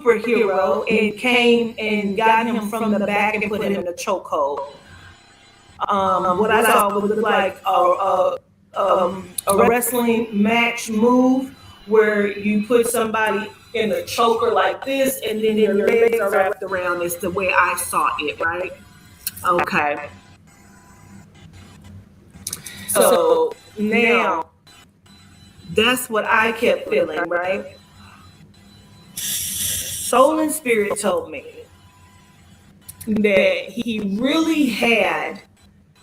superhero and came and got him from the back and put him in a chokehold. What I saw would look like a wrestling match move where you put somebody in a choker like this, and then your legs are wrapped around. Is the way I saw it, right? Okay. So now that's what I kept feeling, right? Soul and Spirit told me that he really had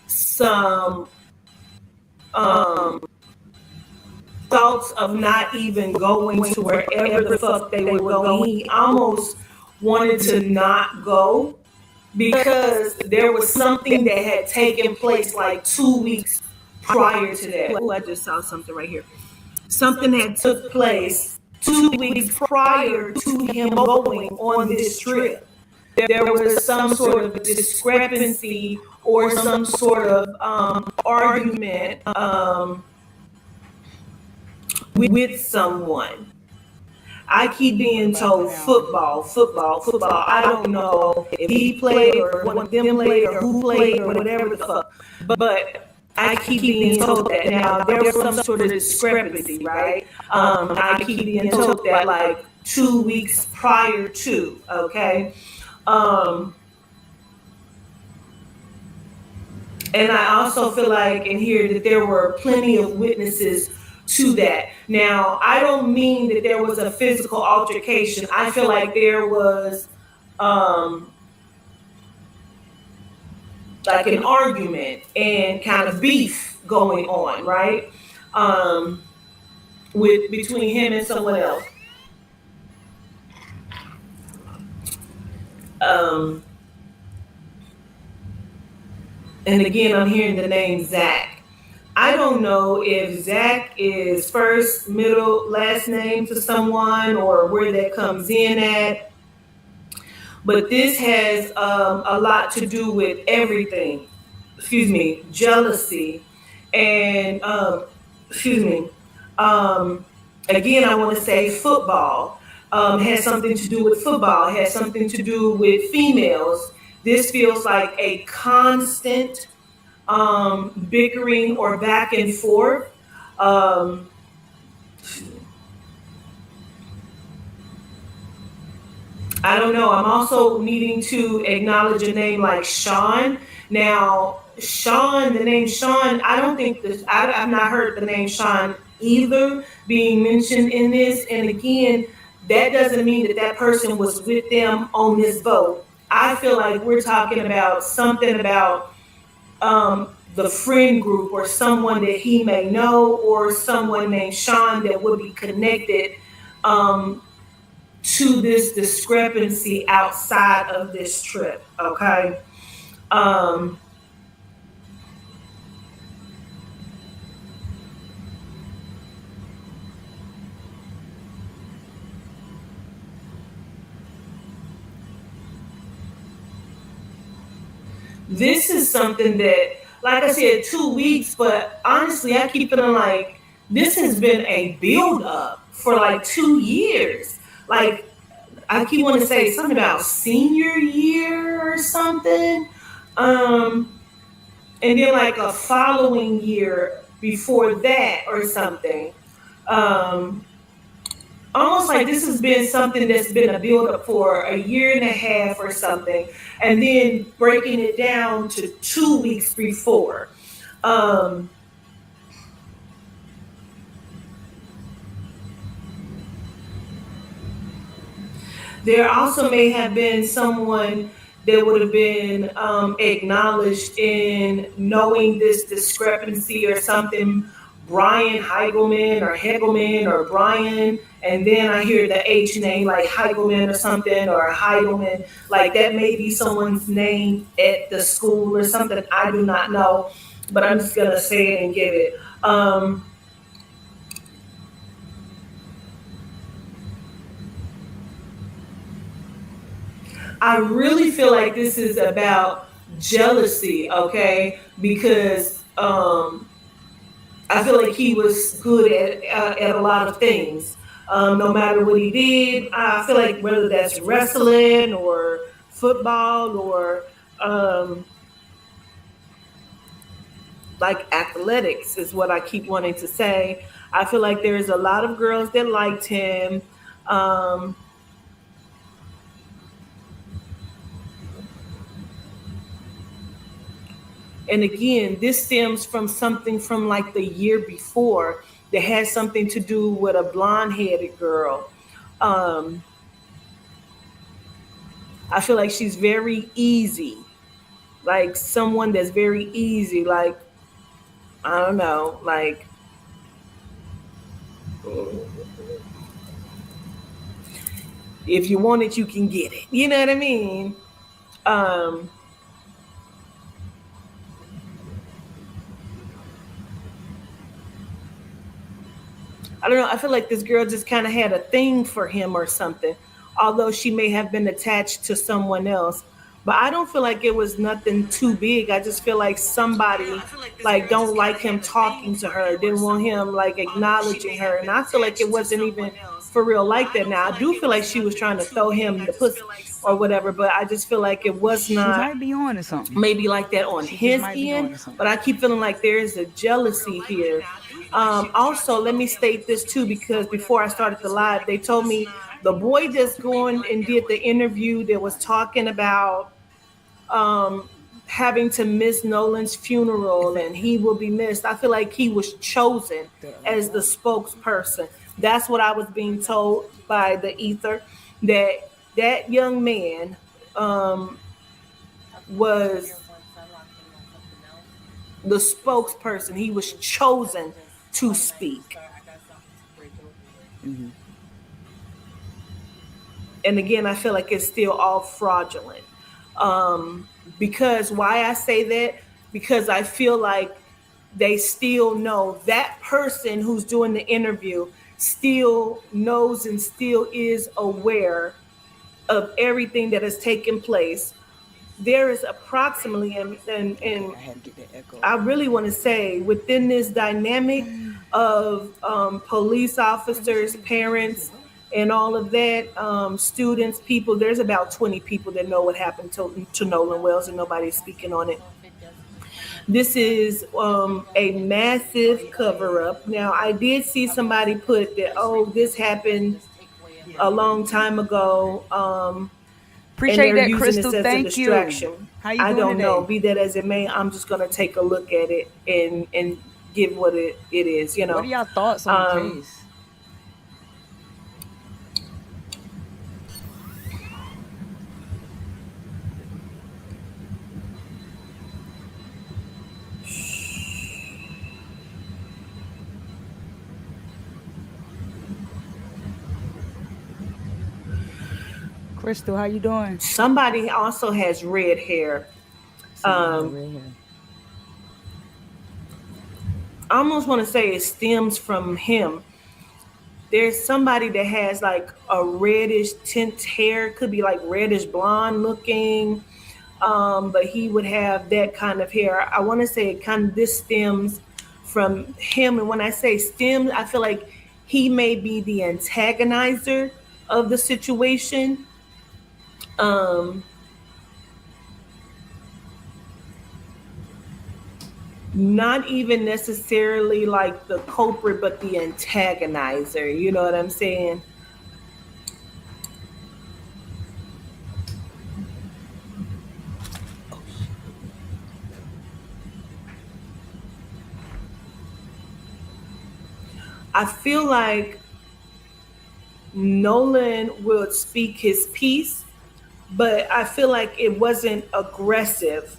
some thoughts of not even going to wherever the fuck they were going. He almost wanted to not go because there was something that had taken place like 2 weeks prior to that. Oh, I just saw something right here. Something had took place 2 weeks prior to him going on this trip. There was some sort of discrepancy or some sort of argument with someone. I keep being told football. I don't know if he played or one of them played or who played or whatever the fuck. But I keep being told that. Now, there was some sort of discrepancy, right? I keep being told that like 2 weeks prior to, okay? And I also feel like in here that there were plenty of witnesses to that. Now, I don't mean that there was a physical altercation. I feel like there was like an argument and kind of beef going on, right? With between him and someone else. And again, I'm hearing the name Zach. I don't know if Zach is first, middle, last name to someone or where that comes in at. But this has a lot to do with everything. Jealousy. And, again, I want to say football. Has something to do with football. Has something to do with females. This feels like a constant bickering or back and forth. I don't know. I'm also needing to acknowledge a name like Sean. Now, Sean, the name Sean, I don't think this, I've not heard the name Sean either being mentioned in this. And again, that doesn't mean that that person was with them on this boat. I feel like we're talking about something about the friend group or someone that he may know or someone named Sean that would be connected to this discrepancy outside of this trip, okay? This is something that, like I said, 2 weeks, but honestly, I keep feeling like this has been a build-up for like 2 years. Like, I keep wanting to say something about senior year or something. And then like a following year before that or something. Almost like this has been something that's been a build-up for a year and a half or something, and then breaking it down to 2 weeks before. There also may have been someone that would have been acknowledged in knowing this discrepancy or something. Brian Heigelman or Hegelman or Brian, and then I hear the H name like Heigelman or something or Heidelman, like that may be someone's name at the school or something. I do not know, but I'm just gonna say it and give it. I really feel like this is about jealousy, okay? Because I feel like he was good at a lot of things. No matter what he did, I feel like whether that's wrestling or football or um, like athletics is what I keep wanting to say. I feel like there's a lot of girls that liked him. Um, and again, this stems from something from like the year before that has something to do with a blonde headed girl. Um, I feel like she's very easy, like someone that's very easy, like, I don't know, like if you want it, you can get it. You know what I mean? Um, I don't know. I feel like this girl just kind of had a thing for him or something, although she may have been attached to someone else. But I don't feel like it was nothing too big. I just feel like somebody like don't like him talking to her, didn't want him like acknowledging her, and I feel like it wasn't even for real like that. Now I do feel like she was trying to throw him the pussy or whatever, but I just feel like it was She not might be on to something. maybe like that on She just his might be on end, to something. but I keep feeling like there is a jealousy here. Also, let me state this too, because before I started the live, they told me the boy that's going and did the interview that was talking about um, having to miss Nolan's funeral and he will be missed. I feel like he was chosen as the spokesperson. That's what I was being told by the ether, that that young man um, was the spokesperson. He was chosen to speak. Hmm. And again, I feel like it's still all fraudulent. Because why I say that? Because I feel like they still know that person who's doing the interview still knows and still is aware of everything that has taken place. There is approximately, and I had to get that echo. I really want to say within this dynamic of police officers, parents, and all of that, students, people, there's about 20 people that know what happened to Nolan Wells, and nobody's speaking on it. This is a massive cover up. Now, I did see somebody put that, oh, this happened a long time ago. And Appreciate they're that, using Crystal. this as a Thank you. distraction. How you I doing don't know. today? Be that as it may, I'm just gonna take a look at it and give what it is. What are y'all thoughts on the Um, case? Crystal, how you doing? Somebody also has red hair. Somebody got Um, red hair. I almost want to say it stems from him. There's somebody that has like a reddish tint hair, could be like reddish blonde looking, but he would have that kind of hair. I want to say it kind of this stems from him, and when I say stems, I feel like he may be the antagonizer of the situation. Um, Not even necessarily like the culprit, but the antagonizer. You know what I'm saying? I feel like Nolan would speak his piece, but I feel like it wasn't aggressive.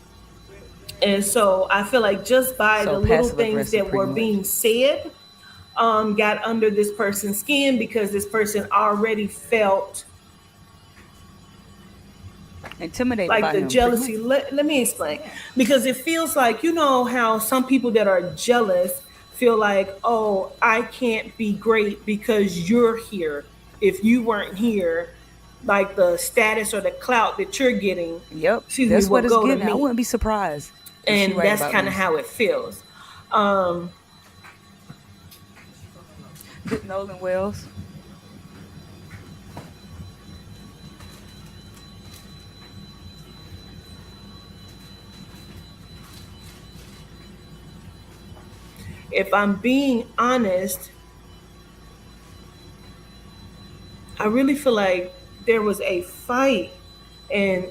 And so I feel like just by So the little passive things aggressive, that pretty were much. being said, got under this person's skin because this person already felt Intimidated like by the him, pretty much. jealousy. Let me explain. Because it feels like, you know, how some people that are jealous feel like, oh, I can't be great because you're here. If you weren't here, like the status or the clout that you're getting, Yep, excuse me, that's will what it's go to getting. I me. wouldn't be surprised if she And right that's about kind of this. how it feels. Um, Good Nolan Wells. if I'm being honest, I really feel like there was a fight, and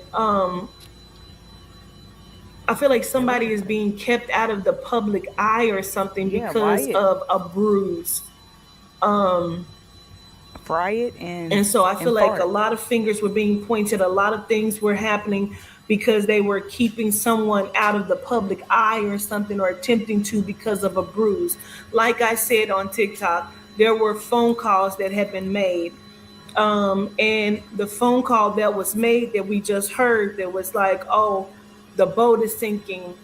I feel like somebody is being kept out of the public eye or something Yeah, because Wyatt, of a bruise. Um, Fried and so I feel and like a Fart. lot of fingers were being pointed, a lot of things were happening because they were keeping someone out of the public eye or something, or attempting to, because of a bruise. Like I said on TikTok, there were phone calls that had been made. And the phone call that was made that we just heard, that was like, oh, the boat is sinking,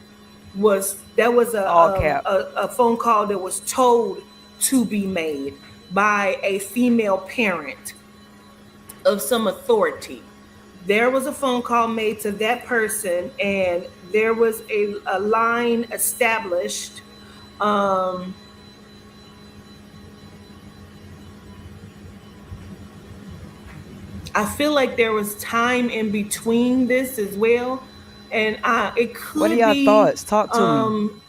was All cap. a phone call that was told to be made by a female parent of some authority. There was a phone call made to that person, and there was a line established. Um, I feel like there was time in between this as well, and it What are could y'all be thoughts? Talk to me. um,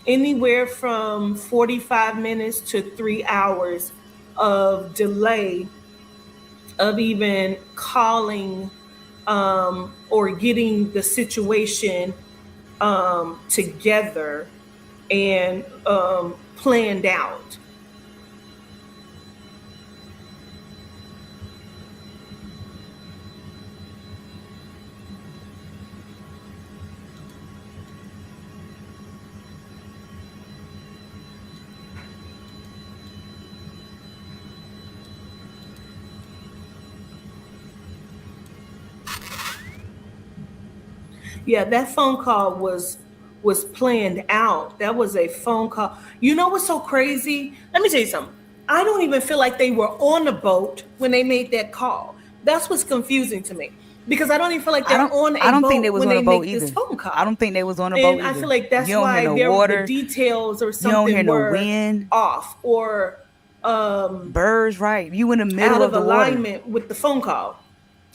anywhere from 45 minutes to 3 hours of delay of even calling, or getting the situation together and planned out. Yeah, that phone call was planned out. That was a phone call. You know what's so crazy? Let me tell you something. I don't even feel like they were on a boat when they made that call. That's what's confusing to me. Because I don't even feel like I they're don't on I a don't think they boat was when on a they boat make this either. phone I don't call. think they was on a boat And I feel either. like You that's don't hear why no the water. details or You don't hear something no were wind. off, or um, Birds, right? You in the out middle of of the water. alignment with the phone call,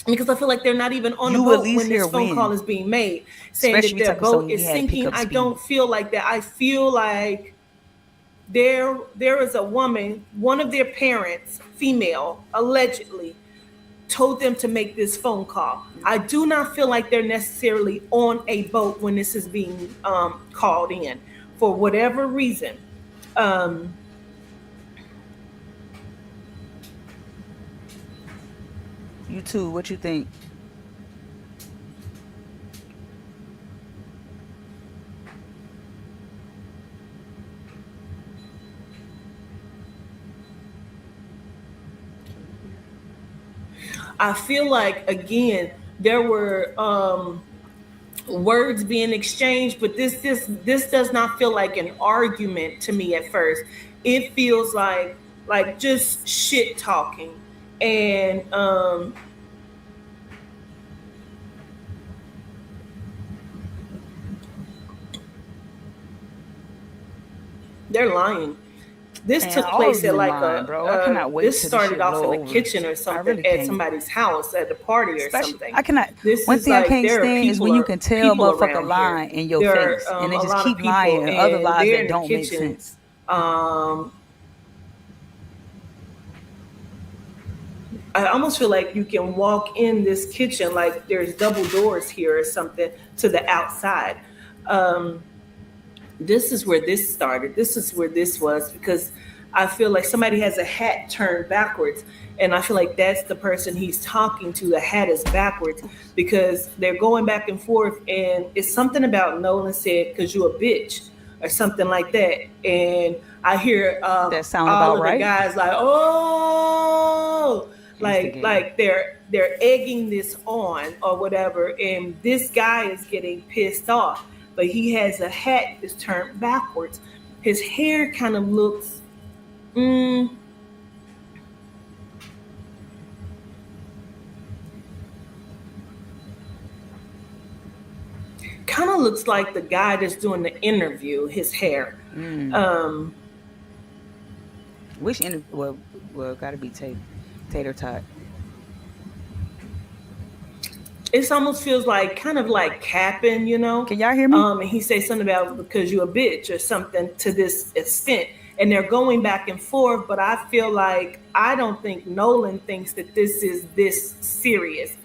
because I feel like they're not even on the You at boat least when this hear phone call wind. is being made, saying Especially that if you're their talking so boat you is had to pick sinking. up I speed. don't feel like that. I feel like there is a woman, one of their parents, female, allegedly told them to make this phone call. I do not feel like they're necessarily on a boat when this is being called in, for whatever reason. Um, You too. What you think? I feel like, again, there were words being exchanged, but this does not feel like an argument to me at first. It feels like just shit talking, and they're lying. This Man, took all of place them at in like line, bro. I cannot wait this till this started shit off in blow a over. kitchen or I something really at can't. somebody's house at a party or Especially, something. I cannot. This One is thing I like can't there are stand is when you can tell people motherfucker around here. lying in your There face are and they a just lot of keep lying people, and other and lies they're that in the don't make kitchen. sense. Um, I almost feel like you can walk in this kitchen like there's double doors here or something to the outside. Um, this is where this started. This is where this was, because I feel like somebody has a hat turned backwards. And I feel like that's the person he's talking to. The hat is backwards because they're going back and forth. And it's something about Nolan said, because you a bitch or something like that. And I hear That sound all about of the right. guys like, oh, Instigating. like they're egging this on or whatever, and this guy is getting pissed off, but he has a hat that's turned backwards. His hair kind of looks, mm, kind of looks like the guy that's doing the interview. His hair, Mm. um, Which in well, gotta be tater tot. it almost feels like kind of like capping, you know. Can y'all hear me? And he says something about because you a bitch or something to this extent, and they're going back and forth. But I feel like I don't think Nolan thinks that this is this serious.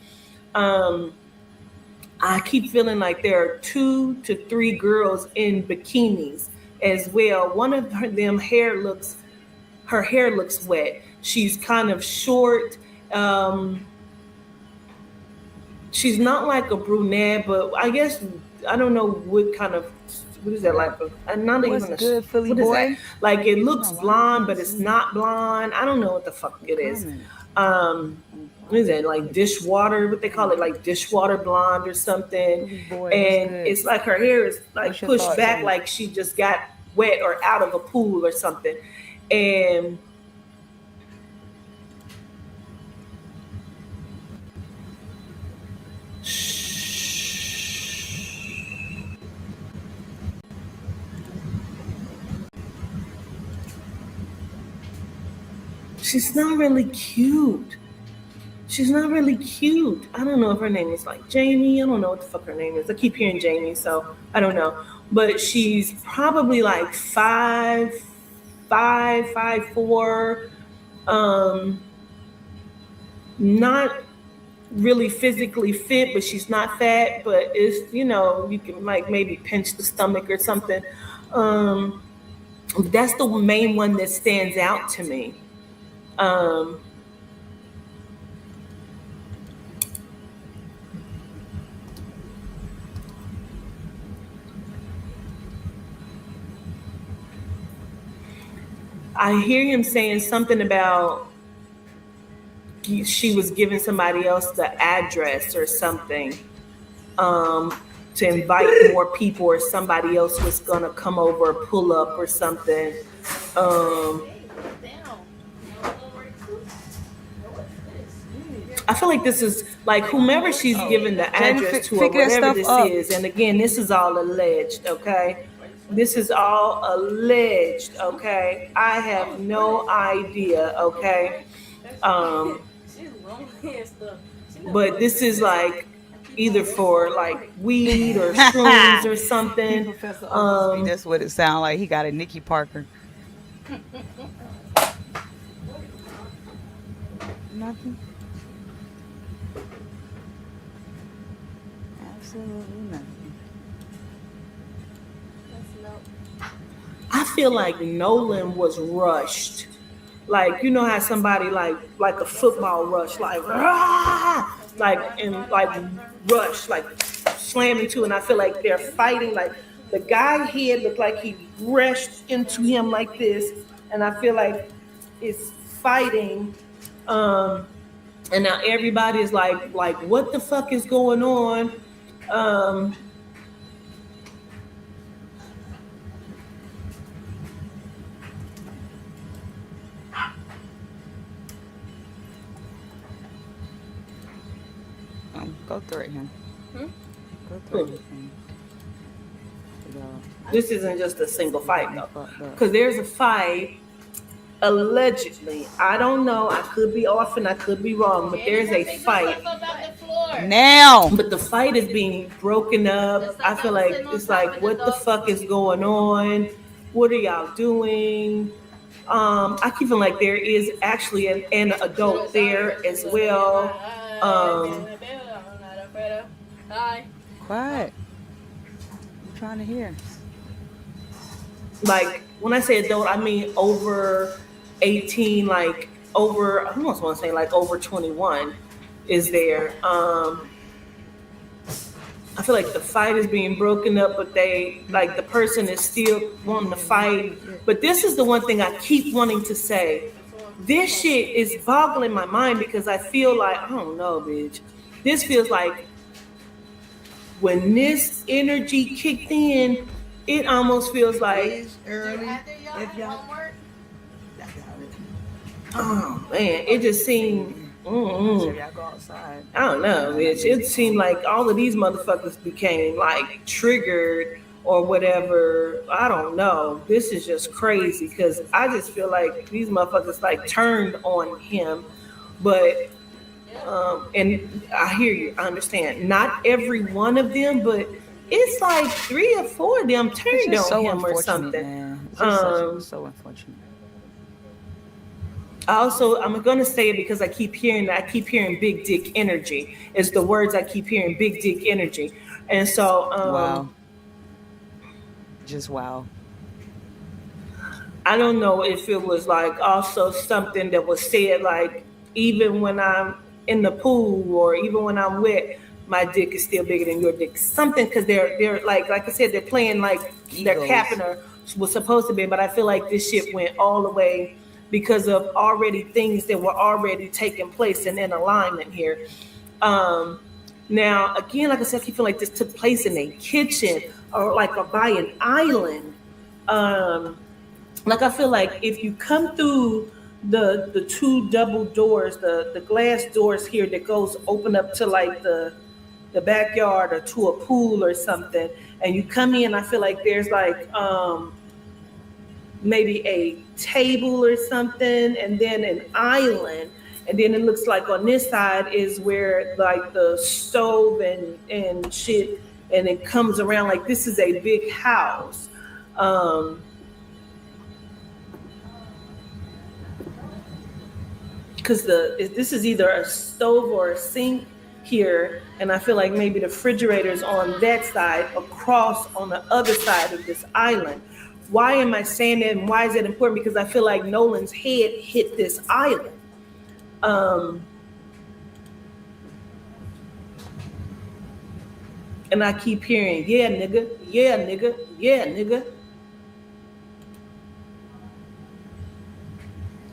I keep feeling like there are 2 to 3 girls in bikinis as well. One of them her hair looks wet. She's kind of short. Um, she's not like a brunette, but I guess I don't know what kind of what is that like? Not What's even good, Philly what is that? boy? Like it You looks know why? blonde, but it's not blonde. I don't know what the fuck it is. Comment. What is it like dishwater? What they call it, like dishwater blonde or something? Philly boy, And what's good? it's like her hair is like What's your pushed thoughts back, on it? like she just got wet or out of a pool or something. And she's not really cute. She's not really cute. I don't know if her name is like Jamie. I don't know what the fuck her name is. I keep hearing Jamie, so I don't know. But she's probably like 5'4". Um, not really physically fit, but she's not fat. But it's you can like maybe pinch the stomach or something. Um, that's the main one that stands out to me. Um, I hear him saying something about she was giving somebody else the address or something um, to invite more people, or somebody else was gonna come over, pull up, or something. Um, I feel like this is like whomever she's giving the address to, or figure that whatever stuff this up. is. And again, this is all alleged, okay? This is all alleged, okay? I have no idea, okay? Um, but this is like either for like weed or shrooms or He something. Professor Oglesby. That's what it sounds like. He got a Nikki Parker. Nothing. Absolutely nothing. I feel like Nolan was rushed. Like you know how somebody like a football rush, like "Rah!" like and like rush, like slam into, and I feel like they're fighting. Like the guy head looked like he rushed into him like this, and I feel like it's fighting. Um, and now everybody is like what the fuck is going on? Um, Go threat him. Hmm? Go threat him. this isn't just a single fight though, Fucked up. because there's a fight allegedly. I don't know. I could be off and I could be wrong, but there's a fight. Now. But the fight is being broken up. I feel like it's like, what the fuck is going on? What are y'all doing? I keep feeling like there is actually an adult there as well. Quiet. I'm trying to hear. Like when I say adult, I mean over 18, like over, I almost want to say like over 21 is there. I feel like the fight is being broken up, but they like the person is still wanting to fight. But this is the one thing I keep wanting to say. This shit is boggling my mind because I feel like, I don't know, bitch. This feels like when this energy kicked in, it almost feels like, early. If y'all, oh man, it just seemed. So y'all go outside. I don't know, bitch. It seemed like all of these motherfuckers became like triggered or whatever. I don't know. This is just crazy because I just feel like these motherfuckers like turned on him. But And I hear you, I understand. Not every one of them, but it's like 3 or 4 of them It's turned just on so him or unfortunate, something. man. It's just Um, so unfortunate. I'm gonna say it because I keep hearing big dick energy. It's the words I keep hearing, big dick energy. And so Wow. Just wow. I don't know if it was like also something that was said like even when I'm in the pool or even when I'm wet, my dick is still bigger than your dick. Something because they're like I said, they're playing like their capping Egos. her was supposed to be, but I feel like this shit went all the way because of already things that were already taking place and in alignment here. Um, Now again, like I said, I keep feeling like this took place in a kitchen or like a by an island. Um, like I feel like if you come through the two double doors, the glass doors here that goes open up to like the backyard or to a pool or something, and you come in, I feel like there's like maybe a table or something, and then an island. And then it looks like on this side is where like the stove and shit, and it comes around like this is a big house. Um, because this is either a stove or a sink here, and I feel like maybe the refrigerator's on that side, across on the other side of this island. Why am I saying that, and why is it important? Because I feel like Nolan's head hit this island. Um, and I keep hearing, yeah, nigga, yeah, nigga, yeah, nigga.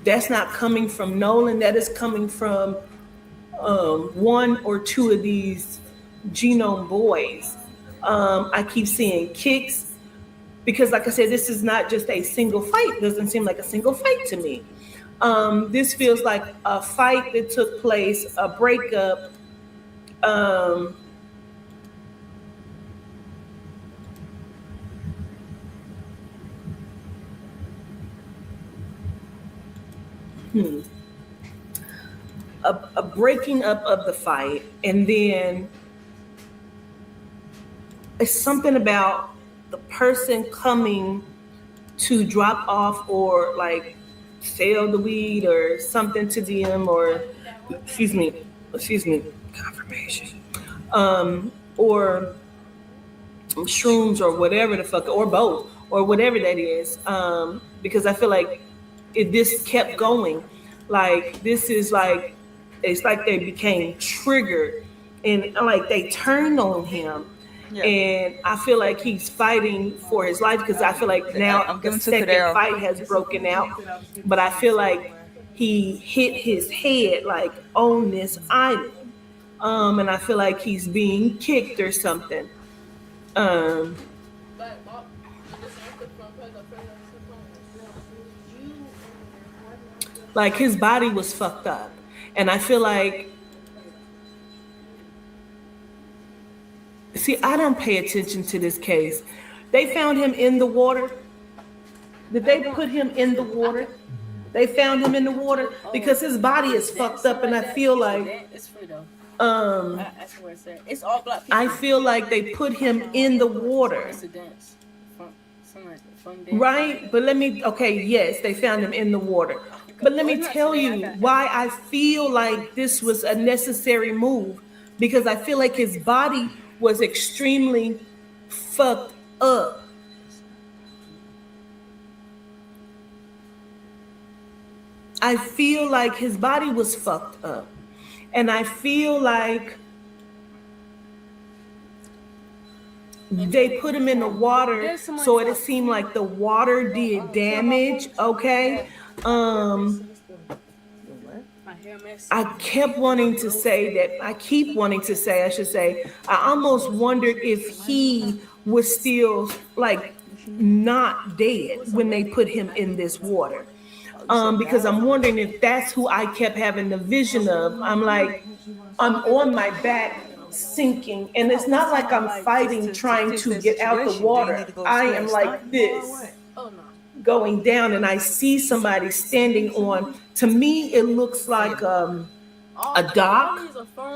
That's not coming from Nolan. That is coming from one or two of these genome boys. I keep seeing kicks because, like I said, this is not just a single fight. It doesn't seem like a single fight to me. This feels like a fight that took place, a breakup. Um, hmm, a breaking up of the fight, and then it's something about the person coming to drop off or like sell the weed or something to them or excuse me confirmation or shrooms or whatever the fuck or both or whatever that is because I feel like if this kept going like this is like it's like they became triggered and like they turned on him. Yeah. And I feel like he's fighting for his life because I feel like now I'm the giving to second Cadero. fight has broken out. But I feel like he hit his head like on this island. And I feel like he's being kicked or something. Um, like his body was fucked up. And I feel like, see, I don't pay attention to this case. They found him in the water. Did they put him in the water? They found him in the water because his body is fucked up, and I feel like it's all black people. I feel like they put him in the water. It's a dance. Fun dance. Right? But yes, they found him in the water. But let me tell you why I feel like this was a necessary move. Because I feel like his body was extremely fucked up. I feel like his body was fucked up. And I feel like they put him in the water so it seemed like the water did damage, okay? I keep wanting to say, I should say, I almost wondered if he was still like not dead when they put him in this water. Because I'm wondering if that's who I kept having the vision of. I'm like, I'm on my back sinking, and it's not like I'm fighting trying to get out the water. I am like this, going down, and I see somebody standing on. To me, it looks like a dock,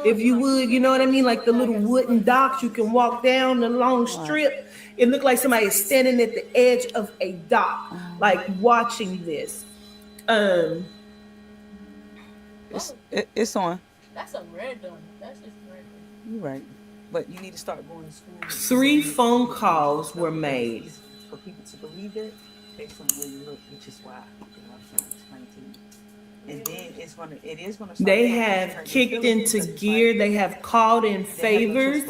if you would, you know what I mean? Like the little wooden docks you can walk down the long strip. It looked like somebody is standing at the edge of a dock, like watching this. It's on. That's a random. That's just random. You're right. But you need to start going to school. 3 phone calls were made. For people to believe it based on where you look, which is why I'm trying to explain to you. And then it is gonna start. They have kicked into gear. They have called in favors.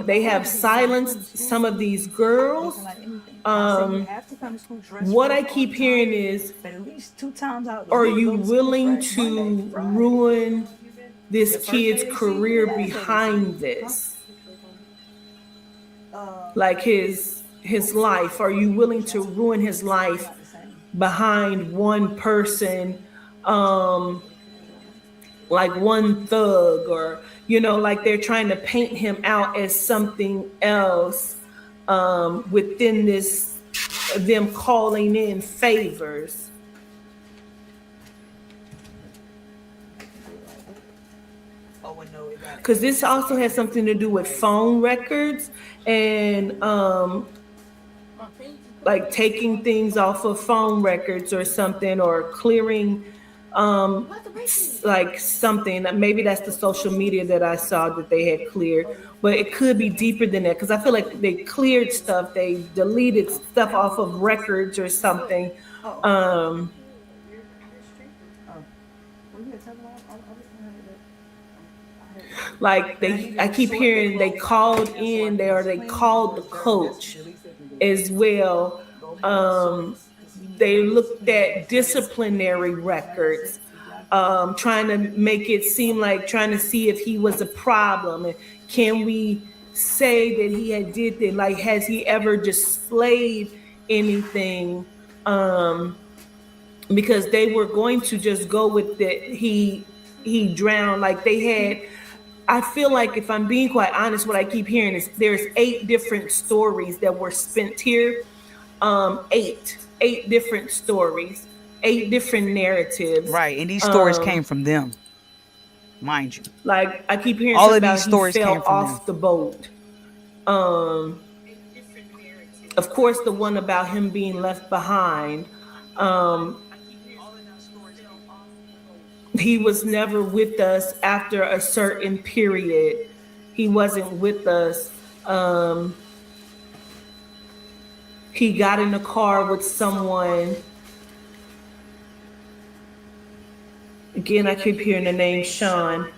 They have silenced some of these girls. What I keep hearing is, at least 2 times out. are you willing to ruin this kid's career behind this? Like his life. Are you willing to ruin his life behind one person, like one thug, or like they're trying to paint him out as something else within this, them calling in favors. Because this also has something to do with phone records and like taking things off of phone records or something, or clearing like something. Maybe that's the social media that I saw that they had cleared, but it could be deeper than that, because I feel like they cleared stuff, they deleted stuff off of records or something. Like I keep hearing they called in there, or they called the coach as well. They looked at disciplinary records, trying to make it seem like, trying to see if he was a problem. And can we say that he had did that? Like, has he ever displayed anything? Because they were going to just go with that he drowned. Like they had, I feel like, if I'm being quite honest, what I keep hearing is there's 8 different stories that were spent here. 8 different stories, 8 different narratives. Right, and these stories came from them, mind you. Like I keep hearing all of about these stories he fell came from off the boat. Of course, the one about him being left behind. He was never with us after a certain period. He wasn't with us. He got in the car with someone. Again, I keep hearing the name Sean.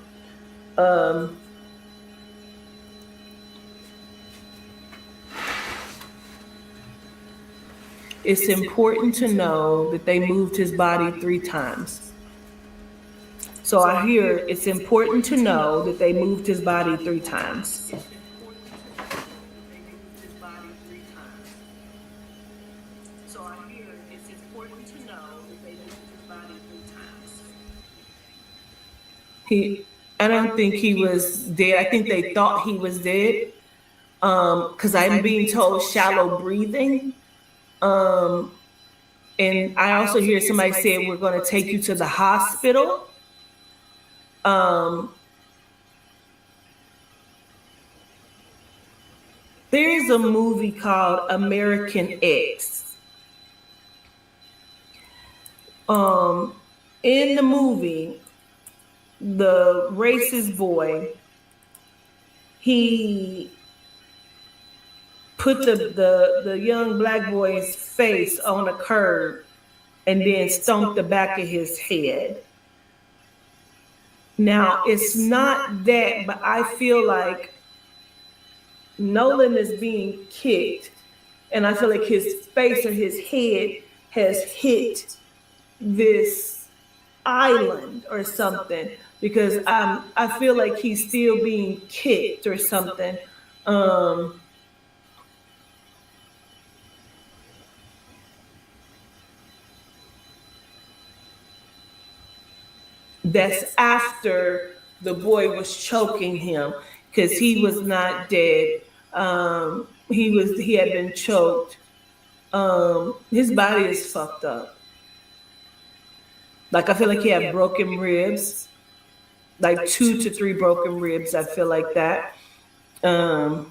It's important to know that they moved his body 3 times. So I hear it's important to know that they moved his body 3 times. I don't think he was dead. I think they thought he was dead. Because I'm being told shallow breathing. And I also hear somebody say, we're going to take you to the hospital. There's a movie called American X. In the movie, the racist boy, he put the young black boy's face on a curb and then stomped the back of his head. Now, it's not that, but I feel like Nolan is being kicked, and I feel like his face or his head has hit this island or something, because I feel like he's still being kicked or something. That's after the boy was choking him, because he was not dead. He had been choked. His body is fucked up. Like, I feel like he had broken ribs. like 2 to 3 broken ribs. I feel like that. Um,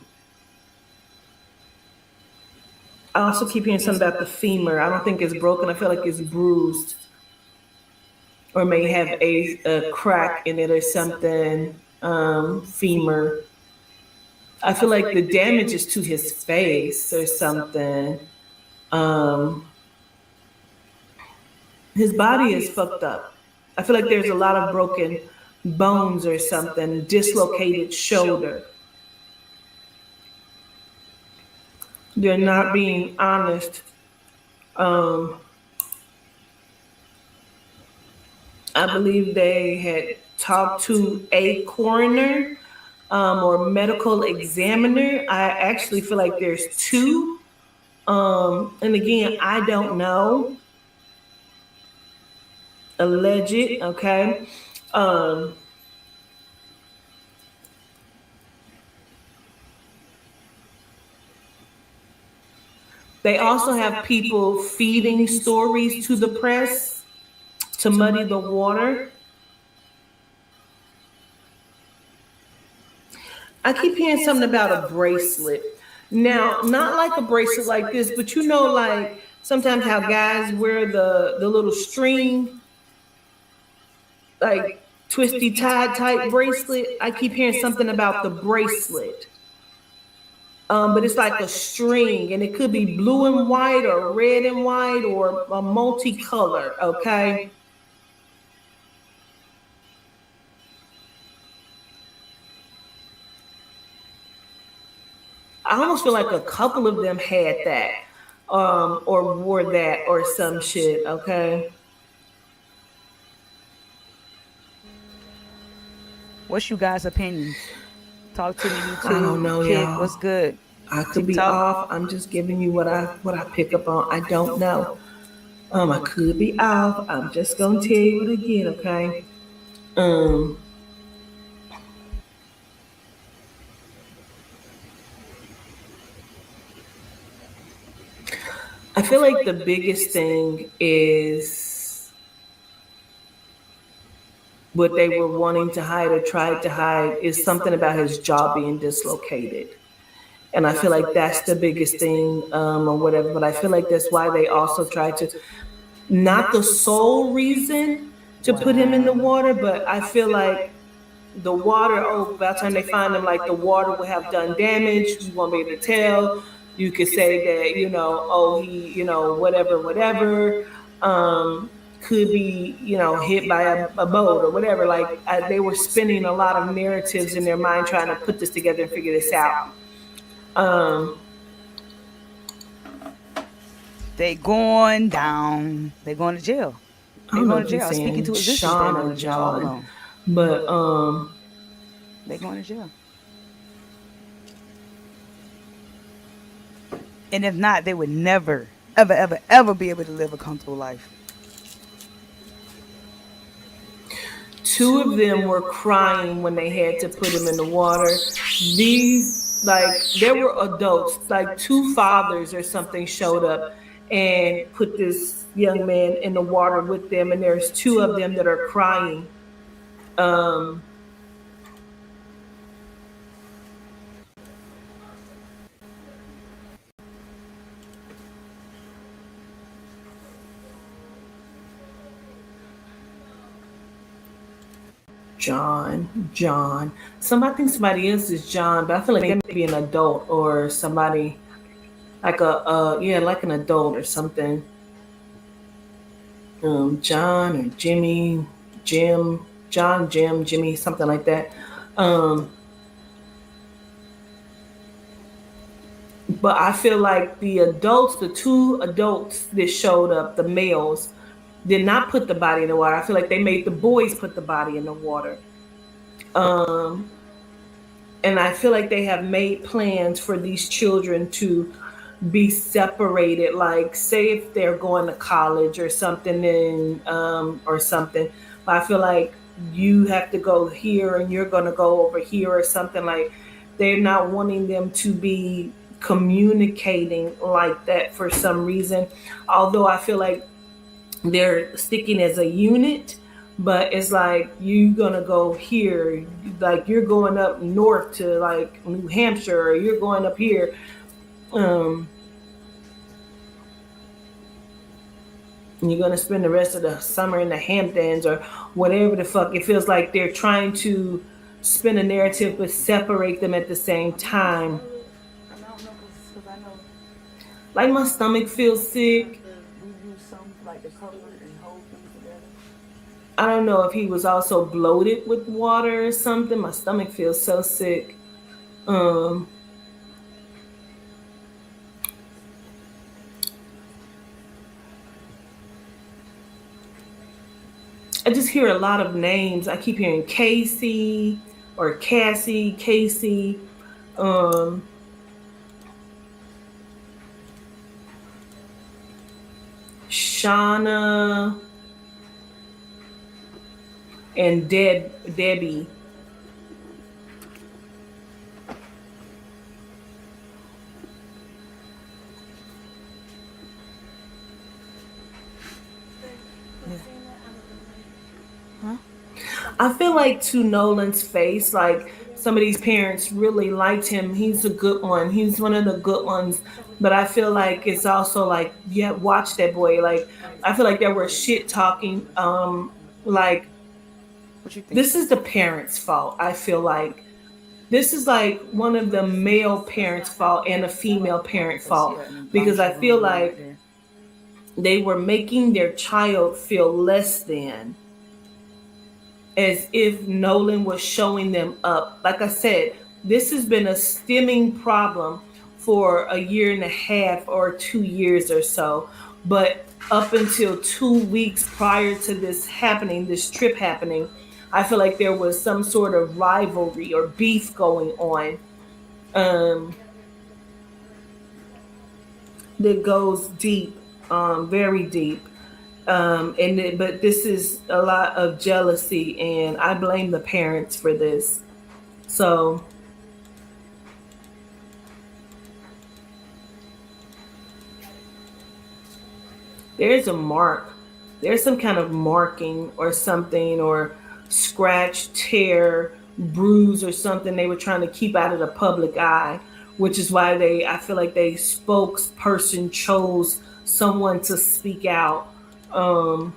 I also keep hearing something about the femur. I don't think it's broken. I feel like it's bruised or may have a crack in it or something. Femur. I feel like the damage is to his face or something. Um, his body is fucked up. I feel like there's a lot of broken bones or something, dislocated shoulder. They're not being honest. Um, I believe they had talked to a coroner or medical examiner. I actually feel like there's two. And again, I don't know. Alleged, okay. Um, they also have people feeding stories to the press to muddy the water. I keep hearing something about a bracelet. Now, not like a bracelet like this, but you know, like sometimes how guys wear the little string, like twisty tie type bracelet. I keep hearing something about the bracelet. But it's like a string, and it could be blue and white or red and white or a multicolor, okay? I almost feel like a couple of them had that, or wore that or some shit, okay? What's you guys' opinions? Talk to me, YouTube. I don't know, Kid, y'all. what's good? I could be TikTok. off. I'm just giving you what I pick up on. I don't know. I could be off. I'm just gonna tell you it again, okay? I feel like the biggest thing is what they were wanting to hide or tried to hide is something about his jaw being dislocated. And I feel like that's the biggest thing, or whatever. But I feel like that's why they also tried to, not the sole reason to put him in the water, but I feel like the water, by the time they find him, like the water will have done damage. You won't be able to tell. You could say that, he, whatever, could be, hit by a boat or whatever. Like they were spinning a lot of narratives in their mind trying to put this together and figure this out. They going down. They going to jail. They going to jail. Speaking to existence, Sean or John, but they going to jail. And if not, they would never, ever, ever, ever be able to live a comfortable life. Two of them were crying when they had to put him in the water. These, like, there were adults, like 2 fathers or something showed up and put this young man in the water with them, and there's 2 of them that are crying. John. I think somebody else is John, but I feel like they may be an adult or somebody like like an adult or something. John or Jimmy, Jim, John, Jim, Jimmy, something like that. But I feel like the 2 adults that showed up, the males, did not put the body in the water. I feel like they made the boys put the body in the water. And I feel like they have made plans for these children to be separated. Like, say if they're going to college or something, or something. But I feel like you have to go here and you're going to go over here or something. Like, they're not wanting them to be communicating like that for some reason. Although I feel like they're sticking as a unit, but it's like you gonna go here, like you're going up north to like New Hampshire, or you're going up here. Um, and you're gonna spend the rest of the summer in the Hamptons or whatever the fuck. It feels like they're trying to spin a narrative but separate them at the same I think it's time. I don't know because I know Like my stomach feels sick. we use some like the color and hold things together. I don't know if he was also bloated with water or something. My stomach feels so sick. Um, I just hear a lot of names. I keep hearing Casey or Cassie, Casey, um, Shauna, and Debbie. Yeah. Huh? I feel like to Nolan's face, like some of these parents really liked him. He's a good one. He's one of the good ones. But I feel like it's also like, yeah, watch that boy. Like I feel like there were shit talking. Like What you think? this is the parents' fault. I feel like this is like one of the male parents' fault and a female parent Cause fault yeah, and as long because as you I feel room one right like there. they were making their child feel less than, as if Nolan was showing them up. Like I said, this has been a stemming problem for a year and a half or 2 years or so. But up until 2 weeks prior to this happening, this trip happening, I feel like there was some sort of rivalry or beef going on, um, that goes deep, very deep. But this is a lot of jealousy, and I blame the parents for this. So there's a mark, there's some kind of marking or something, or scratch, tear, bruise, or something they were trying to keep out of the public eye, which is why I feel like they spokesperson chose someone to speak out. Um,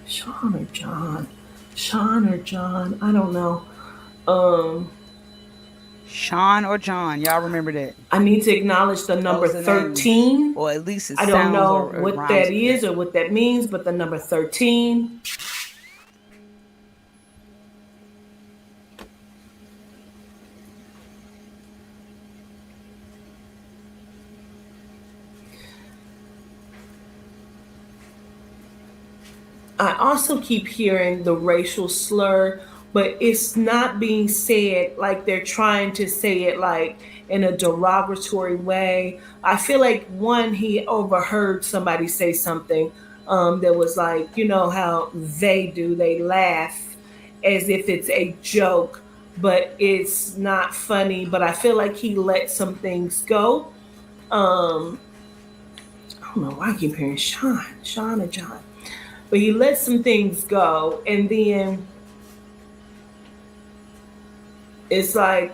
Sean or John, Sean or John, I don't know. Um, Sean or John, y'all remember that? I need to acknowledge the number Those are names, 13. or at least it I don't sounds know or it what that rhymes with is that. or what that means, but the number 13. I also keep hearing the racial slur, but it's not being said like they're trying to say it like in a derogatory way. I feel like one, he overheard somebody say something, that was like, you know how they do, they laugh as if it's a joke, but it's not funny. But I feel like he let some things go. Um, I don't know why I keep hearing Sean or John, but he let some things go, and then it's like,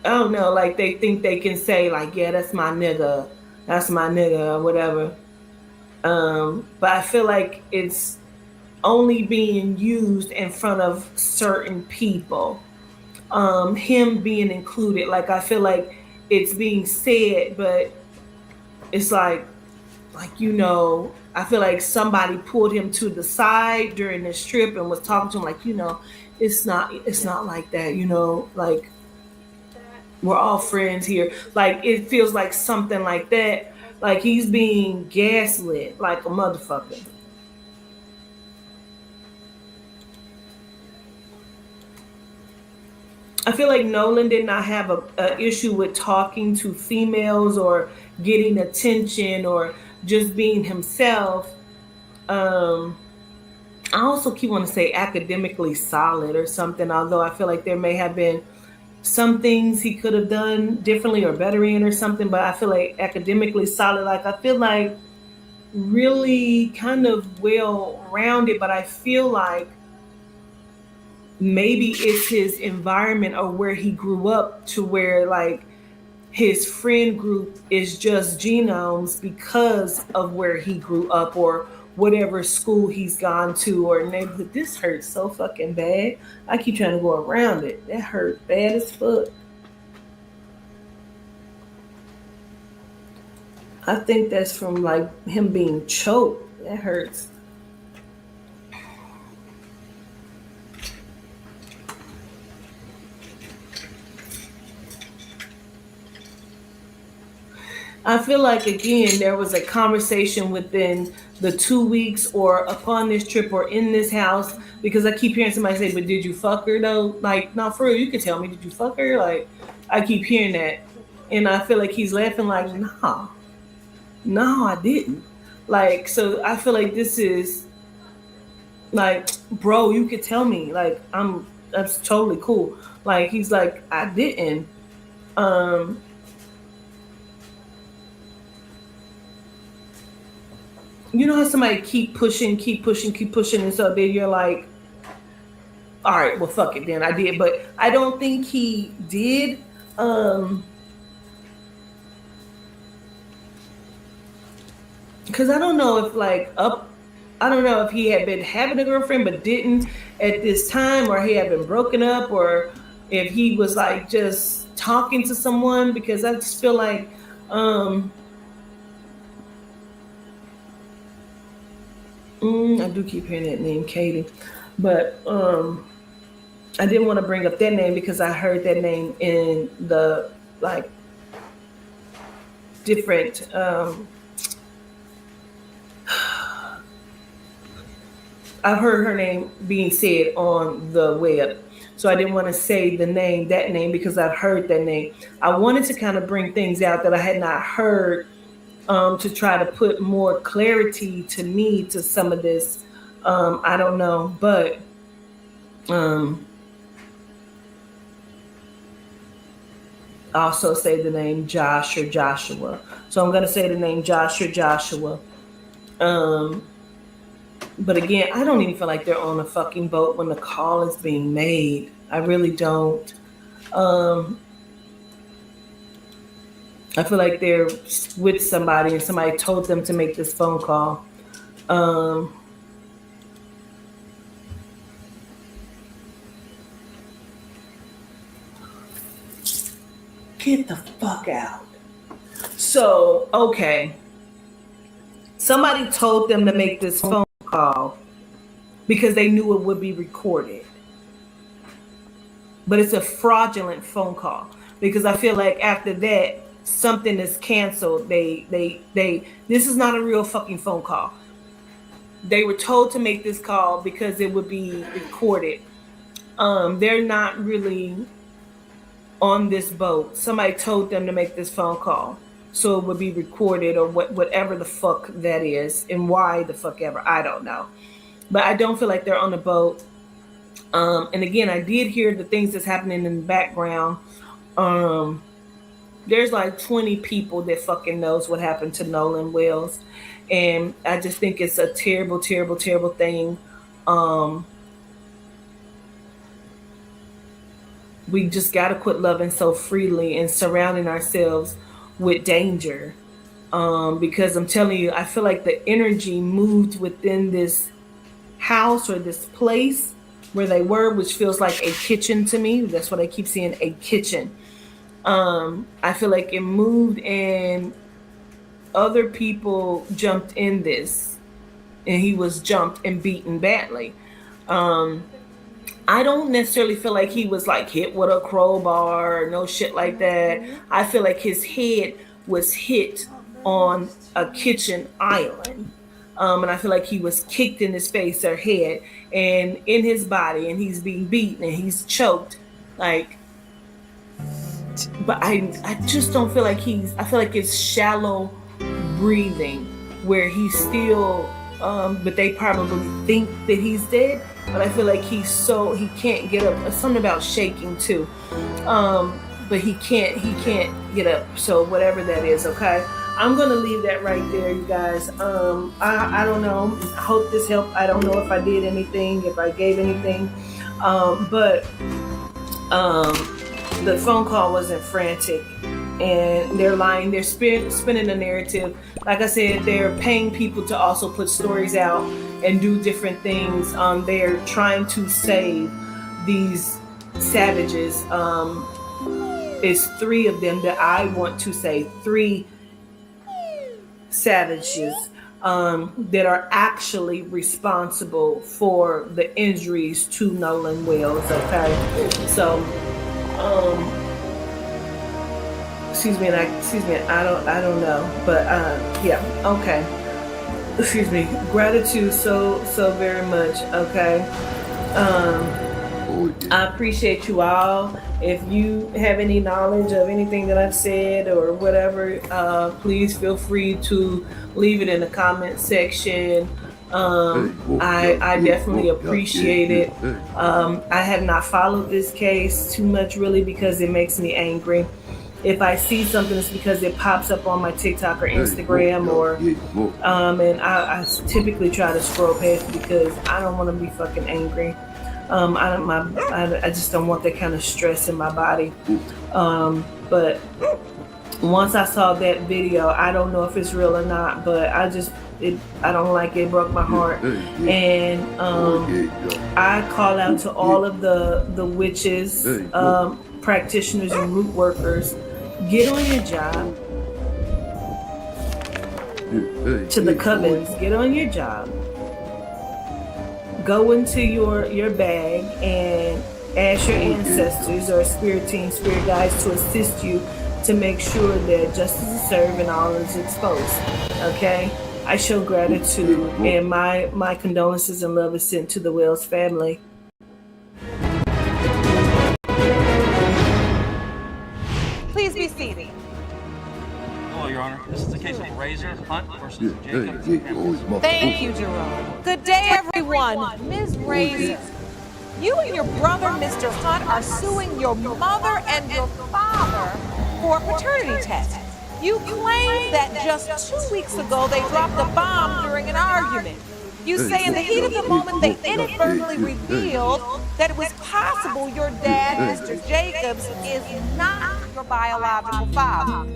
I don't know, like they think they can say like, yeah, that's my nigga, or whatever. But I feel like it's only being used in front of certain people. Him being included, like I feel like it's being said, but it's like I feel like somebody pulled him to the side during this trip and was talking to him like, it's not like that, like we're all friends here. Like it feels like something like that. Like he's being gaslit like a motherfucker. I feel like Nolan did not have a issue with talking to females or getting attention or just being himself. Um, I also keep wanting to say academically solid or something, although I feel like there may have been some things he could have done differently or better in or something, but I feel like academically solid. Like, I feel like really kind of well rounded, but I feel like maybe it's his environment or where he grew up to where like his friend group is just genomes because of where he grew up or whatever school he's gone to or neighborhood. This hurts so fucking bad. I keep trying to go around it. That hurt bad as fuck. I think that's from like him being choked. That hurts. I feel like again there was a conversation within the 2 weeks or upon this trip or in this house because I keep hearing somebody say, "But did you fuck her though?" Like, no, for real, you can tell me, did you fuck her? Like, I keep hearing that, and I feel like he's laughing, like, nah, no, I didn't. Like, so I feel like this is like, bro, you could tell me, like, that's totally cool. Like, he's like, I didn't. Um, you know how somebody keep pushing, and so then you're like, all right, well, fuck it, then I did, but I don't think he did. Because I don't know if I don't know if he had been having a girlfriend but didn't at this time, or he had been broken up, or if he was like just talking to someone. Because I just feel like I do keep hearing that name, Katie, but I didn't want to bring up that name because I heard that name in the like different. I've heard her name being said on the web, so I didn't want to say that name, because I've heard that name. I wanted to kind of bring things out that I had not heard, to try to put more clarity to me to some of this. I don't know, but also say the name Josh or Joshua. So I'm gonna say the name Josh or Joshua. But again, I don't even feel like they're on a fucking boat when the call is being made. I really don't. I feel like they're with somebody and somebody told them to make this phone call. Get the fuck out. So, okay. Somebody told them to make this phone call because they knew it would be recorded. But it's a fraudulent phone call because I feel like after that, something is canceled. This is not a real fucking phone call. They were told to make this call because it would be recorded. They're not really on this boat. Somebody told them to make this phone call so it would be recorded, or whatever the fuck that is, and why the fuck ever, I don't know. But I don't feel like they're on the boat. And again, I did hear the things that's happening in the background. There's like 20 people that fucking knows what happened to Nolan Wells. And I just think it's a terrible, terrible, terrible thing. We just got to quit loving so freely and surrounding ourselves with danger. Because I'm telling you, I feel like the energy moved within this house or this place where they were, which feels like a kitchen to me. That's what I keep seeing, a kitchen. I feel like it moved and other people jumped in this, and he was jumped and beaten badly. I don't necessarily feel like he was like hit with a crowbar or no shit like that. I feel like his head was hit on a kitchen island. And I feel like he was kicked in his face or head and in his body, and he's being beaten and he's choked. Like, but I just don't feel like I feel like it's shallow breathing where he's still but they probably think that he's dead. But I feel like he can't get up. Something about shaking too, but he can't get up. So whatever that is, okay. I'm gonna leave that right there, you guys. I don't know. I hope this helped. I don't know if I did anything, if I gave anything, but the phone call wasn't frantic, and they're lying. They're spinning a narrative. Like I said, they're paying people to also put stories out and do different things. They're trying to save these savages. It's 3 of them that I want to say 3 savages that are actually responsible for the injuries to Nolan Wells. Okay, so excuse me, I don't know, but yeah, okay. Excuse me. Gratitude so very much. Okay. I appreciate you all. If you have any knowledge of anything that I've said or whatever, please feel free to leave it in the comment section. I definitely appreciate it. I have not followed this case too much really because it makes me angry. If I see something, it's because it pops up on my TikTok or Instagram, or and I typically try to scroll past because I don't want to be fucking angry. I just don't want that kind of stress in my body. But once I saw that video, I don't know if it's real or not, but I don't like it. It broke my heart. And I call out to all of the witches, practitioners and root workers. Get on your job. To the covens, get on your job. Go into your bag and ask your ancestors or spirit team, spirit guides to assist you to make sure that justice is served and all is exposed. Okay? I show gratitude, and my condolences and love is sent to the Wells family. Please be seated. Hello, Your Honor. This is the case of Razor Hunt versus Jacob. Thank you, Jerome. Good day, everyone. Ms. Razor, you and your brother, Mr. Hunt, are suing your mother and your father for a paternity test. You claim that just 2 weeks ago they dropped a bomb during an argument. You say in the heat of the moment they inadvertently revealed that it was possible your dad, Mr. Jacobs, is not your biological father.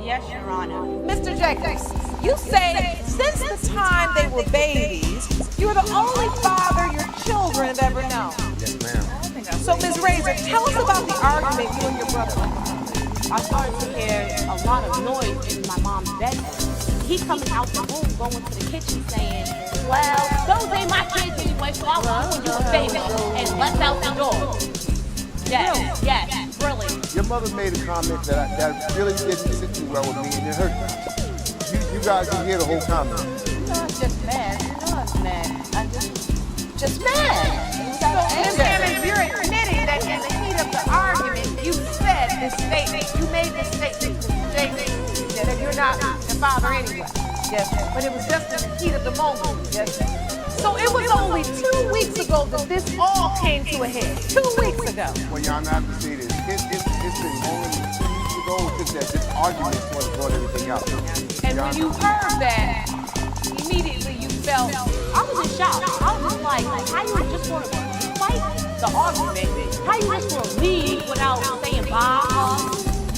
Yes, Your Honor. Mr. Jacobs, you say since the time they were babies, you're the only father your children have ever known. Yes, ma'am. So, Ms. Razor, tell us about the argument you and your brother had. I started to hear a lot of noise in my mom's bedroom. He coming out the room, going to the kitchen saying, well, those ain't my kids anyway, so I want you a baby, and left out the door. Yes, yes, really. Your mother made a comment that really didn't sit too well with me, and it hurt me. You guys can hear the whole comment. I'm just mad. I'm mad. I'm just mad. So, Ms. Hammond, you're admitting that in the heat of the argument, you said this statement, you made this statement to Mr. Jacobs, that you're not the father anyway. Yes, but it was just in the heat of the moment. Yes. So it was only 2 weeks ago that this all came to a head. 2 weeks ago. Well, y'all not to say this. It's been only 2 weeks ago just that this argument is what brought everything out. And when you heard that, immediately you felt, I was in shock. I was just like, how you just want to fight the argument? How you just want to leave without saying bye?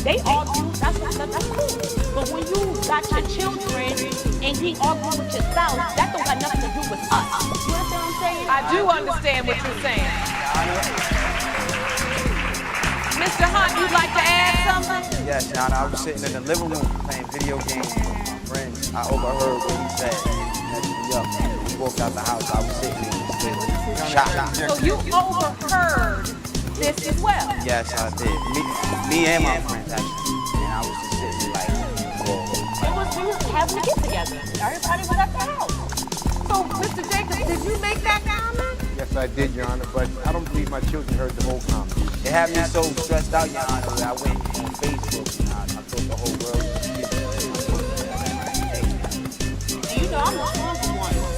They argue, that's cool. But when you got your children and he arguing with your spouse, that don't got nothing to do with us. You understand what I'm saying? I do understand what you're saying. Mr. Hunt, you'd like to add something? Yes, Your Honor. I was sitting in the living room playing video games with my friends. I overheard what he said. Messed me up. We walked out the house. I was sitting in shocked. So you overheard this as well? Yes, I did. Me and my friends, actually. And I was just sitting like, whoa. We was having a get together. Everybody was at the house. So, Mr. Jacobs, did you make that comment? Yes, I did, Your Honor, but I don't believe my children heard the whole comment. It had me so stressed out, Your Honor, that I went on Facebook. I thought the whole world was getting And you know, I'm the stronger one.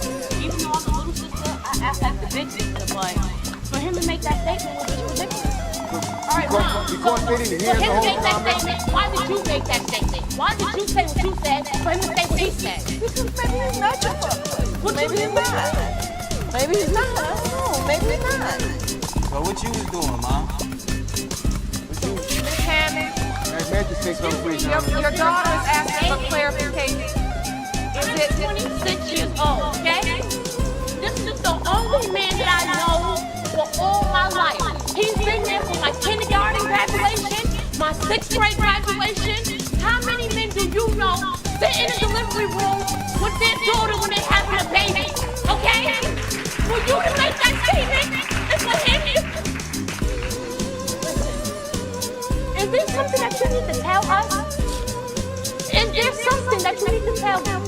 that's the big sister, but for him to make that statement was just ridiculous. All right, Mom. Because they didn't For hear him the to make whole that comment. statement, why did you make that statement? Why did you say what you said for him to say what he said? Because maybe he's not your brother. What Maybe you he's not. Maybe he's not. I don't know. Maybe he's not. So what you was doing, Mom? Miss Hammond, Hey, man, just say something, please. your daughter is asking for clarification. Is I'm it 26 years old, okay? This is the only man that I know for all my life. He's been there for my kindergarten graduation, my 6th grade graduation. How many men do you know sit in a delivery room with their daughter when they're having a baby, okay? For you to make that statement, and for him is there something that you need to tell us? Is there something that you need to tell them?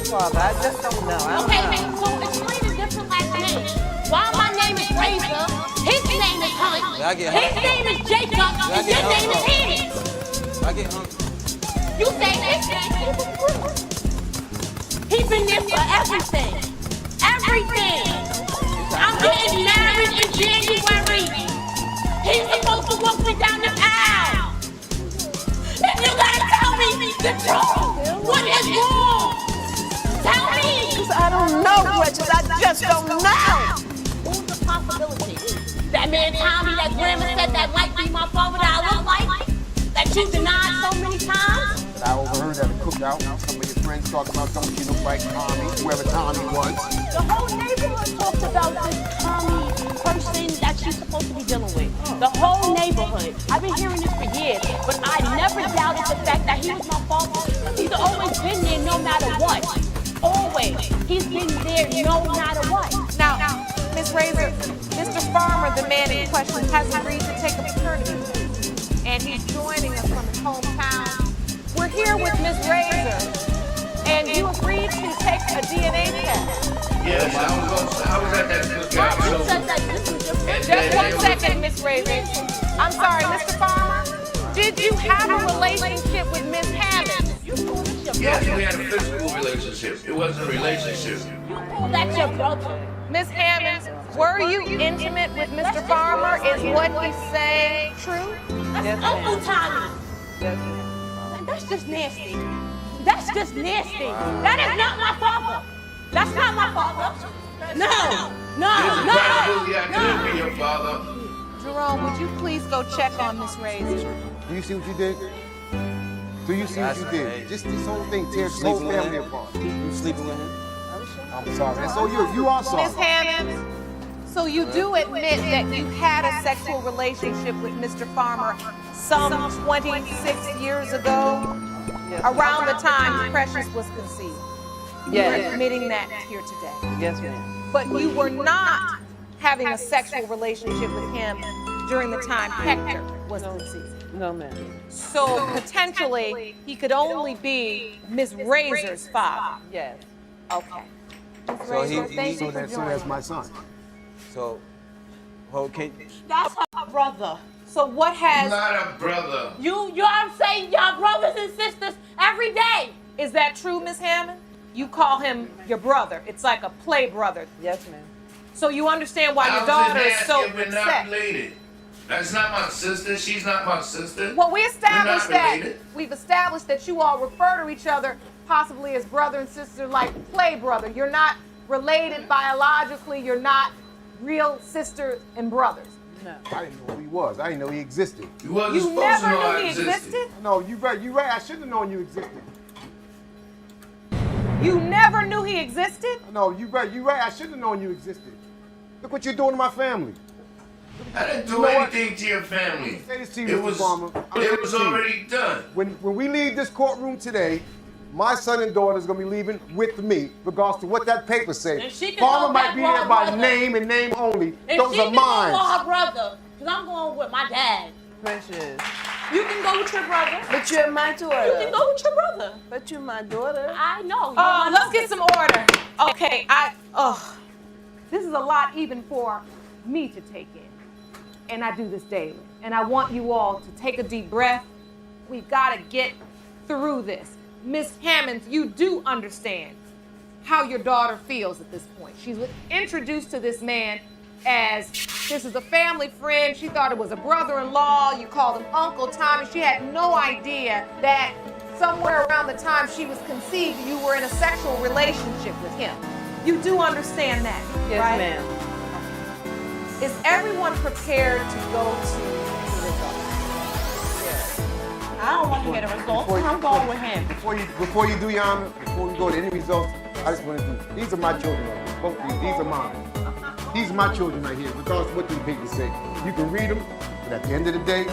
Father, I just don't know. Okay, so explain the different last names. While my name is Razor, his name is Hunt, I get his name is Jacob, and your name is Eddie. I get hungry. You say his name. He's been there for everything. Everything. I'm getting married in January. He's supposed to walk me down the aisle. And you gotta tell me the truth. What is wrong? Tell me. I don't know, Precious. I just don't know. Who's the possibility? That man Tommy, that grandma said that might be my father that I look like? That you denied so many times? But I overheard at a cookout, some of your friends talking about don't you look like Tommy, whoever Tommy was. The whole neighborhood talks about this Tommy person that she's supposed to be dealing with. The whole neighborhood. I've been hearing this for years, but I never doubted the fact that he was my father. He's always been there no matter what. Always. He's been there no matter what. Now, Miss Razor, Mr. Farmer, the man in question, has agreed to take a paternity test, and he's joining us from his hometown. We're here with Miss Razor, and you agreed to take a DNA test. Yes, I was at that cookout. You said that this was your friend. Just 1 second, Miss Razor. I'm sorry, Mr. Farmer. Did you have a relationship with Miss Hammond? You call this your Yes, brother. we had a physical relationship. It wasn't a relationship. You call that your brother. Miss Hammond, were you intimate with Mr. Farmer? Is what he's saying true? That's Uncle Tommy. That's just nasty. That's just nasty. That is not my father. That's not my father. No. There's a possibility I could be your father. Jerome, would you please go check on Miss Razor? Do you see what you did? Do you see what you did? Just this whole thing tears the whole family apart. You sleeping with him? I'm sorry. And so you are sorry. Miss Hammond, so you do admit that you had a sexual relationship with Mr. Farmer some 26 years ago, around the time Precious was conceived. Yes. You're admitting that here today. Yes, ma'am. But you were not having a sexual relationship with him during the time Hector was conceived. No, ma'am. So potentially, he could only be Miss Razor's father. Yes. Okay. Miss So Razor, he- thank he- you for So joining that's us. my son. So, okay. That's her brother. So what has Not a brother. I'm saying y'all brothers and sisters every day. is that true, Miss Hammond? You call him your brother. It's like a play brother. Yes, ma'am. So you understand why your How's daughter it is so nasty if we're not upset. related? That's not my sister. She's not my sister. Well, we've established related. that you all refer to each other possibly as brother and sister, like play brother. You're not related biologically. You're not real sisters and brothers. No. I didn't know who he was. I didn't know he existed. You wasn't You supposed never to know knew I he existed. existed? No, you right. You right. I should have known you existed. You never knew he existed? No, you right. You right. I should have known you existed. Look what you're doing to my family. I didn't do You know what? anything to your family. Say this to you, It Mr. was, Farmer. I'm it saying was this to you. already done. When we leave this courtroom today, my son and daughter is gonna be leaving with me, regardless to what that paper says. And she can Farmer go might back be with here her by brother. name and name only. And Those she are can go mine. for her brother. Because I'm going with my dad. Precious. You can go with your brother. But you're my daughter. You can go with your brother. But you're my daughter. I know. Oh, let's get some order. Okay, this is a lot even for me to take in. And I do this daily. And I want you all to take a deep breath. We've got to get through this. Miss Hammond, you do understand how your daughter feels at this point. She's introduced to this man as this is a family friend. She thought it was a brother-in-law. You called him Uncle Tommy. She had no idea that somewhere around the time she was conceived, you were in a sexual relationship with him. You do understand that, Yes, right? ma'am. Is everyone prepared to go to the results? I don't want to hear the results. I'm going with him. Before you do, Your Honor, before we go to any results, I just want to do, these are my children right here. Both of these are mine. These are my children right here, regardless of what these papers say. You can read them, but at the end of the day,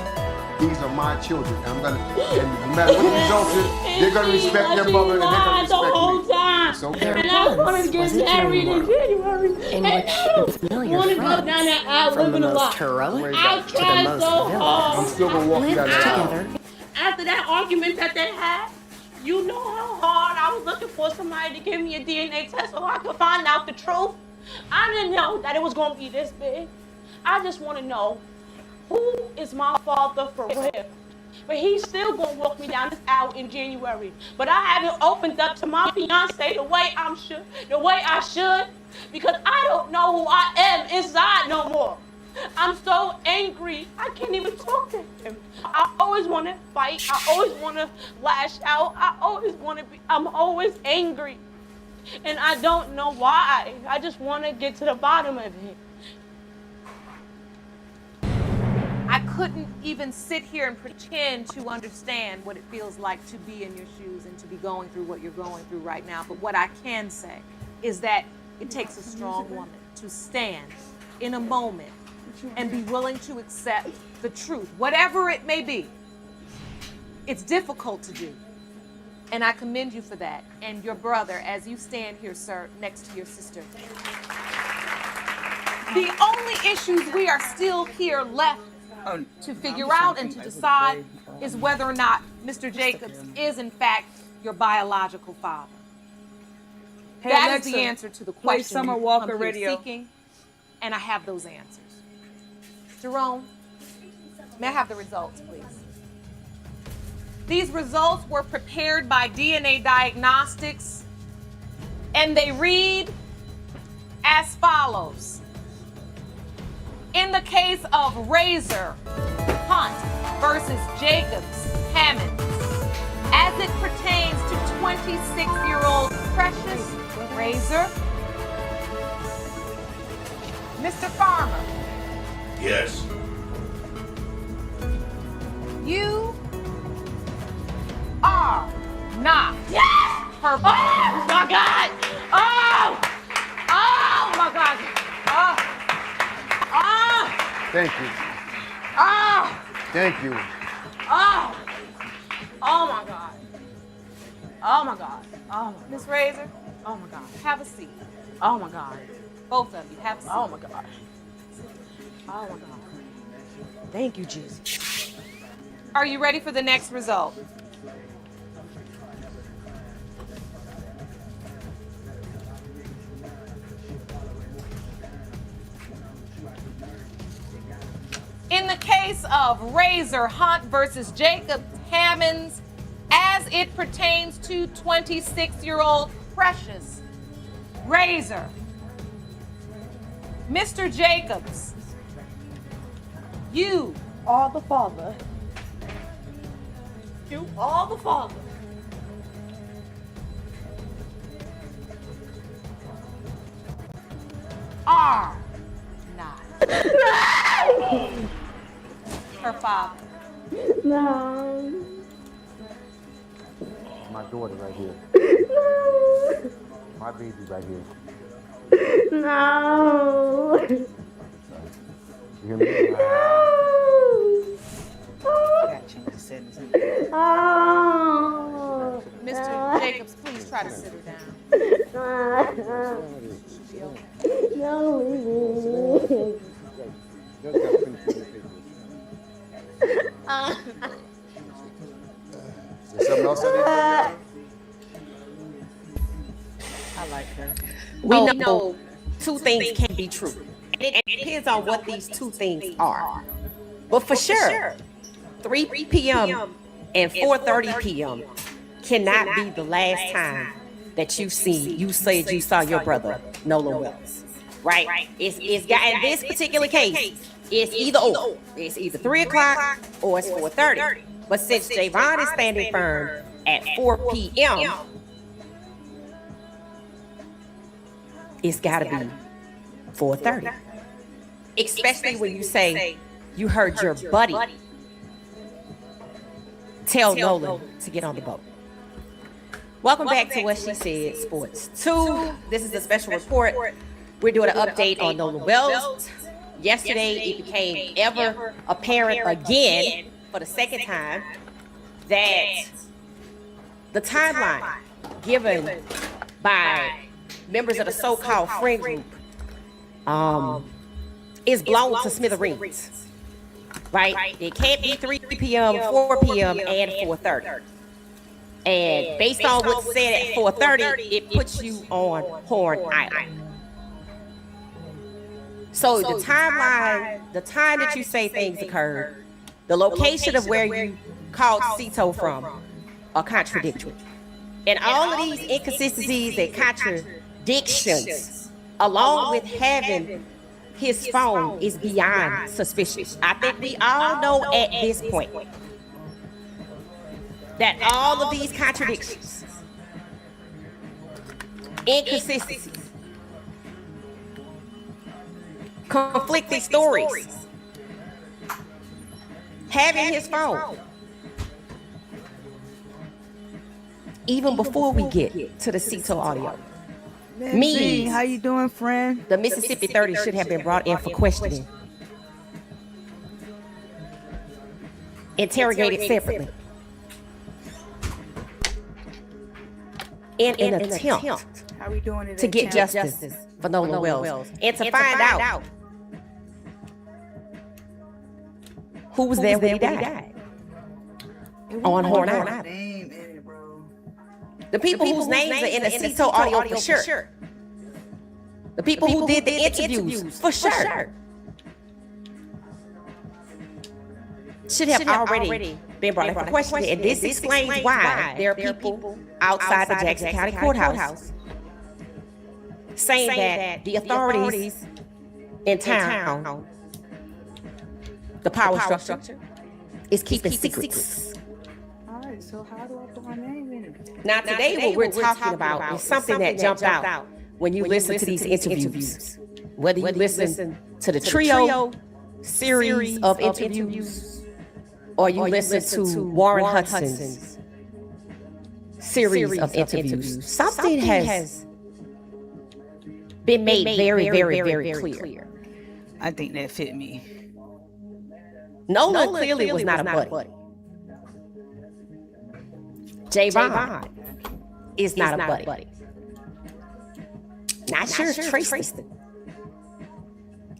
these are my children. And no matter what the results is, they're going to respect their mother and they're going to respect the whole me. time. It's okay. And I want to get married in January. In which a familiar want to go friend, down that aisle from the living a most lot. heroic I to the tried most so villainous, hard. I'm still going to walk you down lived that aisle. together. After that argument that they had, you know how hard I was looking for somebody to give me a DNA test so I could find out the truth. I didn't know that it was going to be this big. I just want to know who is my father for real. But he's still going to walk me down this aisle in January. But I haven't opened up to my fiance the way I should, because I don't know who I am inside no more. I'm so angry. I can't even talk to him. I always want to fight. I always want to lash out. I'm always angry. And I don't know why. I just want to get to the bottom of it. I couldn't even sit here and pretend to understand what it feels like to be in your shoes and to be going through what you're going through right now. But what I can say is that it takes a strong woman to stand in a moment and be willing to accept the truth, whatever it may be. It's difficult to do. And I commend you for that. And your brother, as you stand here, sir, next to your sister. The only issues we are still here left to figure out and to decide is whether or not Mr. Jacobs is in fact your biological father. Hey, That Alexa, is the answer to the play question Summer we've Walker come here Radio. seeking, and I have those answers. Jerome, may I have the results, please? These results were prepared by DNA Diagnostics, and they read as follows. In the case of Razor Hunt versus Jacobs Hammonds, as it pertains to 26-year-old Precious Razor, Mr. Farmer, Yes. you are not her Oh my God! Oh! Oh my God! Oh! Oh! Thank you. Oh! Thank you. Oh! Oh my God! Oh my God! Oh my Miss Razor, Oh my God! have a seat. Oh my God! Both of you, have a seat. Oh my God! Oh my God! Thank you, Jesus. Are you ready for the next result? In the case of Razor Hunt versus Jacob Hammonds, as it pertains to 26-year-old Precious Razor, Mr. Jacobs, you All the Father. You all the Father. are not her father. No. My daughter right here. No. My baby right here. No. You hear me? I gotta change the settings. Oh. Mr. Jacobs, please try to sit her down. No. Is there something else I need I like her. We know two things can be true. It depends on what these two things are. But for sure, 3 p.m. and 4:30 p.m. cannot be the last time that you've seen, you said you saw your brother, Nolan Wells, right? It's got, in this particular case, it's either or. It's either 3 o'clock or it's 4:30. But since Javon is standing firm at 4 p.m., it's got to be 4:30. Especially when you say you heard your buddy tell Nolan to get on the boat. Welcome back to What She Said Sports 2. This is a special report. We're doing an update on Nolan Wells. Yesterday, it became ever apparent again, for the second time, that the timeline given by members of the so-called friend group is blown to smithereens. Right? It can't be 3 p.m., 4 p.m., and 4:30. And based on what's said at 4:30, it puts you on Horn Island. So the timeline, the time that you say things occurred, the location of where you called Cito from are contradictory. And all of these inconsistencies and contradictions, along with having his phone, is beyond suspicious. I think we all know at this point that all of these contradictions, inconsistencies, conflicting stories, having his phone, even before we get to the Cito audio, means how you doing, friend? the Mississippi 30 should have been brought in for questioning, interrogated separately, in an attempt How we doing today, to get justice for Nolan Wells and to find out who was there when he died on Horn Island. Name in it, bro. The people whose names are in the Cito audio for sure. The people who did the interviews for sure should have already been brought in for questioning. And this explains why there are people outside the Jackson County Courthouse saying that the authorities in town, the power structure, is keeping secrets. All right, so how do I put my name in it? Now today what we're talking about is something that jumped out when you listen to these interviews. Whether you listen to the trio series of interviews or you listen to Warren Hudson's series of interviews, something has been made very, very, very clear. I think that fit me. Nolan clearly was not a buddy. Javon is not a buddy. Not sure if Tracy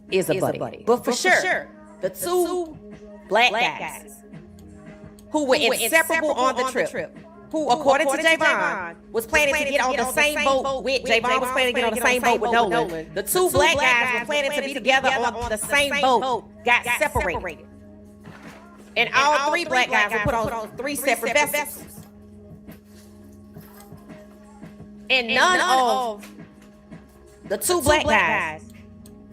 is a buddy. But for sure, the two black guys who were inseparable on the trip, who, according to Javon, was planning to get on the same boat with Javon was planning to get on the same boat with Nolan. The two black guys were planning to be together on the same boat, got separated. And all three black guys were put on 3 separate vessels. And none of the two black guys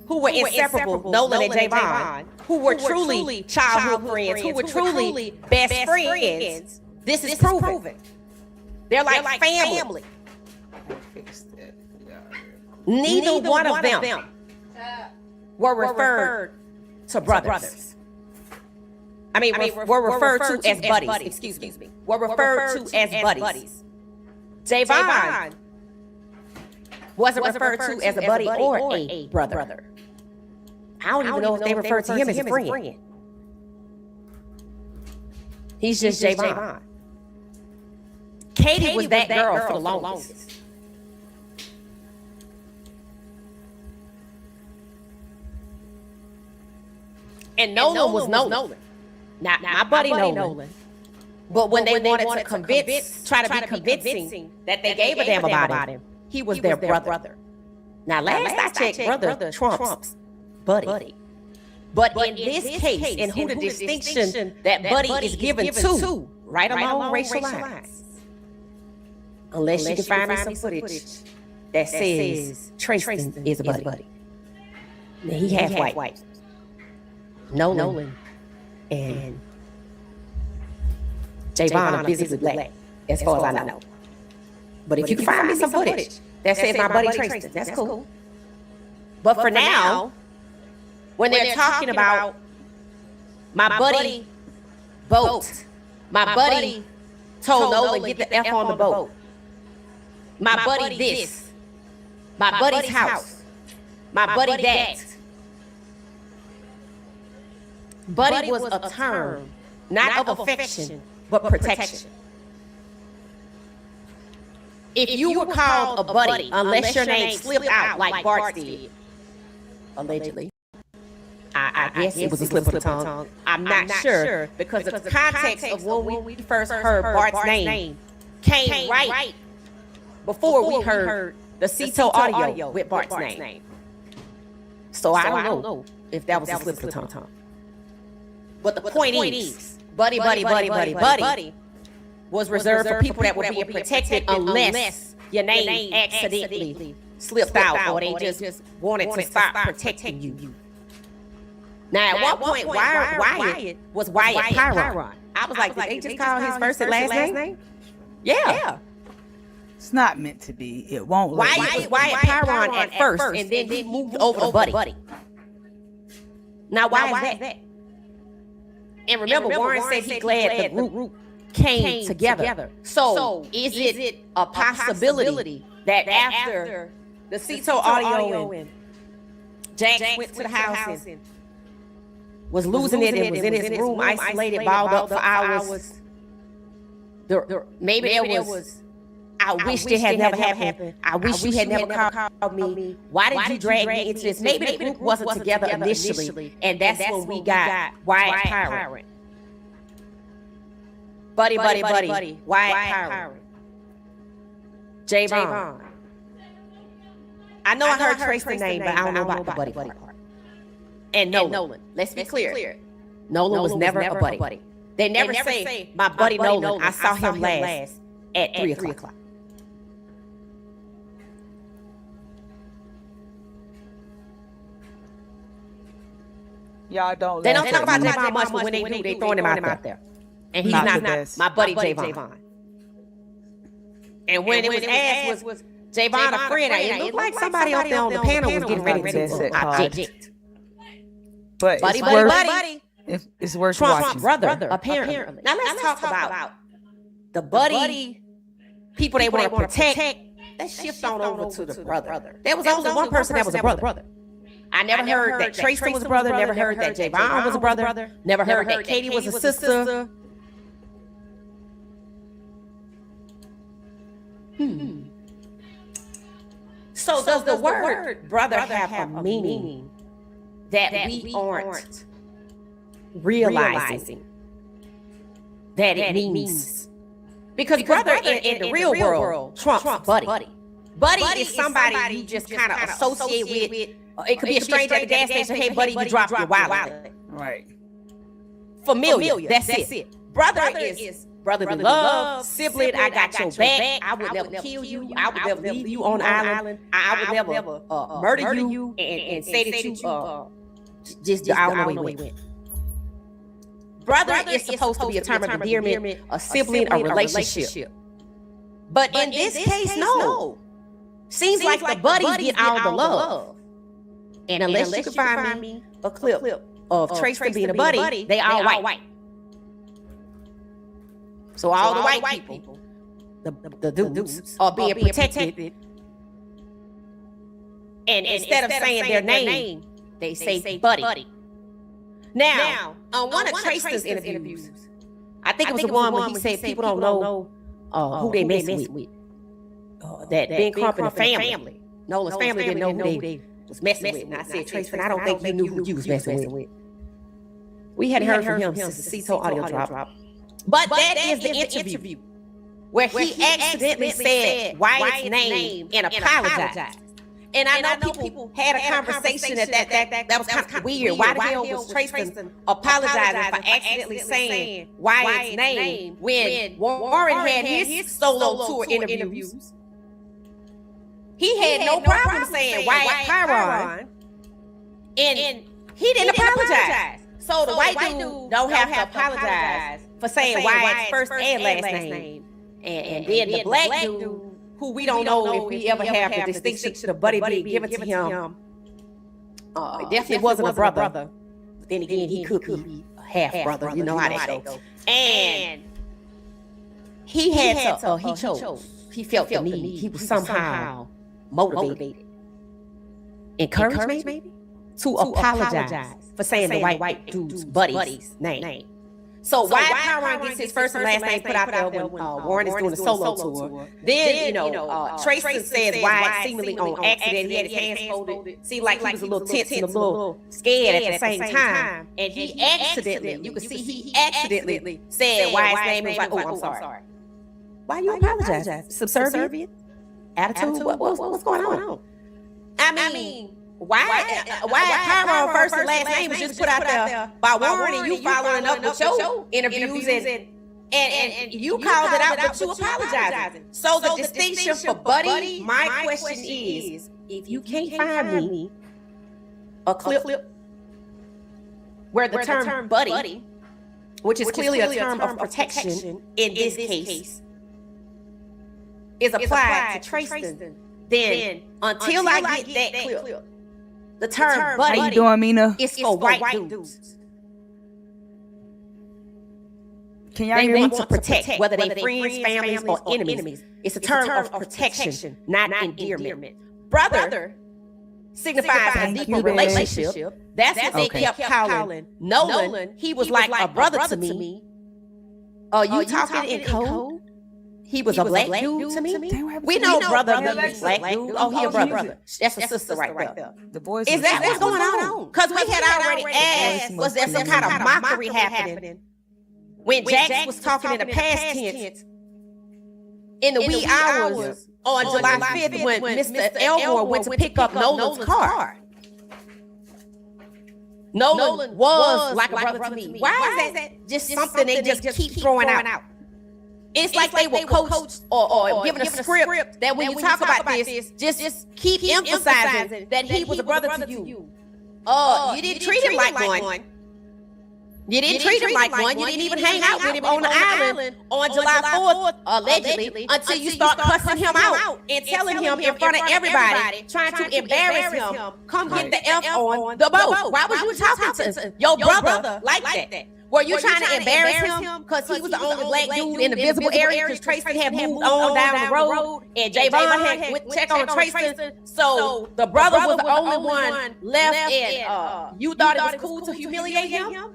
who were inseparable, Nolan and Javon, who were truly childhood friends, who were truly best friends, this is proven. They're like family. Neither one of them were referred to brothers. I mean, were referred to as buddies. Excuse me. Were referred to as buddies. Javon wasn't referred to as a buddy or a brother. I don't even know if they referred to him as a friend. He's just Javon. Katie was that girl for the longest. And Nolan was Nolan. Not my buddy Nolan. But when they wanted to try to be convincing that they gave a damn about him, he was their brother. Now, last I checked, brother Trump's buddy. But in this case, and who the distinction that buddy is given to, right along racial lines, Unless you can find me some footage that says Tristan is a buddy. Now, he half white. Nolan and Javon are visibly black, as far as I know. But if you can find me some footage that says my buddy Tristan, that's cool. But for now, when they're talking about my buddy boat, my buddy told Nolan, get the F on the boat. My buddy this. My buddy's house. My buddy that. Buddy was a term, not of affection, but protection. If you were called a buddy, unless your name slipped out like Bart did, allegedly, I guess it was a slip of the tongue. I'm not sure, because the context of when we first heard Bart's name came right before we heard the Cito audio with Bart's name. So I don't know if that was a slip of the tongue. But the point is, buddy was reserved for people that were being protected unless your name accidentally slipped out or they just wanted to stop protecting you. Now, at one point, Wyatt was Wyatt Pyron. I was like, did they just call his first and last name? Yeah. It's not meant to be. It won't. Wyatt was Wyatt Pyron at first, and then he moved over to Buddy. Now, why is that? And remember, Warren said he's glad the group came together. So, is it a possibility that after the Cito audio and Jack went to the house and was losing it and was in his room isolated, balled up for hours, maybe there was, I wish it had never happened. I wish you had never called me. Why did you drag me into this? Maybe the group wasn't together initially, and that's when we got Wyatt Pyron. Buddy, Wyatt Pyron. Javon. I know I heard Tracy's name, but I don't know about the buddy part. And Nolan. Let's be clear. Nolan was never a buddy. They never say, my buddy Nolan, I saw him last at 3 o'clock. Y'all don't. They don't talk about Javon much, but when they do, they throwing him out there. And he's not my buddy Javon. And when it was asked, was Javon a friend? It looked like somebody up there on the panel was getting ready to object. But buddy. It's worth Trump's watching. brother, apparently. Now let's talk about the buddy people they want to protect. Let's shift on over to the brother. There was only one person that was a brother. I never heard that Tracy was a brother. Never heard that Javon was a brother. Never heard that Katie was a sister. So does the word brother have a meaning that we aren't realizing that it means? Because brother in the real world trumps buddy. Buddy is somebody you just kind of associate with. It could be a stranger at the gas station. Hey, buddy, you drop your wallet. Right. Familiar. That's it. Brother is brotherly love, sibling. I got your back. I would never kill you. I would never leave you on the island. I would never murder you and say that you just I don't know where you went. Brother is supposed to be a term of endearment, a sibling, a relationship. But in this case, no. Seems like the buddies get all the love. And unless you can find me a clip of Tracy being a buddy, they all white. So all the white people, the dudes, are being protected. And instead of saying their name, they say buddy. Now, on one of Tracy's interviews, I think it was the one where he said people don't know who they messing with. That Ben Crump and the family, Nolan's family didn't know who they was messing with. And I said, Tracy, I don't think you knew who you was messing with. We hadn't heard from him since the Cito audio drop. But that is the interview where he accidentally said Wyatt's name and apologized. And I know people had a conversation that was kind of weird. Why the hell was Tristan apologizing for accidentally saying Wyatt's name when Warren had his solo tour interviews? He had no problem saying Wyatt Chiron, and he didn't apologize. So the white dude don't have to apologize for saying Wyatt's first and last name. And then the black dude, who we don't know if we ever have the distinction to the buddy being given to him, definitely wasn't a brother. But then again, he could be a half brother. You know how that goes. And he had to, he chose. He felt the need. He was somehow motivated, encouraged maybe, to apologize for saying the white dude's buddy's name. So Wyatt Chiron gets his first and last name put out there when Warren is doing a solo tour. Then, Tristan says Wyatt seemingly on accident. He had his hands folded. Seemed like he was a little tense and a little scared at the same time. And he accidentally, you can see he accidentally said Wyatt's name and was like, oh, I'm sorry. Why you apologize? Subservient? Attitude? What's going on? I mean, Wyatt Chiron first and last name was just put out there by Warren, and you following up with your interviews and you called it out, but you apologizing. So the distinction for buddy, my question is, if you can't find me a clip where the term buddy, which is clearly a term of protection in this case, is applied to Tristan, then until I get that clip, the term buddy, how you doing, Mina? Is for white dudes. Can y'all they hear me? want to protect, whether they friends, families, or enemies. It's a term of protection, not endearment. Brother signifies a deeper relationship. That's what they kept calling Nolan. He was like a brother to me. You talking in code? He was a black dude to me. We know brother means black dude. Oh, he a brother. That's a sister right there. The boys. Is that what's going on? Because we had already asked, was there some kind of mockery happening when Jax was talking in the past tense in the wee hours on July 5th when Mr. Elmore went to pick up Nolan's car? Nolan was like a brother to me. Why is that just something they just keep throwing out? It's like they were coached or given a script that when you talk about this, just keep emphasizing that he was a brother to you. You didn't treat him like one. You didn't treat him like one. You didn't even hang out with him on the island on July 4th, allegedly, until you start cussing him out and telling him in front of everybody, trying to embarrass him, come get the F on the boat. Why was you talking to your brother like that? Were you trying to embarrass him because he was the only black dude in the visible area because Tristan had moved on down the road and Javon had went to check on Tristan? So the brother was the only one left and you thought it was cool to humiliate him?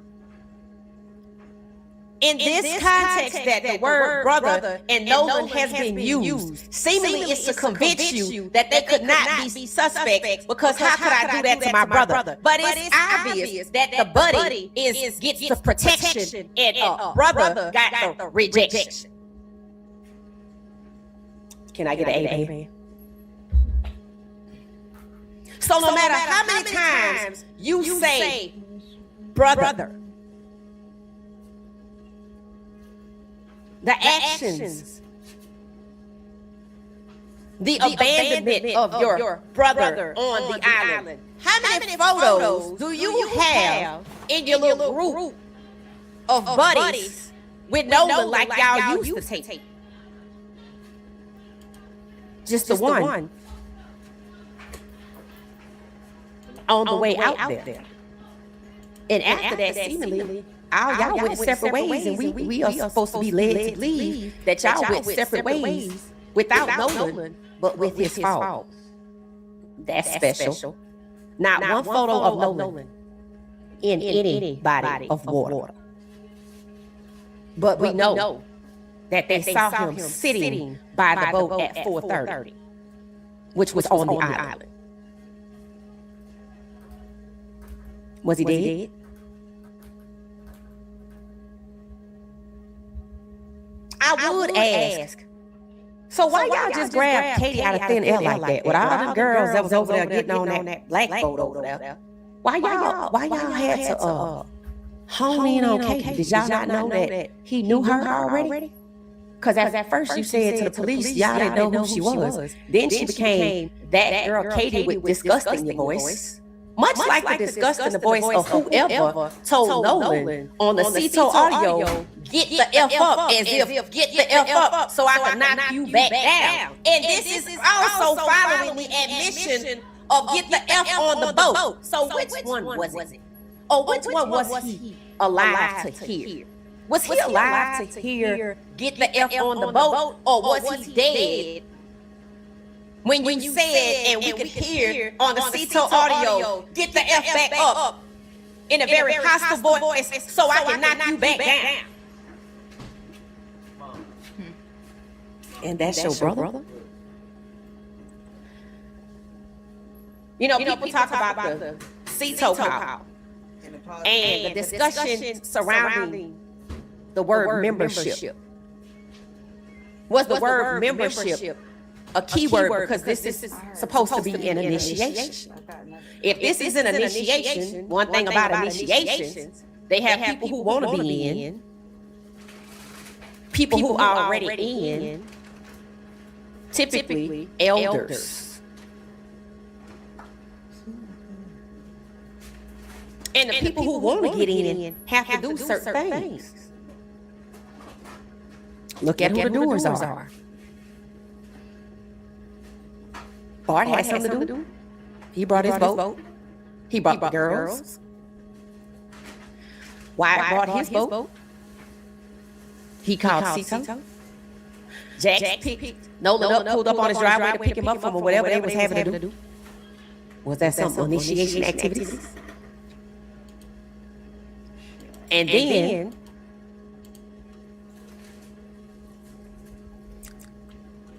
In this context that the word brother and Nolan has been used, seemingly it's to convince you that they could not be suspects because how could I do that to my brother? But it's obvious that the buddy gets the protection and brother got the rejection. Can I get an amen? So no matter how many times you say brother, the actions, the abandonment of your brother on the island. How many photos do you have in your little group of buddies with Nolan like y'all used to take? Just the one. On the way out there. And after that, seemingly, y'all went separate ways, and we are supposed to be led to believe that y'all went separate ways without Nolan, but with his fault. That's special. Not one photo of Nolan in any body of water. But we know that they saw him sitting by the boat at 4:30, which was on the island. Was he dead? I would ask So why y'all just grab Katie out of thin air like that? With all the girls that was over there getting on that black boat over there. Why y'all had to hone in on Katie? Did y'all not know that he knew her already? Because at first you said to the police, y'all didn't know who she was. Then she became that girl Katie with disgusting your voice. Much like the disgusting the voice of whoever told Nolan on the Cito audio, get the F up, as if get the F up so I can knock you back down. And this is also following the admission of get the F on the boat. So which one was it? Or which one was he alive to hear? Was he alive to hear get the F on the boat, or was he dead? When you said, and we could hear on the Cito audio, get the F back up in a very hostile voice so I can knock you back down. And that's your brother? You know, people talk about the Cito call and the discussion surrounding the word membership. Was the word membership a key word, because this is supposed to be an initiation? If this is an initiation, one thing about initiations, they have people who want to be in, people who are already in, typically elders. And the people who want to get in have to do certain things. Look at who the doers are. Bart had something to do. He brought his boat. He brought the girls. Wyatt brought his boat. He called Cito. Jax picked Nolan pulled up on his driveway to pick him up from whatever they was having to do. Was that some initiation activities? And then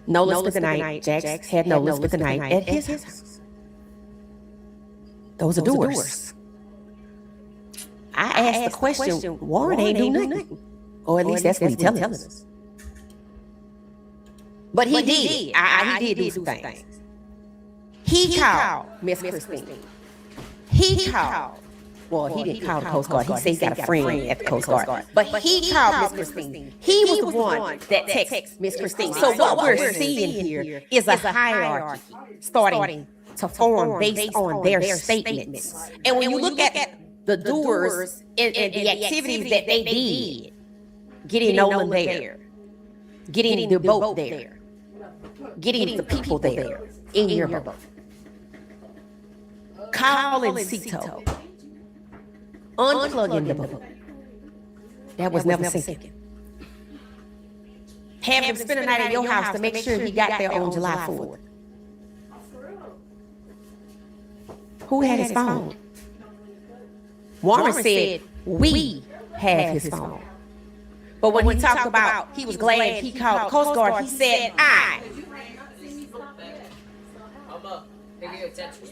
Nolan spent the night. Jax had Nolan spent the night at his house. Those are doers. I asked the question, Warren ain't do nothing. Or at least that's what he's telling us. But he did. He did do some things. He called Miss Christine. He called. Well, he didn't call the Coast Guard. He said he got a friend at the Coast Guard. But he called Miss Christine. He was the one that texted Miss Christine. So what we're seeing here is a hierarchy starting to form based on their statements. And when you look at the doers and the activities that they did, getting Nolan there, getting the boat there, getting the people there in your boat, calling Cito, unplugging the boat. That was never sinking. Have him spend a night at your house to make sure he got there on July 4th. Who had his phone? Warren said we had his phone. But when he talked about he was glad he called the Coast Guard, he said I.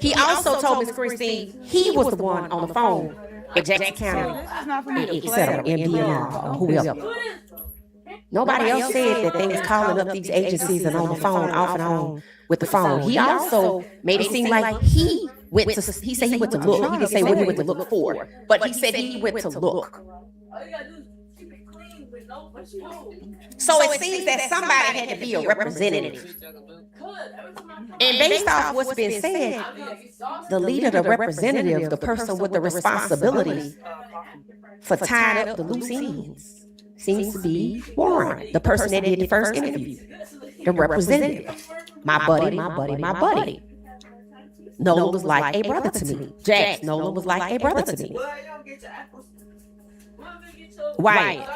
He also told Miss Christine he was the one on the phone at Jackson County, etc., MDNR, or whoever. Nobody else said that they was calling up these agencies and on the phone, off and on with the phone. He also made it seem like he went to, he said he went to look. He didn't say what he went to look for, but he said he went to look. So it seems that somebody had to be a representative. And based off what's been said, the leader, the representative, the person with the responsibility for tying up the loose ends seems to be Warren, the person that did the first interview, the representative. My buddy. Nolan was like a brother to me. Jax, Nolan was like a brother to me. Why?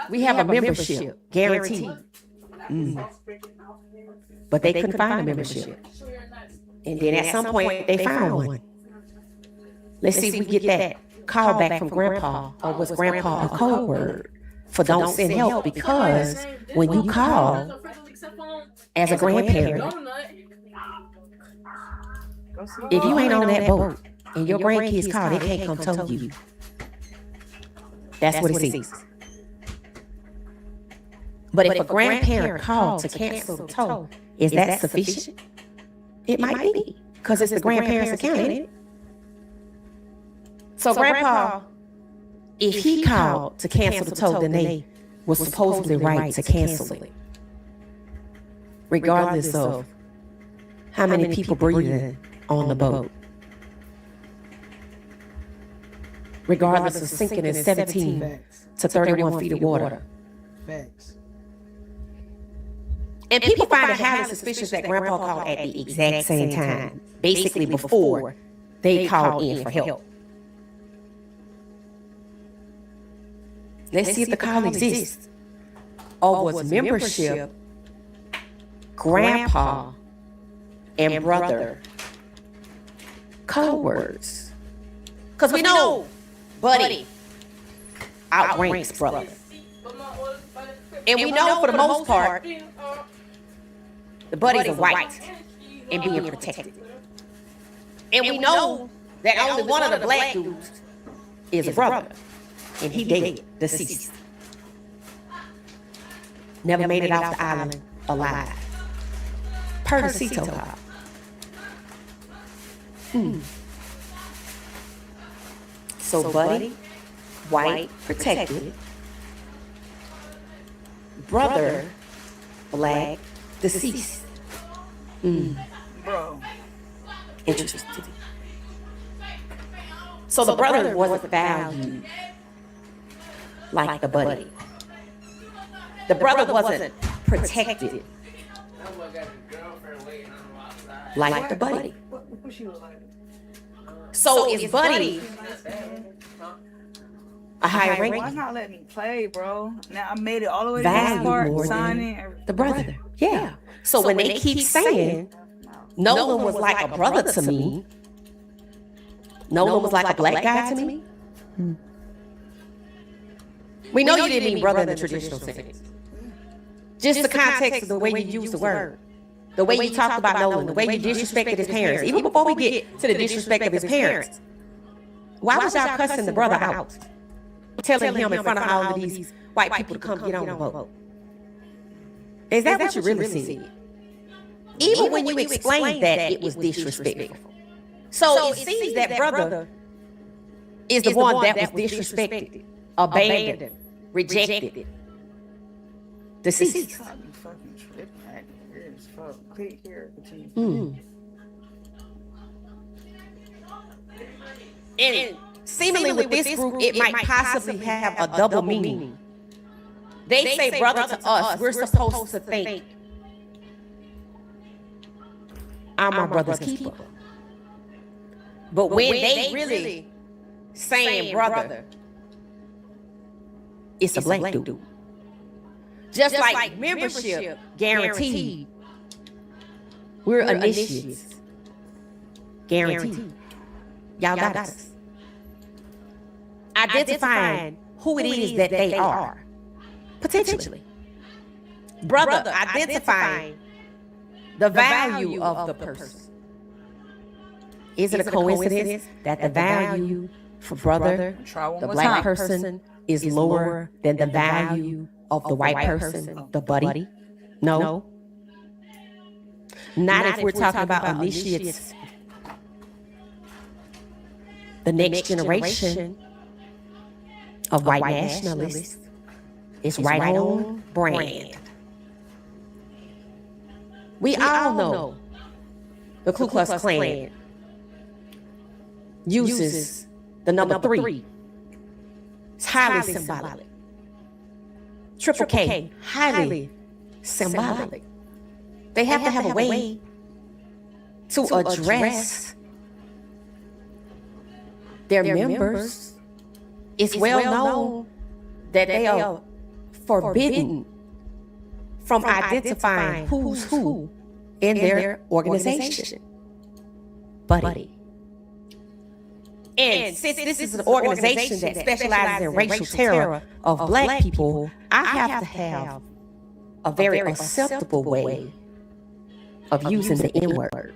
We have a membership, guaranteed. But they couldn't find a membership. And then at some point, they found one. Let's see if we get that call back from Grandpa, or was Grandpa a code word for don't send help? Because when you call as a grandparent, if you ain't on that boat and your grandkids call, they can't come tell you. That's what it seems. But if a grandparent called to cancel the toll, is that sufficient? It might be, because it's the grandparent's account, ain't it? So Grandpa, if he called to cancel the toll, then they was supposedly right to cancel it, regardless of how many people breathing on the boat, regardless of sinking in 17 to 31 feet of water. Facts. And people find it highly suspicious that Grandpa called at the exact same time, basically before they called in for help. Let's see if the call exists. Or was membership Grandpa and brother code words? Because we know Buddy outranks brother. And we know for the most part, the buddies are white and being protected. And we know that only one of the black dudes is a brother. And he dead, deceased. Never made it off the island alive. Per the Cito Hall. So Buddy, white, protected. Brother, black, deceased. Bro. Interesting. So the brother wasn't valued like the buddy. The brother wasn't protected like the buddy. So is Buddy a higher rank? Why not let me play, bro? Now I made it all the way to Value this part, more signing. than the brother. Yeah. So when they keep saying Nolan was like a brother to me, Nolan was like a black guy to me, we know you didn't mean brother in the traditional sense. Just the context of the way you use the word. The way you talked about Nolan, the way you disrespected his parents. Even before we get to the disrespect of his parents. Why was y'all cussing the brother out? Telling him in front of all of these white people to come get on the boat. Is that what you really said? Even when you explained that it was disrespectful. So it seems that brother is the one that was disrespected, abandoned, rejected, deceased. Fucking tripping. Weird as fuck. Click here. Continue. And seemingly with this group, it might possibly have a double meaning. They say brother to us, we're supposed to think, I'm my brother's keeper. But when they really saying brother, it's a black dude. Just like membership guaranteed, we're initiates. Guaranteed. Y'all got us. Identifying who it is that they are. Potentially. Brother, identifying the value of the person. Is it a coincidence that the value for brother, the black person, is lower than the value of the white person, the buddy? No. Not if we're talking about initiates. The next generation of white nationalists is right on brand. We all know the Ku Klux Klan uses the number 3. It's highly symbolic. Triple K, highly symbolic. They have to have a way to address their members. It's well known that they are forbidden from identifying who's who in their organization. Buddy. And since this is an organization that specializes in racial terror of black people, I have to have a very acceptable way of using the N-word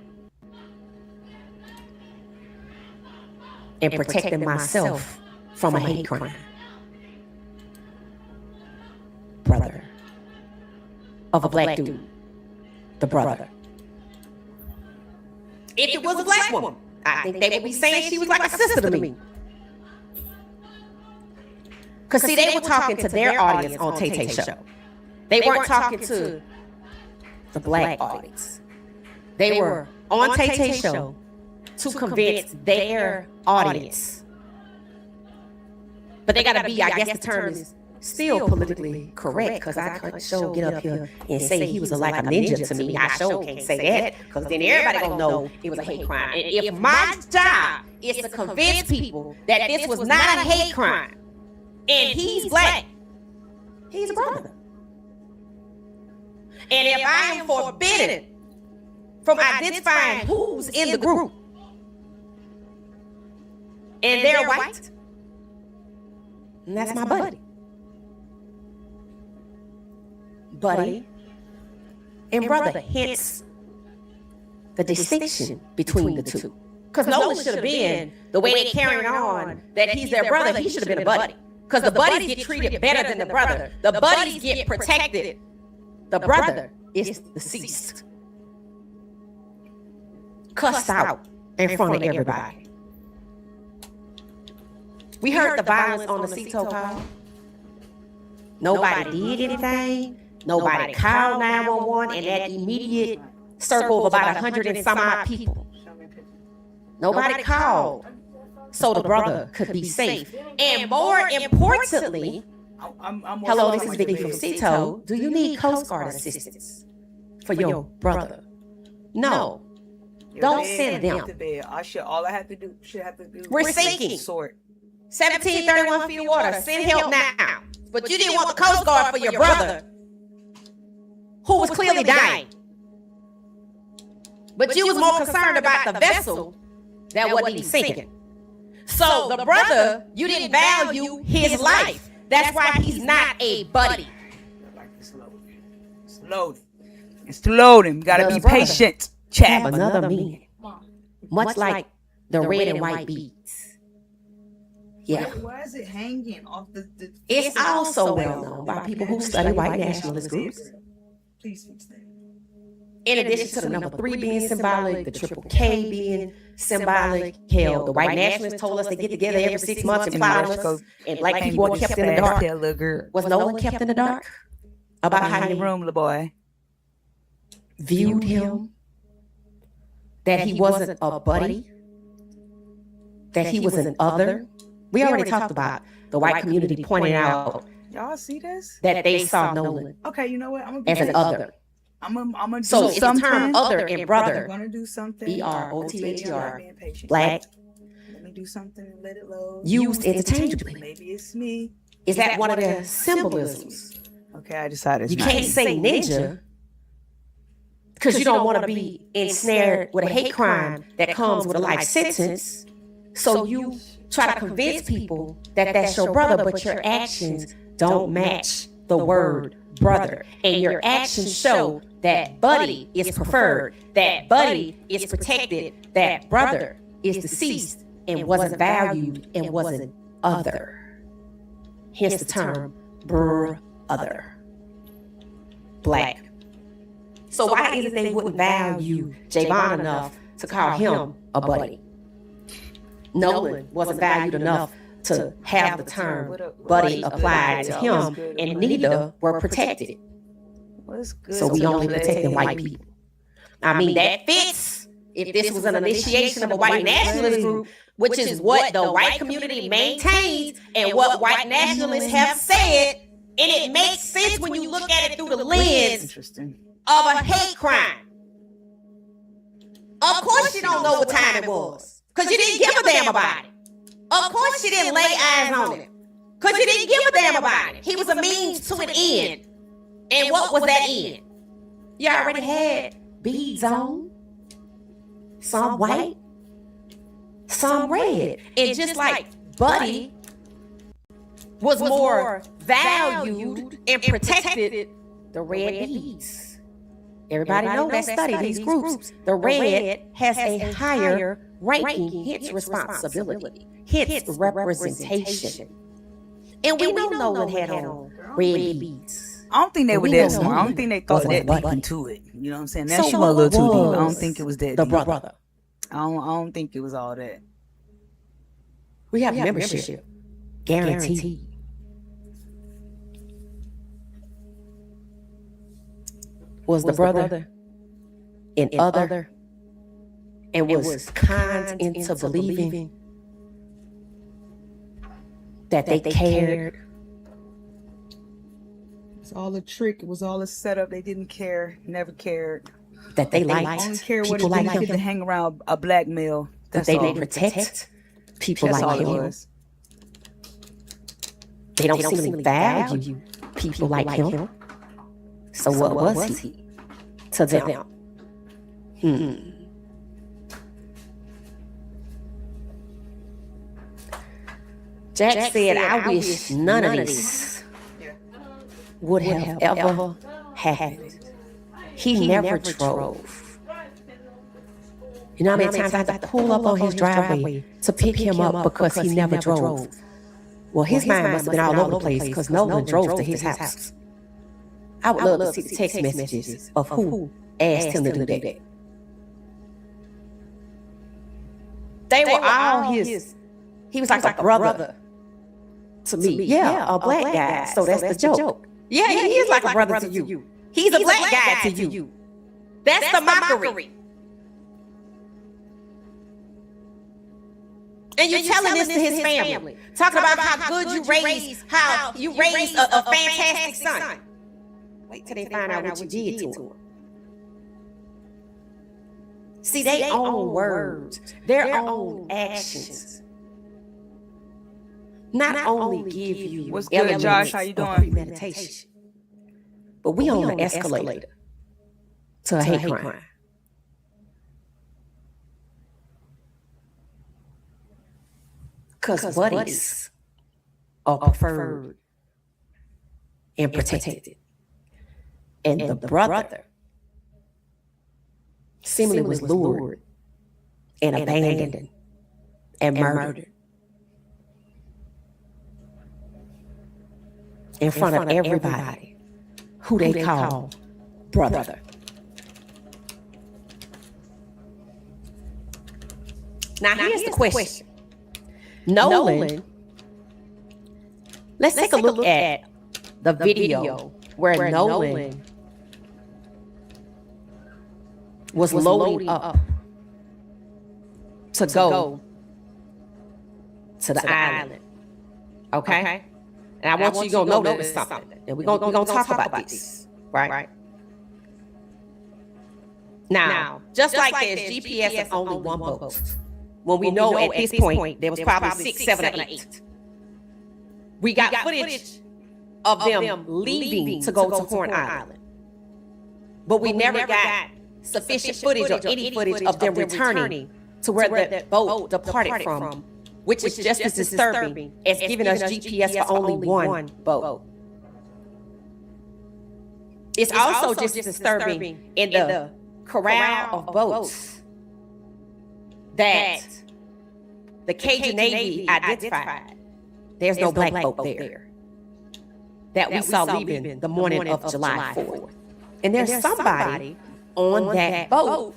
and protecting myself from a hate crime. Brother. of a black dude, the brother. If it was a black woman, I think they would be saying she was like a sister to me. Because see, they were talking to their audience on Tay Tay show. They weren't talking to the black audience. They were on Tay Tay show to convince their audience. But they gotta be, I guess the term is still politically correct, because I couldn't sure get up here and say he was like a ninja to me. I sure can't say that, because then everybody gonna know it was a hate crime. And if my job is to convince people that this was not a hate crime, and he's black, he's a brother. And if I am forbidden from identifying who's in the group, and they're white, and that's my buddy. Buddy and brother, hence the distinction between the two. Because Nolan should have been, the way they carrying on, that he's their brother, he should have been a buddy. Because the buddies get treated better than the brother. The buddies get protected. The brother is deceased. Cussed out in front of everybody. We heard the violence on the Cito call. Nobody did anything. Nobody called 911 in that immediate circle of about 100 and some odd people. Nobody called so the brother could be safe. And more importantly, hello, this is Vicky from Cito. Do you need Coast Guard assistance for your brother? No. Don't send them. All I have to do We're sinking. 1731 feet of water. Send help now. But you didn't want the Coast Guard for your brother, who was clearly dying. But you was more concerned about the vessel that wasn't even sinking. So the brother, you didn't value his life. That's why he's not a buddy. It's loaded. It's loaded. You gotta be patient. Chat. Another meaning. Much like the red and white beads. Yeah. Why is it hanging off the It's also well known by people who study white nationalist groups. Please fix that. In addition to the number 3 being symbolic, the triple K being symbolic, hell, the white nationalists told us they get together every 6 months and follow us, and black people are kept in the dark. Was Nolan kept in the dark about how he room, little boy viewed him? That he wasn't a buddy? That he was an other? We already talked about the white community pointing out y'all see this? That they saw Nolan okay, you know what? as an other. I'm gonna do so something. It's the term other and brother. I'm gonna do something. BROTHER. Black. Let me do something and let it load. Used interchangeably. Maybe it's me. Is that one of the symbolisms? Okay, I decided. You can't say ninja because you don't want to be ensnared with a hate crime that comes with a life sentence. So you try to convince people that that's your brother, but your actions don't match the word brother. And your actions show that buddy is preferred, that buddy is protected, that brother is deceased and wasn't valued and wasn't other. Hence the term brother. Black. So why is it they wouldn't value Javon enough to call him a buddy? Nolan wasn't valued enough to have the term buddy applied to him, and neither were protected. So we only protected white people. I mean, that fits if this was an initiation of a white nationalist group, which is what the white community maintains and what white nationalists have said, and it makes sense when you look at it through the lens of a hate crime. Of course you don't know what time it was, because you didn't give a damn about it. Of course you didn't lay eyes on him, because you didn't give a damn about it. He was a means to an end. And what was that end? You already had beads on, some white, some red. And just like Buddy was more valued and protected, the red beads. Everybody know that study these groups. The red has a higher ranking, hence responsibility, hence representation. And we know Nolan had on red beads. I don't think they But were we that know smart. I don't who think they thought was that what deep into it. You know what I'm saying? That So shit was a little too deep. I don't was think it was that the deep. brother. I don't think it was all that. We have membership. Guaranteed. Was the brother and other and was kind into believing that they cared. It was all a trick. It was all a setup. They didn't care. Never cared. That they liked Only care what it people did like to get to him. hang around a black male. That That's they all. would protect people That's all like it him. was. They don't seem to value people like him. So what was he to them? Jack said, I wish none of this would have ever happened. He never drove. You know how many times I had to pull up on his driveway to pick him up because he never drove? Well, his mind must have been all over the place because Nolan drove to his house. I would love to see the text messages of who asked him to do that. They were all his. He was like a brother to me. Yeah, a black guy. So that's the joke. Yeah, he is like a brother to you. He's a black guy to you. That's the mockery. And you're telling this to his family. Talking about how good you raised, how you raised a fantastic son. Wait till they find out what you did to him. See, their own words, their own actions not only give you What's good, Josh? How you doing? Premeditation, but we on an escalator to a hate crime. Because buddies are preferred and protected. And the brother seemingly was lured and abandoned and murdered in front of everybody who they call brother. Now here's the question. Nolan, let's take a look at the video where Nolan was loading up to go to the island. Okay? And I want you to know notice something. And we're going to talk about this. Right? Now, just like there's GPS of only one boat, when we know at this point there was probably 6, 7, or 8. We got footage of them leaving to go to Horn Island. But we never got sufficient footage or any footage of them returning to where the boat departed from, which is just as disturbing as giving us GPS for only one boat. It's also just as disturbing in the corral of boats that the Cajun Navy identified. There's no black boat there that we saw leaving the morning of July 4th. And there's somebody on that boat,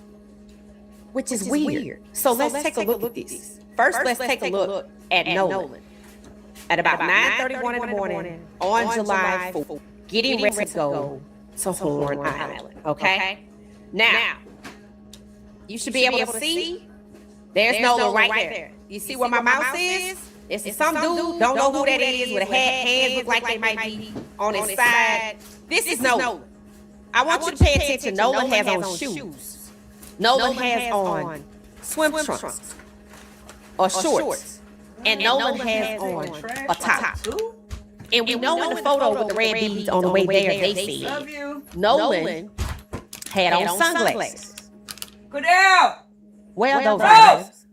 which is weird. So let's take a look at this. First, let's take a look at Nolan. At about 9:31 in the morning on July 4th, getting ready to go to Horn Island. Okay? Now, you should be able to see. There's Nolan right there. You see where my mouse is? It's some dude, don't know who that is, with a hat, hands look like they might be on his side. This is Nolan. I want you to pay attention. Nolan has on shoes. Nolan has on swim trunks or shorts. And Nolan has on a top. And we know in the photo with the red beads on the way there, they said Nolan had on sunglasses. Go down. Well, those eyes.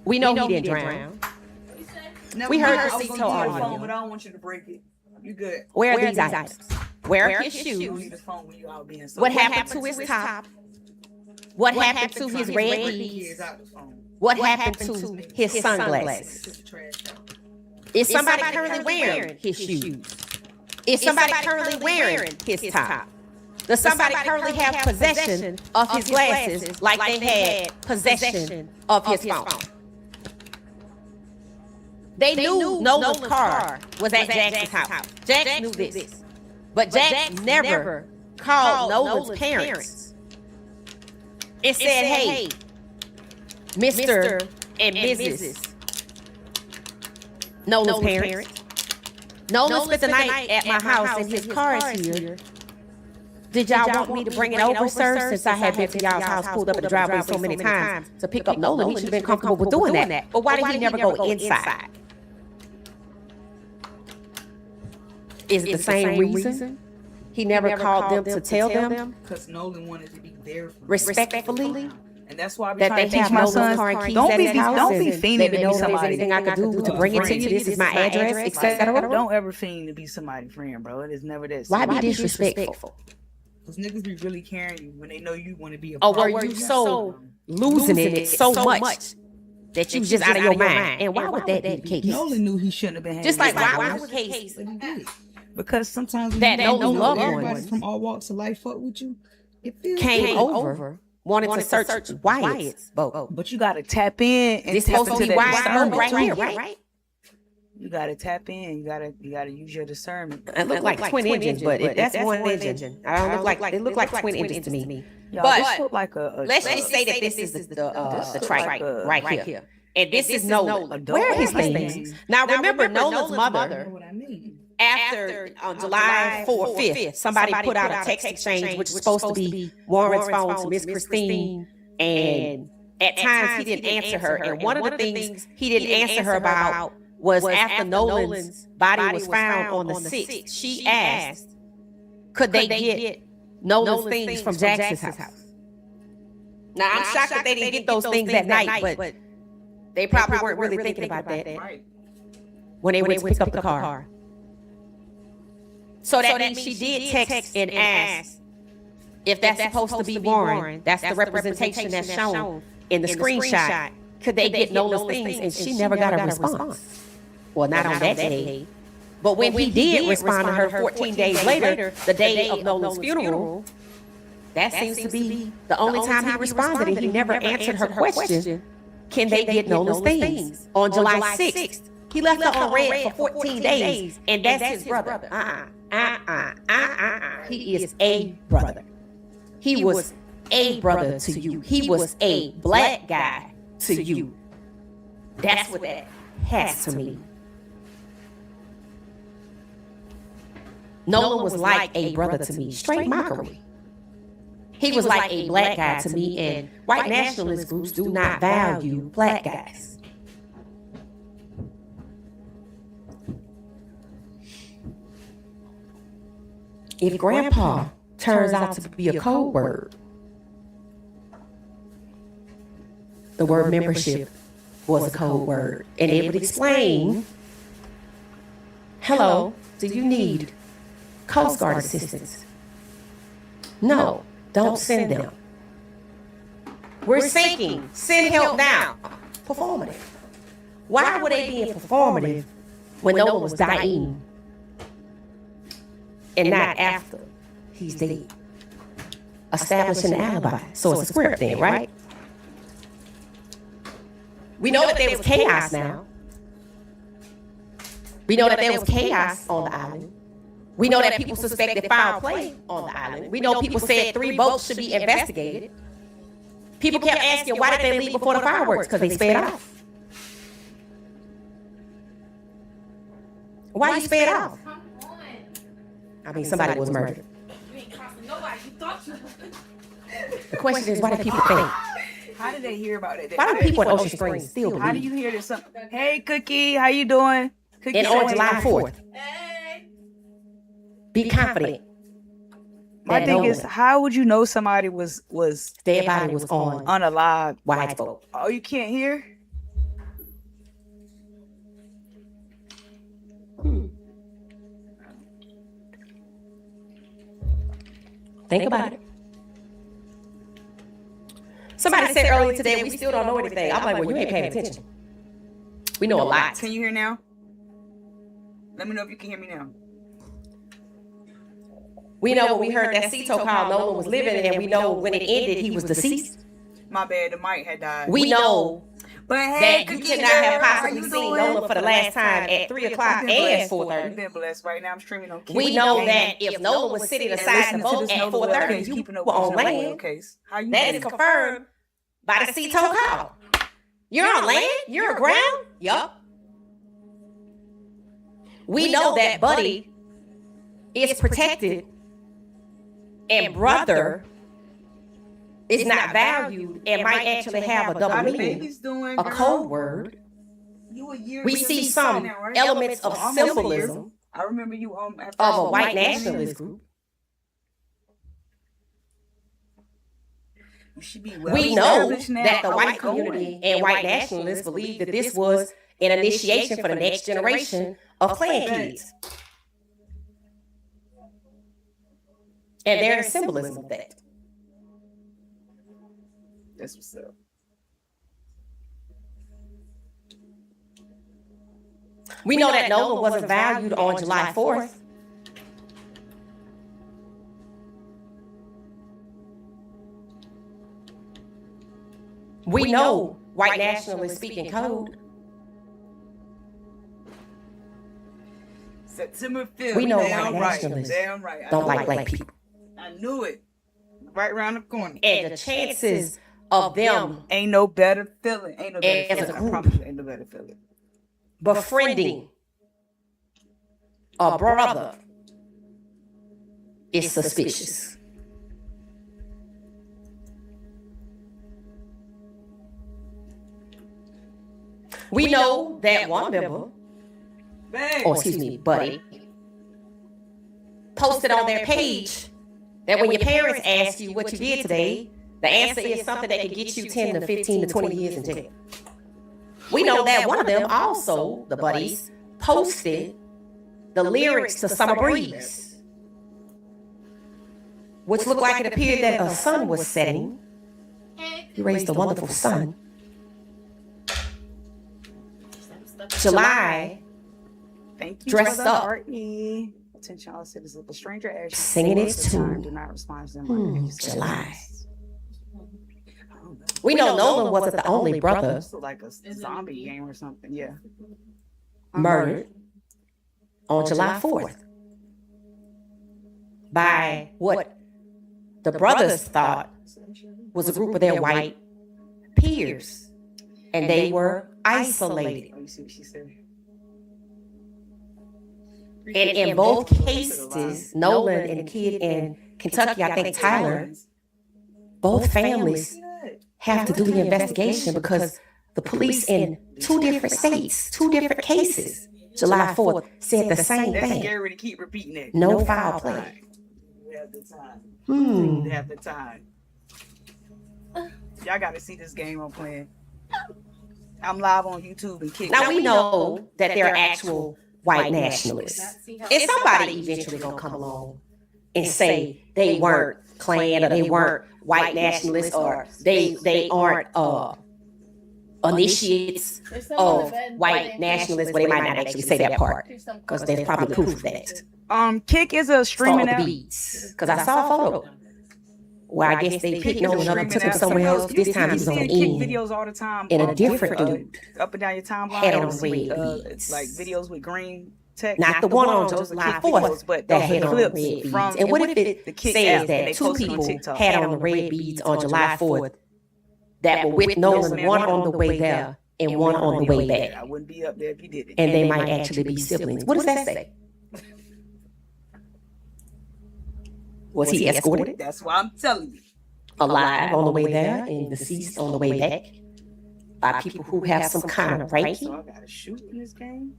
We know he didn't drown. We heard the Cito audio. But I don't want you to break it. You good? Where are these items? Where are his shoes? What happened to his top? What happened to his red beads? What happened to his sunglasses? Is somebody currently wearing his shoes? Is somebody currently wearing his top? Does somebody currently have possession of his glasses like they had possession of his phone? They knew Nolan's car was at Jackson's house. Jax knew this. But Jax never called Nolan's parents and said, hey, Mr. and Mrs. Nolan's parents. Nolan spent the night at my house and his car is here. Did y'all want me to bring it over, sir? Since I had been to y'all's house, pulled up in the driveway so many times to pick up Nolan, he should have been comfortable with doing that. But why did he never go inside? Is it the same reason? He never called them to tell them Because Nolan wanted to be there for respectfully and that's why I be that trying they to teach have my Nolan's sons, car and keys don't at be his house. don't be and fiending let to me be know if there's somebody. anything I could do to bring it to you. This is my address, etc. Don't ever fiend to be somebody's friend, bro. It is never that. Why be disrespectful? Because niggas be really carrying you when they know you want to be a Or part. were you so losing it so much that you was just out of your mind? And why would that be the case? Nolan knew he shouldn't have been. Just like why was the case Because sometimes when that you Nolan loved everybody ones from all walks of life fuck with you, it feels came good. over, wanted to search Wyatt's boat. But you gotta tap in and This tap supposed to into be that Wyatt's boat discernment right too. here, right? You gotta tap in. You gotta use your discernment. It looked like twin engines, but that's one engine. I don't look like it looked like twin engines to me. Y'all, But this look like a let's just say that this is the trike like a- right here. And this is Nolan. Where are his things? Now remember, Nolan's mother, what I mean. after on July 5th, somebody put out a text exchange, which was supposed to be Warren's phone to Miss Christine. And at times he didn't answer her. And one of the things he didn't answer her about was after Nolan's body was found on the 6th, she asked, could they get Nolan's things from Jackson's house? Now, I'm shocked that they didn't get those things that night, but they probably weren't really thinking about that when they went to pick up the car. So that means she did text and ask if that's supposed to be Warren. That's the representation that's shown in the screenshot. Could they get Nola's things? And she never got a response. Well, not on that day. But when he did respond to her 14 days later, the day of Nola's funeral, that seems to be the only time he responded, and he never answered her question, can they get Nola's things? On July 6th, he left her on red for 14 days, and that's his brother. He is a brother. He was a brother to you. He was a black guy to you. That's what that has to mean. Nolan was like a brother to me, straight mockery. He was like a black guy to me, and white nationalist groups do not value black guys. If grandpa turns out to be a code word, the word membership was a code word, and it would explain, hello, do you need Coast Guard assistance? No, don't send them. We're sinking. Send help now. Performative. Why were they being performative when Nolan was dying and not after he's dead? Establishing an alibi. So it's a script then, right? We know that there was chaos now. We know that there was chaos on the island. We know that people suspected foul play on the island. We know people said 3 boats should be investigated. People kept asking, why did they leave before the fireworks? Because they sped off. Why you sped off? I mean, somebody was murdered. You ain't crossing nobody. You thought you The question is, why do people think? How did they hear about it? Why do people in Ocean Springs still How do believe? you hear this? Hey, Cookie, how you doing? Cookie, And on July 4th, Hey. be confident. My that thing is, Nolan, how would you know somebody was their body was on unalive? Wyatt's boat. Oh, you can't hear? Think about it. Somebody said earlier today, we still don't know anything. I'm like, well, you ain't paying attention. We know a lot. Can you hear now? Let me know if you can hear me now. We know when we heard that Cito call, Nolan was living, and we know when it ended, he was deceased. My bad, the mic had died. We know but hey, that you cannot have possibly seen Nolan for the last time at 3 o'clock and 4:30. You've been blessed. Right now I'm streaming on Kick. We know that if Nolan was sitting aside the boat at 4:30, you were on land. That is confirmed by the Cito call. You're on land? You're aground? Yup. We know that Buddy is protected and brother is not valued and might actually have a double meaning, a code word. We see some elements of symbolism I remember you of a white nationalist group. We know that the white community and white nationalists believe that this was an initiation for the next generation of Klan kids. And there is symbolism of that. That's what's up. We know that Nolan wasn't valued on July 4th. We know white nationalists speak in code. September 5th. We know white nationalists don't like black people. I knew it. Right around the corner. And the chances of them ain't no better feeling. Ain't no better as a feeling. I promise you, ain't no better feeling. befriending a brother is suspicious. We know that one member, or excuse me, Buddy, posted on their page that when your parents ask you what you did today, the answer is something that could get you 10 to 15 to 20 years in jail. We know that one of them also, the Buddies, posted the lyrics to Summer Breeze, which looked like it appeared that a sun was setting. He raised a wonderful son. July, Thank you, dressed brother up, Courtney. Attention all citizens. A stranger asks you singing to his time, tune. do not respond to them. July. We know Nolan wasn't the only brother This is like a zombie game or something. Yeah. murdered on July 4th by what the brothers thought was a group of their white peers, and they were isolated. Oh, you see what she said? And in both cases, Nolan and the kid in Kentucky, I think Tyler, both families have to do the investigation because the police in 2 different states, 2 different cases, July 4th, said the same That's thing. scary to keep repeating that. No foul play. We have the time. Hmm. We have the time. Y'all got to see this game I'm playing. I'm live on YouTube and Kick. Now we know that they're actual white nationalists. And somebody eventually gonna come along and say they weren't Klan or they weren't white nationalists or they aren't initiates of white nationalists, but they might not actually say that part because there's probably proof of that. Kick is a streaming Salt app. beats, because I saw a photo where I guess they picked Nolan up and took him somewhere else. But this time he was on the Kick end. videos all the time. And a different dude up and down your timeline. had on you'll see, red beads. like videos with green text. Not the one on those are July Kick 4th videos, but that those had are on red clips beads. from And what if the it Kick says app, and that they 2 post it on people TikTok. had on the red beads on July 4th that were with Nolan, one on the way there and one on the way back? I wouldn't be up there if you did it. And they might actually be siblings. What does that say? Was he escorted? That's why I'm telling you. Alive on the way there and deceased on the way back by people who have some kind of So ranking? I gotta shoot in this game.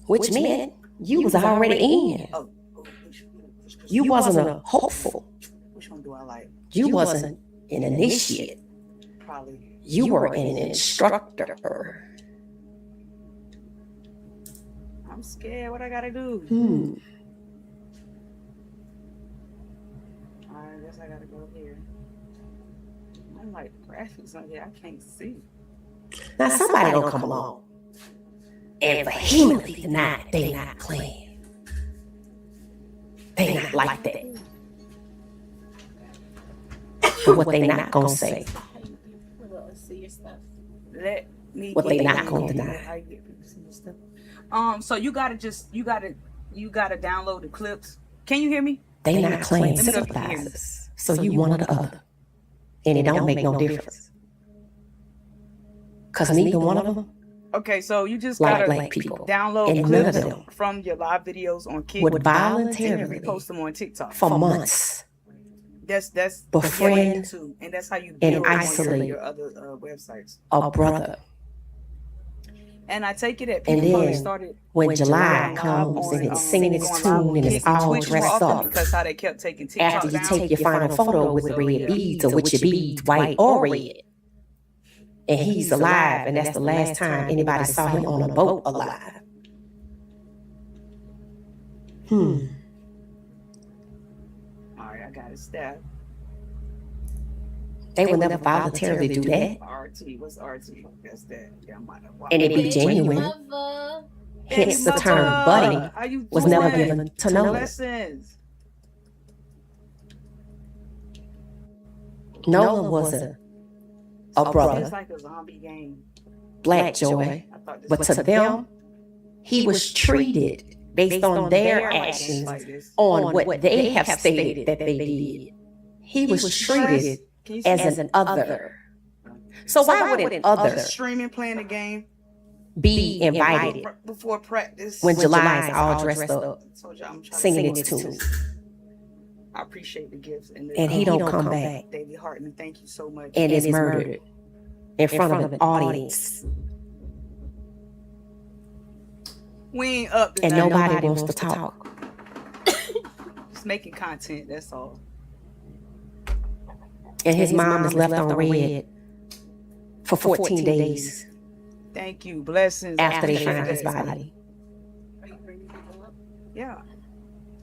Which meant you was already in. You wasn't a hopeful. Which one do I like? You wasn't an initiate. Probably. You were an instructor. I'm scared. What I gotta do? All right, I guess I gotta go here. I'm like graphics on here. I can't see. Now somebody gonna come along and vehemently deny they not Klan. They not like that. But what they not gonna say, See your stuff. Let me. what they get not it. gonna deny. How you get people to see your stuff. So you gotta download the clips. Can you hear me? They not claim Let me know if you can hear me. sympathizers. So you one or the other. And it don't make no difference. Cause neither one of them Okay, so you just like gotta black people. download And none of clips them from your live videos on Kick would and voluntarily repost them on TikTok. for months That's befriend too, and that's how you and build on isolate your other websites. a brother. And I take it that And people probably then started when July going comes live and on, it's singing its going live tune on and Kick it's all Twitch more dressed often up. because how they kept taking TikTok After you down. take your final photo with the red beads or with your beads white or red. And he's alive, and that's the last time anybody saw him on a boat alive. All right, I got it. Staff. They would never voluntarily do that. RT, what's RT? That's that. Yeah, I'm out of And it be genuine. Hence the term buddy was never given to no one. Lessons. Nolan was a brother, It's like a zombie game. Black Joy, but to them, he was treated based on their actions on what they have stated that they did. He was treated as an other. So why would an other Streaming, playing the game be invited before practice when July is all dressed up, Told you I'm trying singing to its tunes? I appreciate the gifts and He don't come back David Hartman, thank you so much. and is murdered in front of an audience, We ain't up to and nothing. nobody wants to talk. Just making content, that's all. And his mom is left on red for 14 days Thank you. Blessings. after they Appreciate find his that. body. Yeah.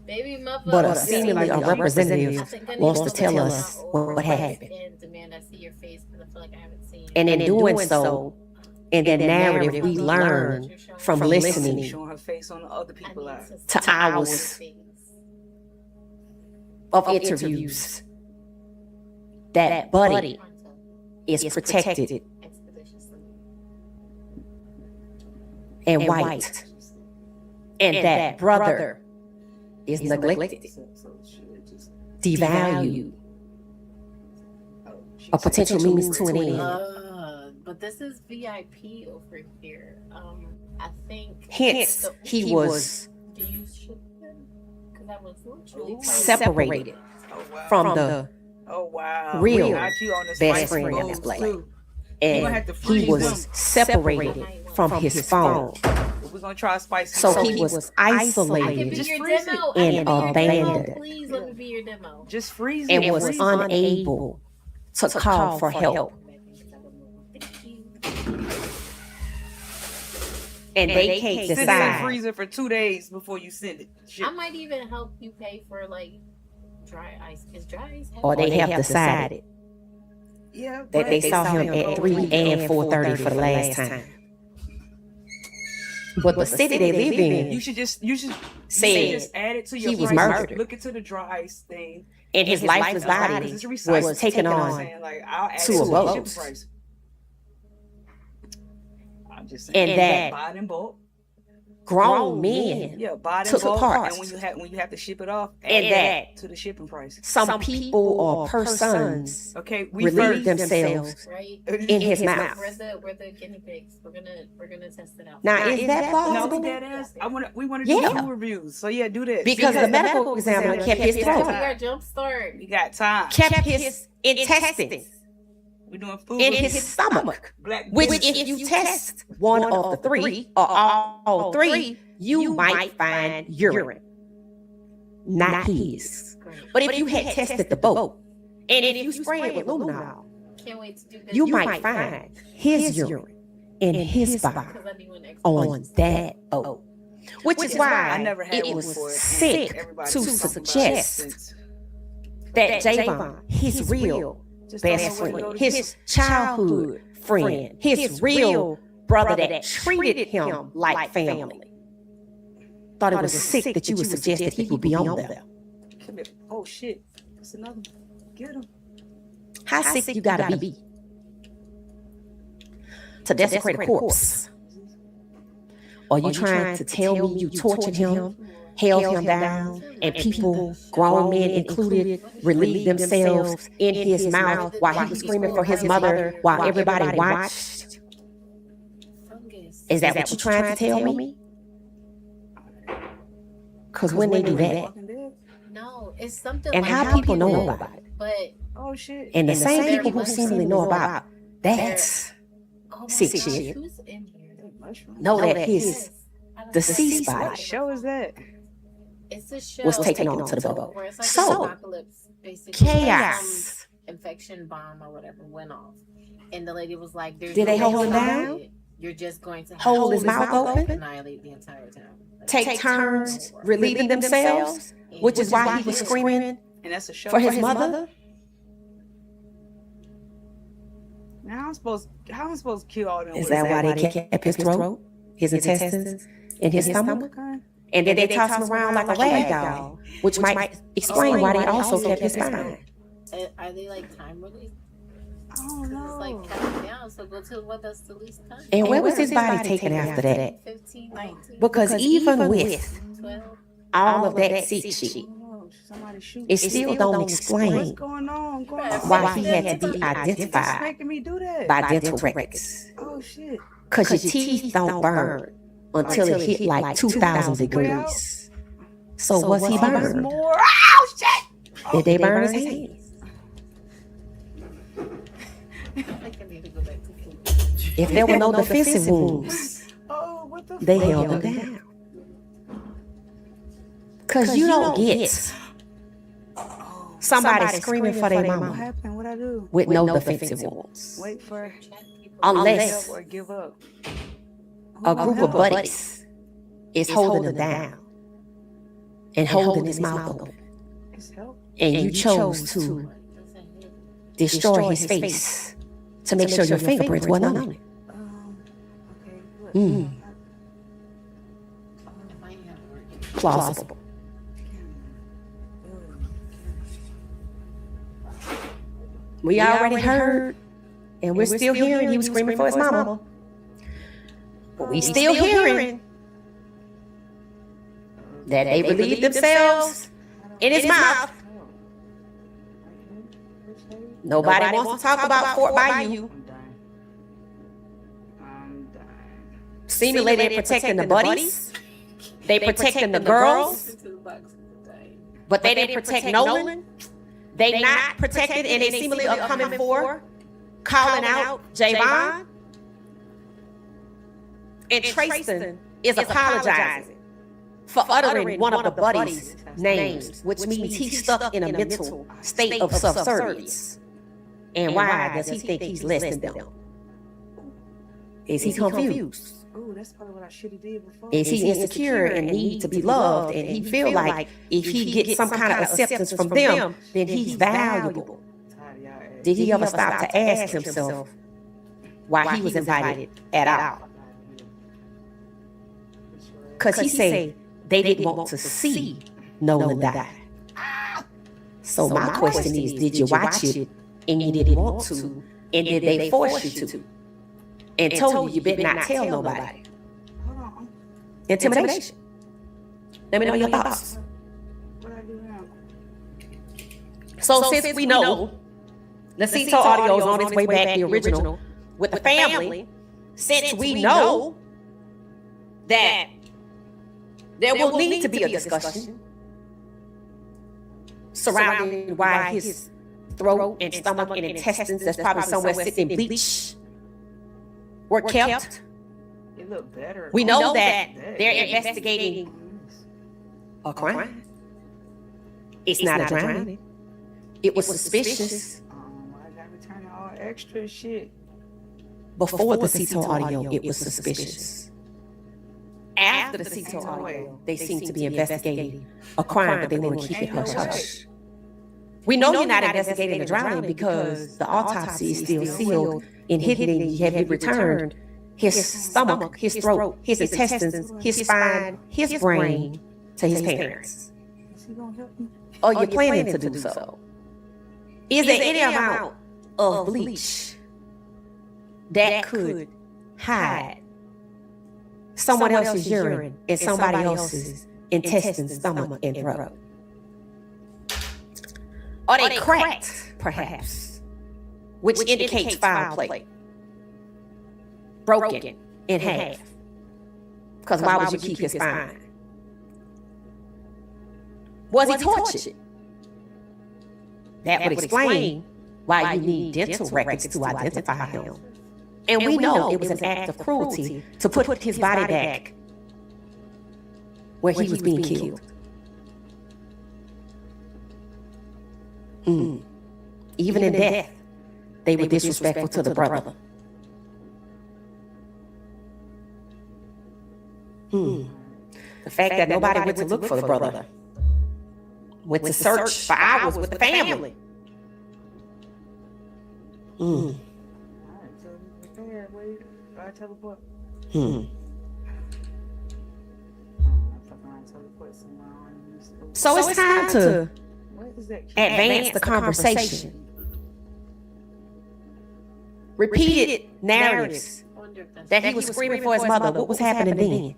Baby mother. But seemingly a representative wants to tell us what happened. And demand I see your face because I feel like I haven't seen. And in doing so, in that narrative, we learn from listening Showing her face on the other people lives. to hours of interviews that Buddy is protected and white, and that brother is neglected, devalued, a potential means to an end. But this is VIP over here. I think. Hence, he was Do you ship them? Because I was literally separated from the Oh wow. real Got you on the best spice friend rolls, that's black. too. We gonna have to And freeze he was them. separated from his phone. We're gonna try spicy. So he was I can isolated be Just your freeze demo. it. I and can be your demo. abandoned. Please let me be your demo. Just freeze it. and was freeze it. unable to call for help. And they can't Sit in the decide. freezer for 2 days before you send it. Shit. I might even help you pay for like dry ice. Is dry ice? Or they have decided Yeah. that but they saw him at 3 and 4:30 for the last time. But the city they live in You should just said add it to your he was price. murdered. Look into the dry ice thing. and his lifeless body It's recycled. was taken You know what I'm on saying? Like, I'll add to it a to the boat. shipping price. I'm just saying. And that buy it in bulk. grown men Yeah, buy it in took bulk. apart. And when you have to ship it off, And add that to the shipping price. some people or persons Okay, we relieve first. themselves Right. in his mouth. We're the guinea pigs. We're gonna test it out. Now, is that No, plausible? we dead ass. We want to do Yeah. food reviews. So yeah, do this. Because the medical examiner kept his We throat, are jumpstart. We got time. kept his intestines We're doing food in reviews. his stomach. Black Which, bitches. if you test one of the three or all three, you might find urine, not his. But if you had tested the boat, and if you spray it with luminol, Can't wait to do this. you might find his urine in his body Because I need one extra. on that boat. Which is why I never had it one was before. And sick everybody to was talking about it suggest since- that Javon, his real Just don't best know where to go friend, to his get- childhood friend, his real brother that treated him like family, thought it was sick that you would suggest that he would be on there. Come here. Oh shit. That's another one. Get him. How sick you gotta be to desecrate a corpse? Are you trying to tell me you tortured him, held him down, and people, grown men included, relieved themselves in his mouth while he was screaming for his mother while everybody watched? Is that what you're trying to tell me? Because when they do that, No, it's something and like how people know about it, but Oh shit. and the it's same very people who much seemingly know about that's oh my sick gosh, shit, who's in here? know that his What deceased What body show is that? It's a show was taken on to the boat. where it's like So, an apocalypse, basically. chaos. Infection bomb or whatever went off, and the lady was like, "There's Did no they hold way him to stop down? it. You're just going to Hold his mouth open? annihilate the entire town. Like, Take turns relieving themselves, which is why he was screaming And that's a show for his mother. Now how am I supposed to kill all them? Is with that why they kept his throat, his intestines, and his stomach? Okay. And then they toss him around like a rag doll, which might explain why they also kept his spine. Are they like time released? I don't know. It's like counting down, so go to what that's the least time. And where was his body taken after that? 15, 19, Because even with 12. all of that sick shit, Oh, somebody shoot. it still don't What's explain going on? why he had to be It's identified making me do that. by dental records. Oh shit. Because your teeth don't burn until it hit like 2,000 degrees. So was he There's burned? more. Oh shit. Did they burn his hands? I think I need to go back to sleep. If there were no defensive wounds, Oh, what the they fuck? held him down. Because you don't get somebody screaming for their What mama happened? What I do? with no defensive wounds. Wait for Unless or give up. a group of buddies is holding him down and holding his mouth open. It's help. And you chose to destroy his face to make sure your fingerprints weren't on it. Okay. Look. Mm. Plausible. We already heard, and we're still hearing he was screaming for his mama. But we still hearing that they relieved themselves in his mouth. Nobody wants to talk about Fort Bayou. I'm dying. Seemingly they're protecting the buddies. They protecting the girls. But they didn't protect Nolan. They not protected, and they seemingly are coming for calling out Javon. And Trayston is apologizing for uttering one of the buddies' names, which means he's stuck in a mental state of subservience. And why does he think he's less than them? Is he confused? Oh, that's probably what I should have did before. Is he insecure and need to be loved? And he feel like if he gets some kind of acceptance from them, then he's valuable. Did he ever stop to ask himself why he was invited at all? Because he said they didn't want to see Nolan die. So my question is, did you watch it and you didn't want to? And did they force you to? And told you better not tell nobody? Hold on. Intimidation. Let me know your thoughts. What I do now? So since we know the Cito audio is on its way back, the original, with the family, since we know that there will need to be a discussion surrounding why his throat and stomach and intestines that's probably somewhere sitting in bleach were kept. It looked better. We know that they're investigating a crime. It's not a drowning. It was suspicious. I got returning all extra shit. Before the Cito audio, it was suspicious. After the Cito audio, they seem to be investigating a crime, but they want to keep it hush hush. We know you're not investigating a drowning because the autopsy is still sealed and hidden, and you have returned his stomach, his throat, his intestines, his spine, his brain to his parents. he gonna help me? or you're planning to do so? Is there any amount of bleach that could hide someone else's urine in somebody else's intestine, stomach, and throat? Are they cracked, perhaps, which indicates foul play? Broken in half. Because why would you keep his spine? Was he tortured? That would explain why you need dental records to identify him. And we know it was an act of cruelty to put his body back where he was being killed. Even in death, they were disrespectful to the brother. The fact that nobody went to look for the brother, went to search for hours with the family. So it's time to advance the conversation. Repeated narratives that he was screaming for his mother. What was happening then?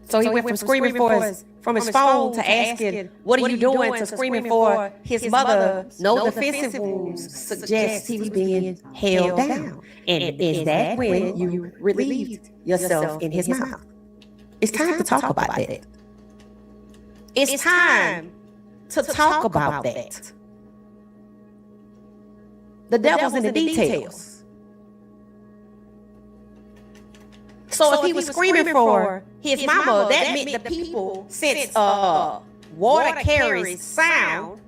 So he went from screaming from his phone to asking, "What are you doing?" to screaming for his mother. No defensive wounds suggest he was being held down. And is that when you relieved yourself in his mouth? It's time to talk about that. It's time to talk about that. The devil's in the details. So if he was screaming for his mama, that meant the people, since water carries sound,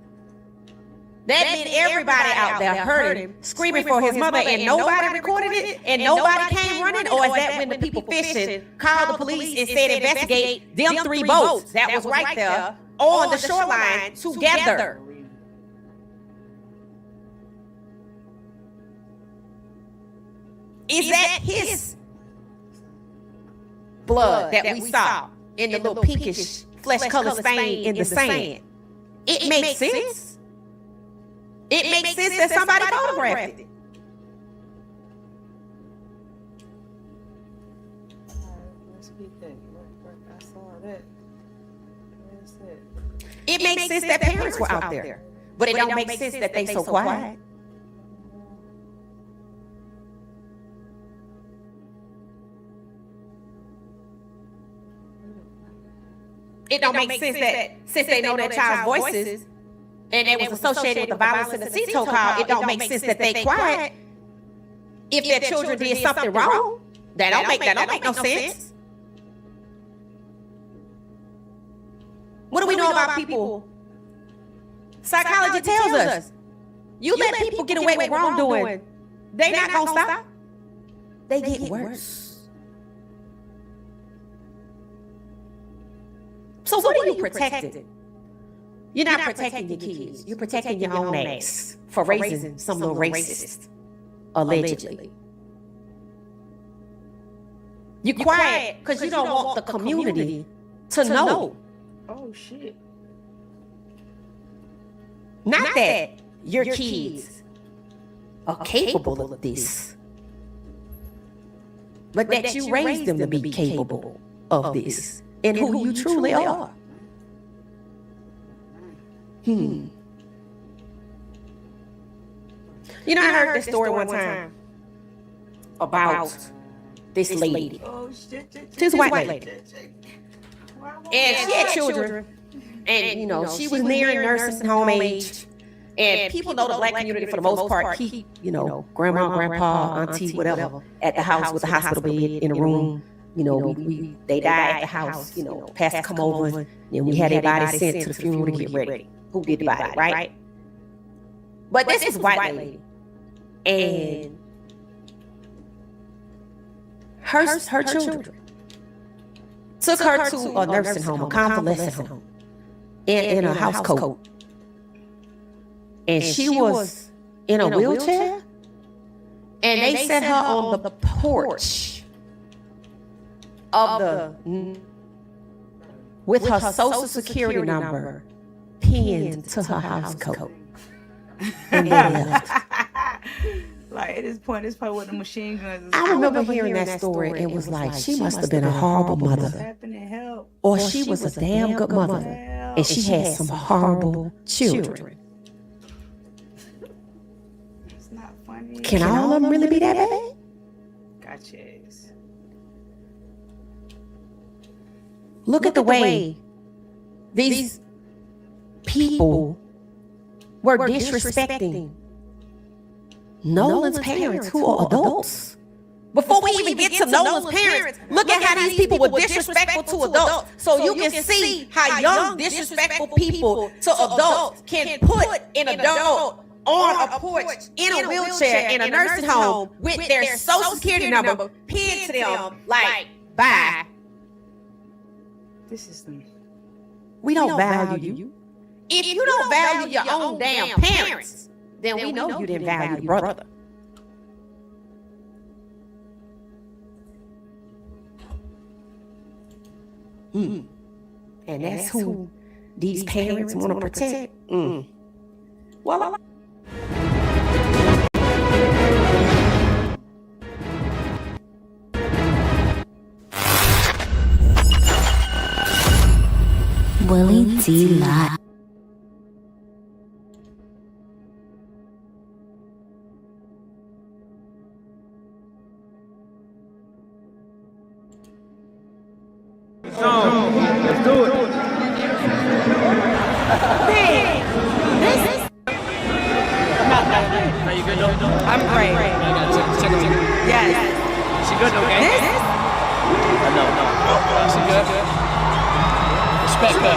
that meant everybody out there heard him screaming for his mother, and nobody recorded it, and nobody came running? Or is that when the people fishing called the police and said investigate them 3 boats that was right there on the shoreline together? Is that his blood that we saw in the little pinkish flesh-colored stain in the sand? It makes sense. It makes sense that somebody photographed it. Let's get that. I saw that. Where's that? It makes sense that parents were out there, but it don't make sense that they so quiet. It don't make sense that since they know their child's voices and it was associated with the violence in the CTO call, it don't make sense that they quiet if their children did something wrong. That don't make no sense. What do we know about people? Psychology tells us you let people get away with wrongdoing, they not gonna stop. They get worse. So what are you protecting? You're not protecting your kids. You're protecting your own ass for raising some little racist, allegedly. You're quiet because you don't want the community to know. Oh, shit. Not that your kids are capable of this, but that you raised them to be capable of this. And who you truly are. You know, I heard this story one time about this lady. This white lady. And she had children. And, you know, she was nearing nursing home age. And people know the black community, for the most part, keep, you know, grandma, grandpa, auntie, whatever, at the house with a hospital bed in a room. You know, they died at the house, you know, pastor come over, and we had their body sent to the funeral to get ready. Who did the body, right? But this is a white lady. And her children took her to a nursing home, a convalescent home, in a house coat. And she was in a wheelchair, and they set her on the porch of the with her social security number pinned to her house coat. And they left. Like at this point, it's probably what the machine guns. I remember hearing that story and was like, she must have been a horrible mother. Or she was a damn good mother. And she had some horrible children. It's not funny. Can all of them really be that bad? Gotcha. Look at the way these people were disrespecting Nolan's parents, who are adults. Before we even get to Nolan's parents, look at how these people were disrespectful to adults. So you can see how young, disrespectful people to adults can put an adult on a porch, in a wheelchair, in a nursing home, with their social security number pinned to them, like, bye. This is the... We don't value you. If you don't value your own damn parents, then we know you didn't value your brother. And that's who these parents want to protect. Well, Willie D. Lott. Let's do it. Are you good though? I'm great. I gotta check on you. Yes. She good though, okay? I know. She good? Respect her.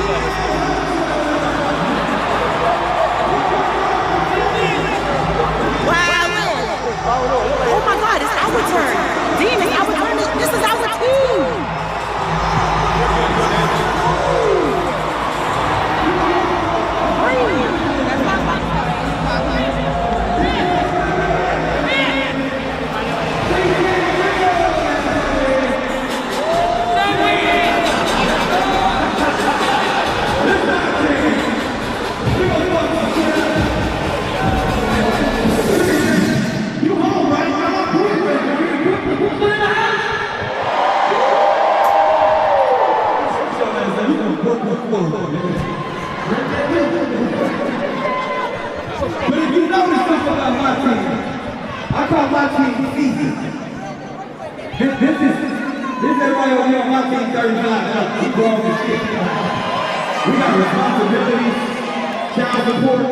oh my God, it's our turn. Dean, it's our turn. This is our team. But if you notice something about my team, I call my team easy. This is everybody over here on my team 35. We grown as shit. We got responsibilities, child support.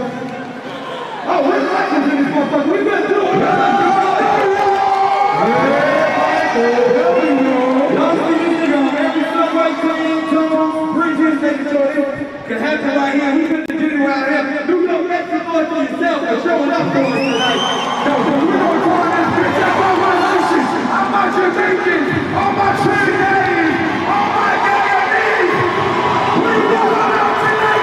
Oh, we're legends in this motherfucker. We been through it. Y'all see this nigga on every subway, train, bridges, making sure it can happen right here. We couldn't do it out here. Do no extra noise for yourself for showing up for us tonight. No, we're going to turn this bitch. That's all my nations. I'm my Jamaicans. All my Trinidadians. All my Guyanese. We going out tonight.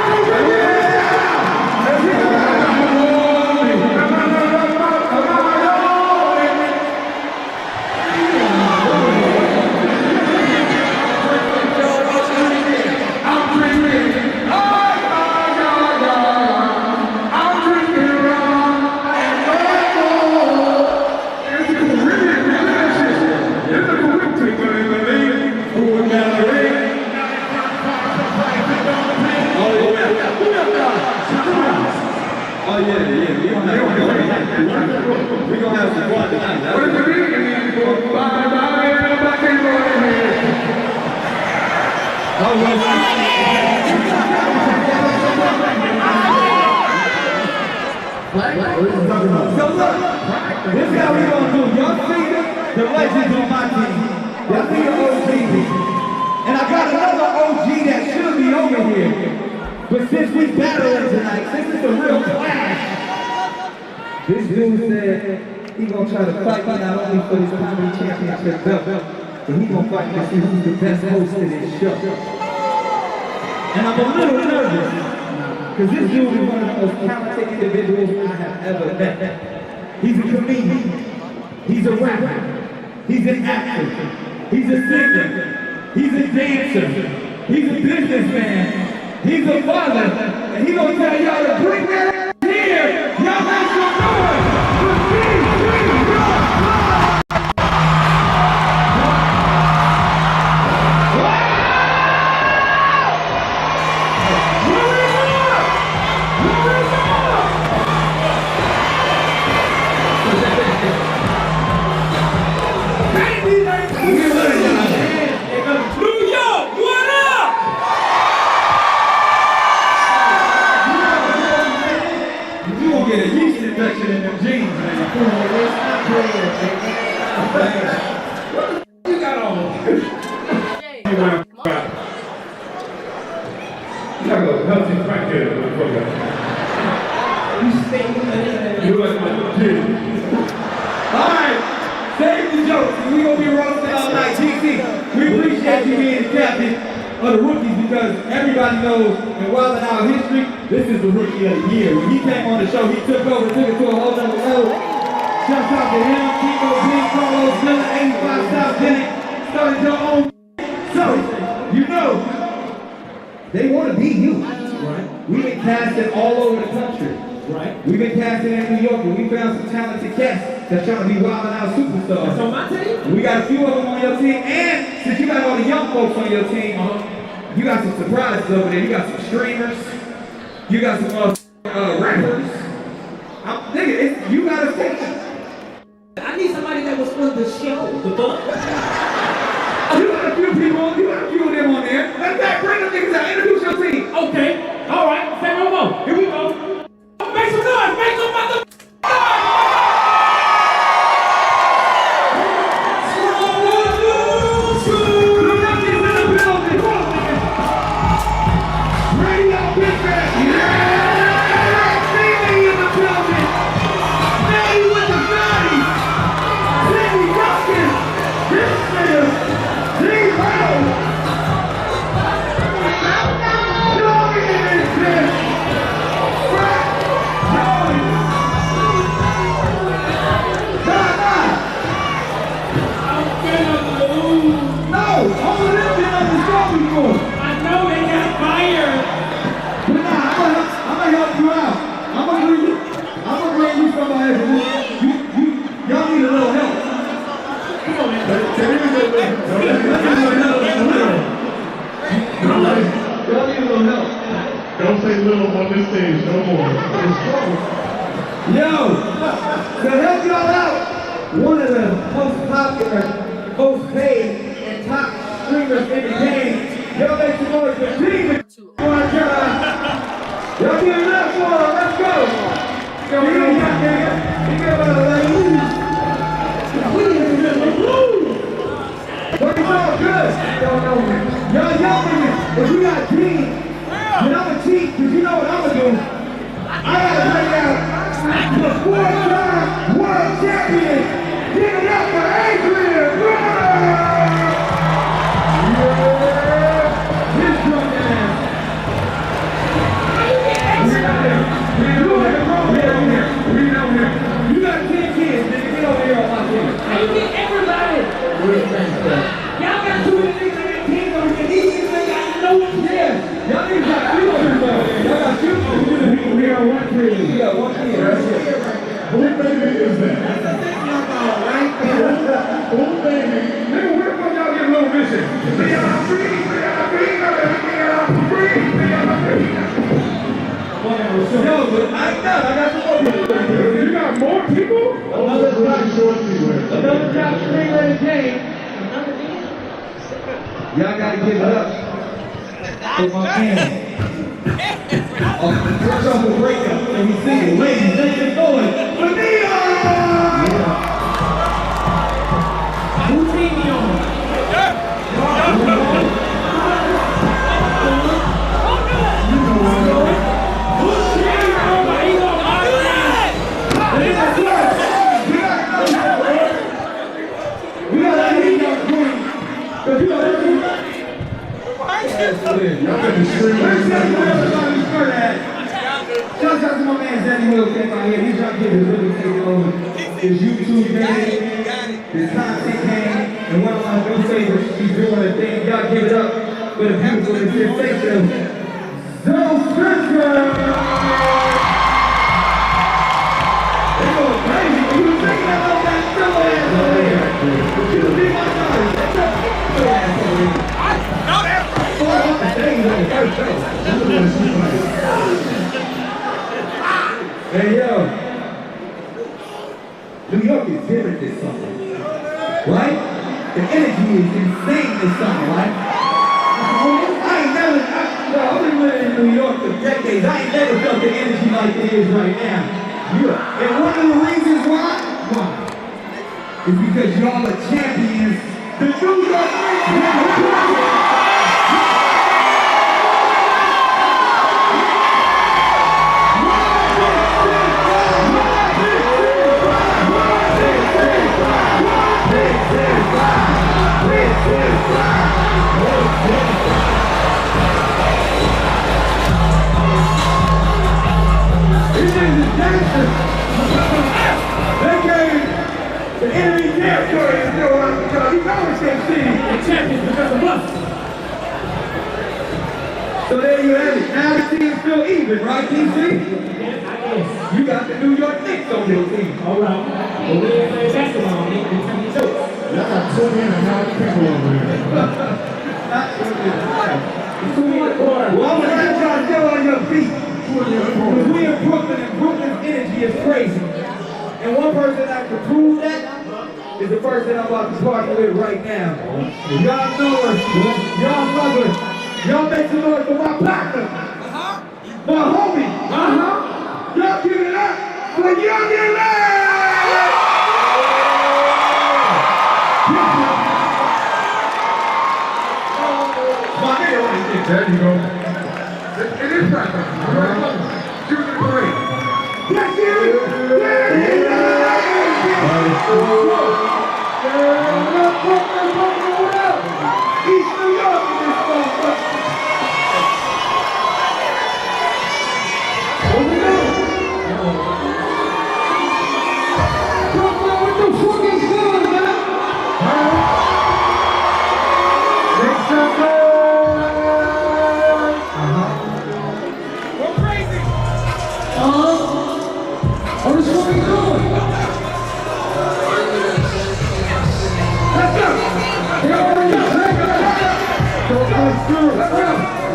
Oh yeah, we gonna have some fun tonight. What is the meaning? So look, this is how we gonna do. Y'all see the legends on my team. Y'all see the OGs. And I got another OG that should be over here. But since we battling tonight, since it's a real clash, this dude said he gonna try to fight me not only for this comedy championship belt, but he gonna fight to see who's the best host of this show. And I'm a little nervous, because this dude is one of the most talented individuals I have ever met. He's a comedian, he's a rapper, he's an actor, he's a singer, he's a dancer, He's a businessman. He's a father. And he's gonna tell y'all to bring that here. Y'all make some noise for D3 Rock. New York, what up? You gonna get a yeast infection in them jeans, man. Come on, let's not play it, man. You got on. You gotta go healthy crackhead in the program. You stay. You like my kid. All right. Save the jokes. We gonna be roasting all night. GC, we appreciate you being the captain of the rookies because everybody knows in Wild 'N Out history, this is the rookie of the year. When he came on the show, he took over, took it to a whole nother level. Shouts out to him, Kiko, Big, Carlos, Miller, 85 South Denny, started your own. So, you know, they want to be you. Right. We've been casting all over the country. Right. We've been casting in New York and we found some talented cats that's trying to be Wild 'N Out superstars. That's on my team? We got a few of them on your team, and since you got all the young folks on your team, you got some surprises over there. You got some streamers, you got some rappers. Nigga, you got a section. I need somebody that was on the show. The book? You got a few people, you got a few of them on there. Matter of fact, bring them niggas out, introduce your team. Okay, all right, say no more. Here we go. Make some noise, make some mother. Don't say little on this stage no more. Yo, to help y'all out, one of the most popular, most paid, and top streamers in the game, y'all make some noise for Demon. Y'all give it up for her, let's go. Yo, but it's all good. Y'all young niggas, if you got dreams, then I'ma cheat, cause you know what I'ma do. I gotta bring out the 4-time world champion. Give it up for Adrian. His drunk ass. You got 10 kids, nigga. Get over here on my team. How you get everybody? Y'all got too many niggas on your team over here. These niggas got no one there. Y'all niggas got few of them though. Y'all got few of them. We got one kid. We got one kid. That's it. Who baby is that? That's a 6-year-old, right? Who baby? Nigga, where the fuck y'all get a little mission? We are free. We are free. We are free. We are free. Yo, but I got some more people. You got more people? Another top streamer in the game. Y'all gotta give it up for my man. First off the breakup, and he's singing, ladies, make it noise for Neon! Who's Neon? Shout out to my man Zanny Will came out here. He's trying to get his really taking over his YouTube game, his content game, and one of my new favorites. He's doing a thing. Y'all give it up with a beautiful and sensational Zoe Spencer. They go crazy. You was thinking about that silly ass over here. You was being my daughter. That's a silly ass over here. I know that. Hey yo, New York is different this summer, right? The energy is insane this summer, right? I've been living in New York for decades. I ain't never felt the energy like it is right now. Yeah. And one of the reasons why is because y'all are champions. The New York They gave the enemy territory is still on because he's always been seen the champions because of us. So there you have it. Now the team's still even, right, TC? You got the New York Knicks on your team. All right. Well, we ain't playing basketball. Y'all got 2.5 people over here. Well, I'm going to let y'all still on your feet. Because we in Brooklyn, and Brooklyn's energy is crazy. And one person that can prove that is the person I'm about to party with right now. Y'all know her. Y'all love her. Y'all make some noise for my partner. My homie. Y'all give it up for Young and My nigga right there. There you go. It is practice. Shoot the parade. Yes, it is. There it is. East New York in this motherfucker. What we doing? Brooklyn, what the fuck is going on, man? Make some noise. Go crazy. What is what we doing? Let's go.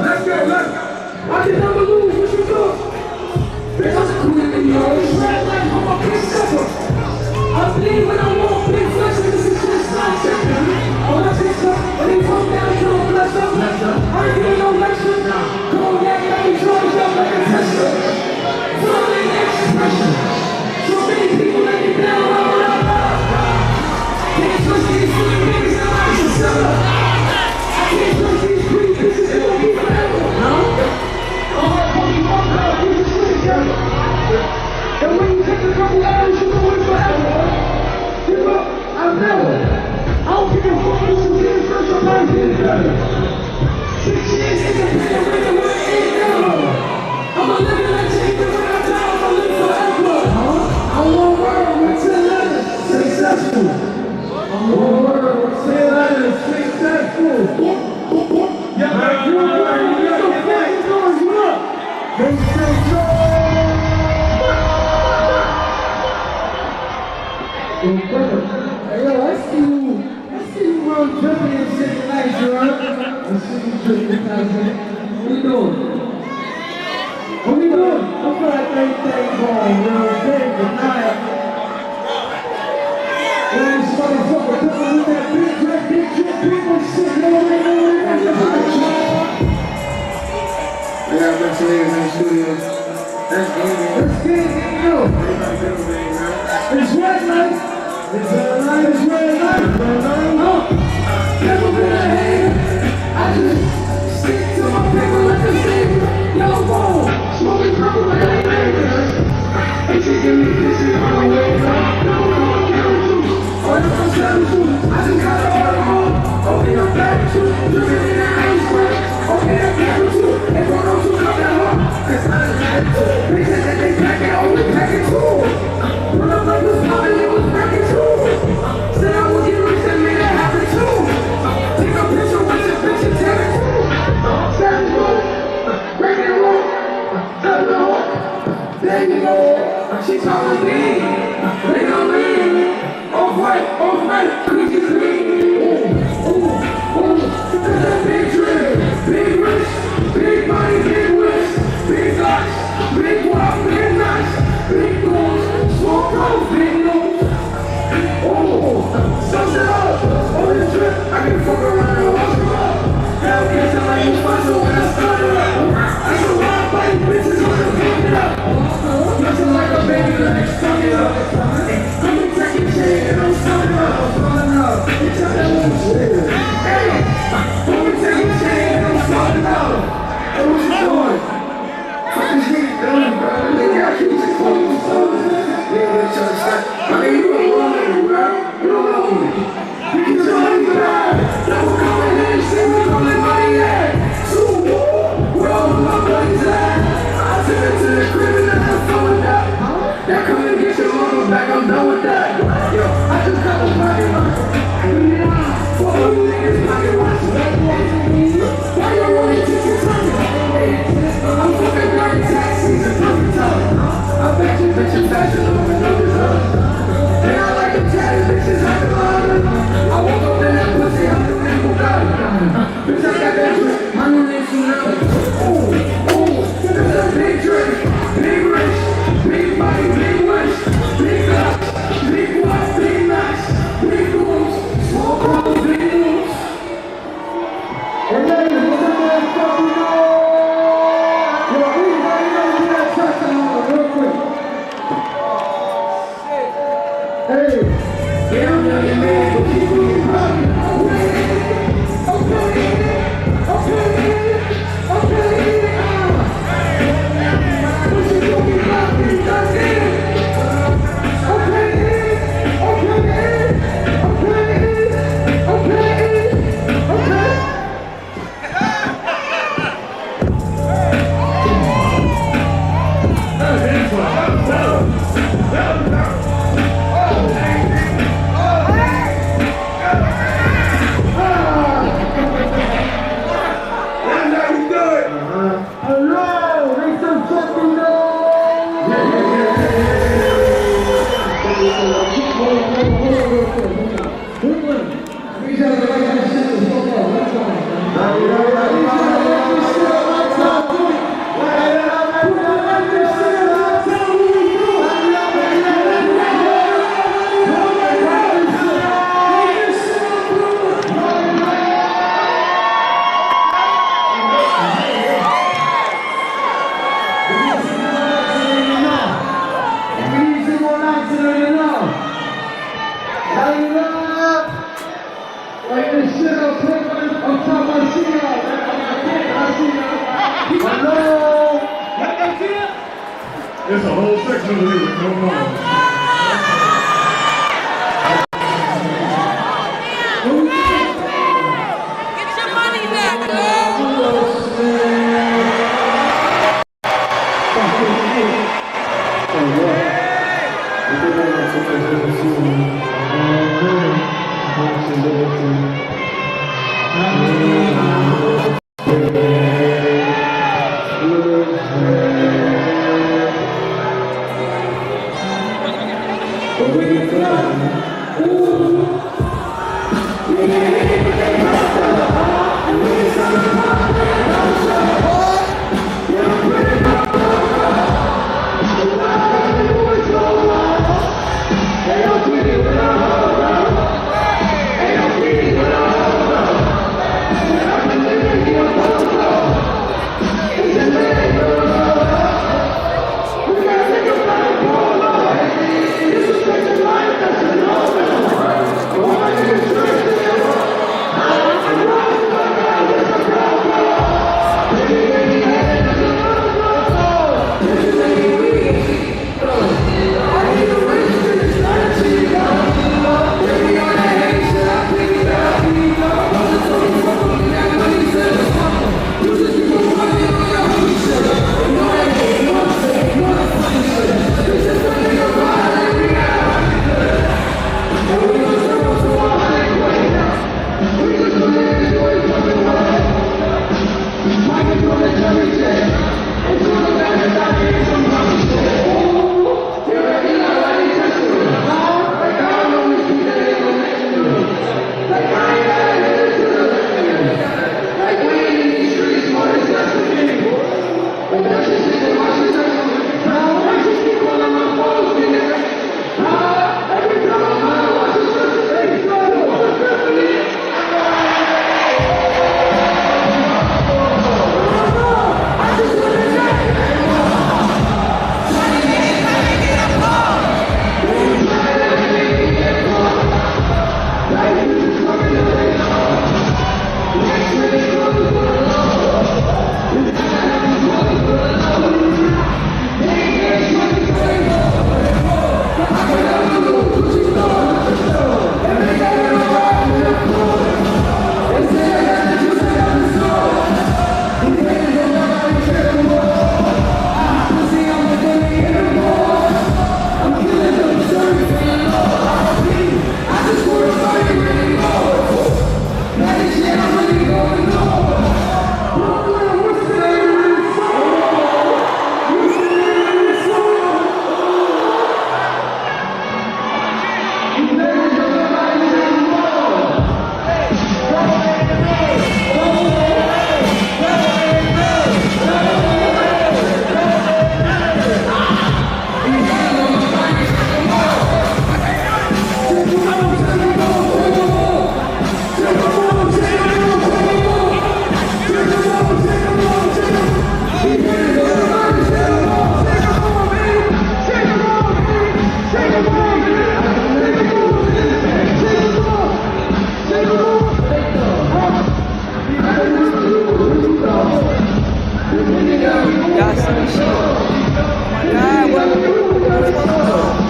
Let's go. I can never lose. What you doing? Bitch, I'm cool in yo. It's red light on my big stepper. I believe when I walk big flesh, this is just like chicken. All that big stuff, when they come down, you don't bless up. I ain't getting no lecture. Come on, yeah, let me charge up like a tester. Following expression. So many people let me down, can't trust these silly niggas and I should sell up. I can't trust these pretty bitches, it will be forever. All that fucking fuck up, we just put together. And when you take a couple hours, you know it's forever. You know, I've never. I don't give a fuck who's here first or not here better. 6 years independent, when the work ain't never. I'm a living legend, even when I die, I'm gonna live forever. I'm one word with 10 letters, successful. I'm one word with 10 letters, successful. Yeah, man, you know what I'm doing, look. Make some Hey, yo, I see you real dripping and shit tonight, Gerard. I see you dripping tonight, man. What you doing? What we doing? I feel like everything's going real big tonight. And this motherfucker coming with that big drip people shit. You know what I mean? I got a bunch of niggas in the studio. Let's get it, yo. It's red light. It's red light. It's red light. Never been a hater. I just stick to my paper like a savior. Yellow ball, smoking purple like a neighbor. And she give me kisses on the way up. No, carrot juice. Or if I'm selling juice, I just got to order home. Open up back juice, dripping in the ice cream. Okay, I got it too. If I don't you come down home, cause I just had to. Bitches that they pack it, only pack it too. When I'm like this poppin', it was packing too. Said I would get rich and made it happen too. Take a picture. baby girl. She calling me, they gon' leave. Off white, cookies leave. That's a big drip, big rich, big money, big wish, big guts, big walk, big nuts, big goals, small clothes, big news. Such it up, on the trip, I can fuck around and wash them up. Hell, kids are like you sponsor when I start it up. I should ride by you bitches when I'm picking it up. Looking like a baby, like stuck it up. Come and take your chain and I'm starting up. You tell that little shit. Hey, come and take your chain and I'm starting up. Hey, what you doing? Fuck this nigga doing, bro. Nigga, I keep just fucking with something. Nigga, bitch, I'm stuck. I mean, you don't want me, bro. You don't know me. You can tell me bad. Now we're coming in, see me calling money at. So, where all my buddies at? I took it to the crib and I'm throwing that. Now come and get your mother back, I'm done with that. Yo, I just got a pocket watch. For all you niggas pocket watch. Why you wanna take your time? I'm fucking dirty taxis and perfect time. I bet you bitches fashion over numbers up. And I like them tatted bitches out the line. I woke up in that pussy, I'm the man who got it. Bitch, I got that drip, my new name's Ooh, that's a big drink, big rich, big body, big wish, big guts, big wife, big nuts, big goals, small clothes, big news. And ladies, what's up there, fucking know? Yo, everybody knows who that touchdown real quick. Hey, yeah, I'm not your man, but keep moving proud. There's a whole section of lyrics, no problem. Get your money back, girl. Y'all see this shit? Oh my God, what are we supposed to do?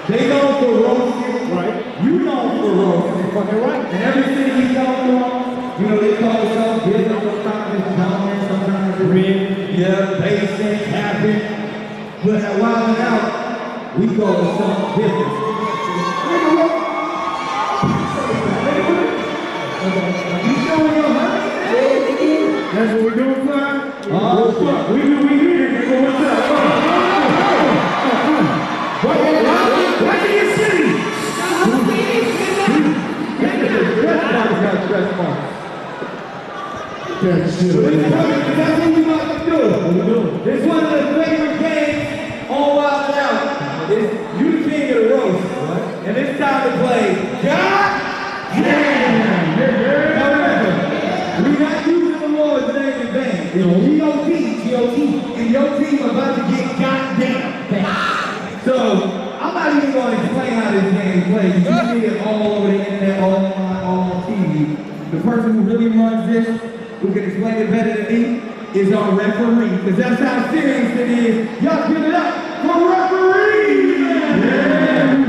They know for roasting, right? You know for roasting, fucking right. And everything we go through, you know, they call themselves business, sometimes it's dominant, sometimes it's red, yeah, basic, happy. But at Wild 'N Out, we call it something different. You showing your money? That's what we're doing, Clyde? Oh, fuck. We here, nigga. What's up? Back in your city! That's what we like to do. It's one of the favorite games on Wild 'N Out. It's you the king of the roast. And it's time to play God Damn! Now we're not using the Lord's name in vain. G-O-T, and your team about to get goddamn. So, I'm not even going to explain how this game plays. You see it all over the internet, all online, all on TV. The person who really runs this, who can explain it better than me, is our referee. Because that's how serious it is. Y'all give it up for referee! Yeah.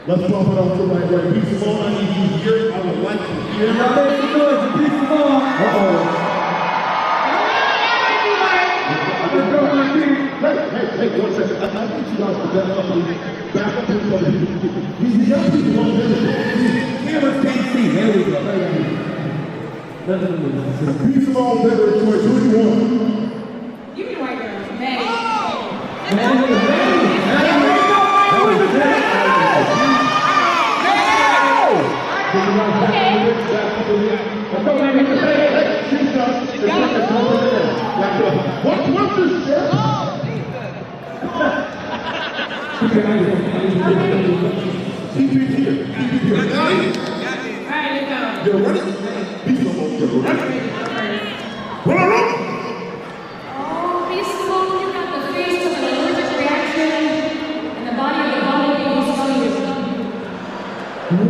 Let's pump it up to right. Peace Simone, I need you here. I would like to hear. Y'all make some noise for Peace Simone. Hey, one second. I think you guys are back up to these young people on this. Cameras can't see. There we go. Peace Simone, better choice. Who do you want? Give me the white girl. Maddie. What's this shit? CP's here. Alright, let's go. You're ready? Peace Simone, you're ready. Roll. Oh, Peace Simone, you got the face of an allergic reaction, and the body of the body goes on you.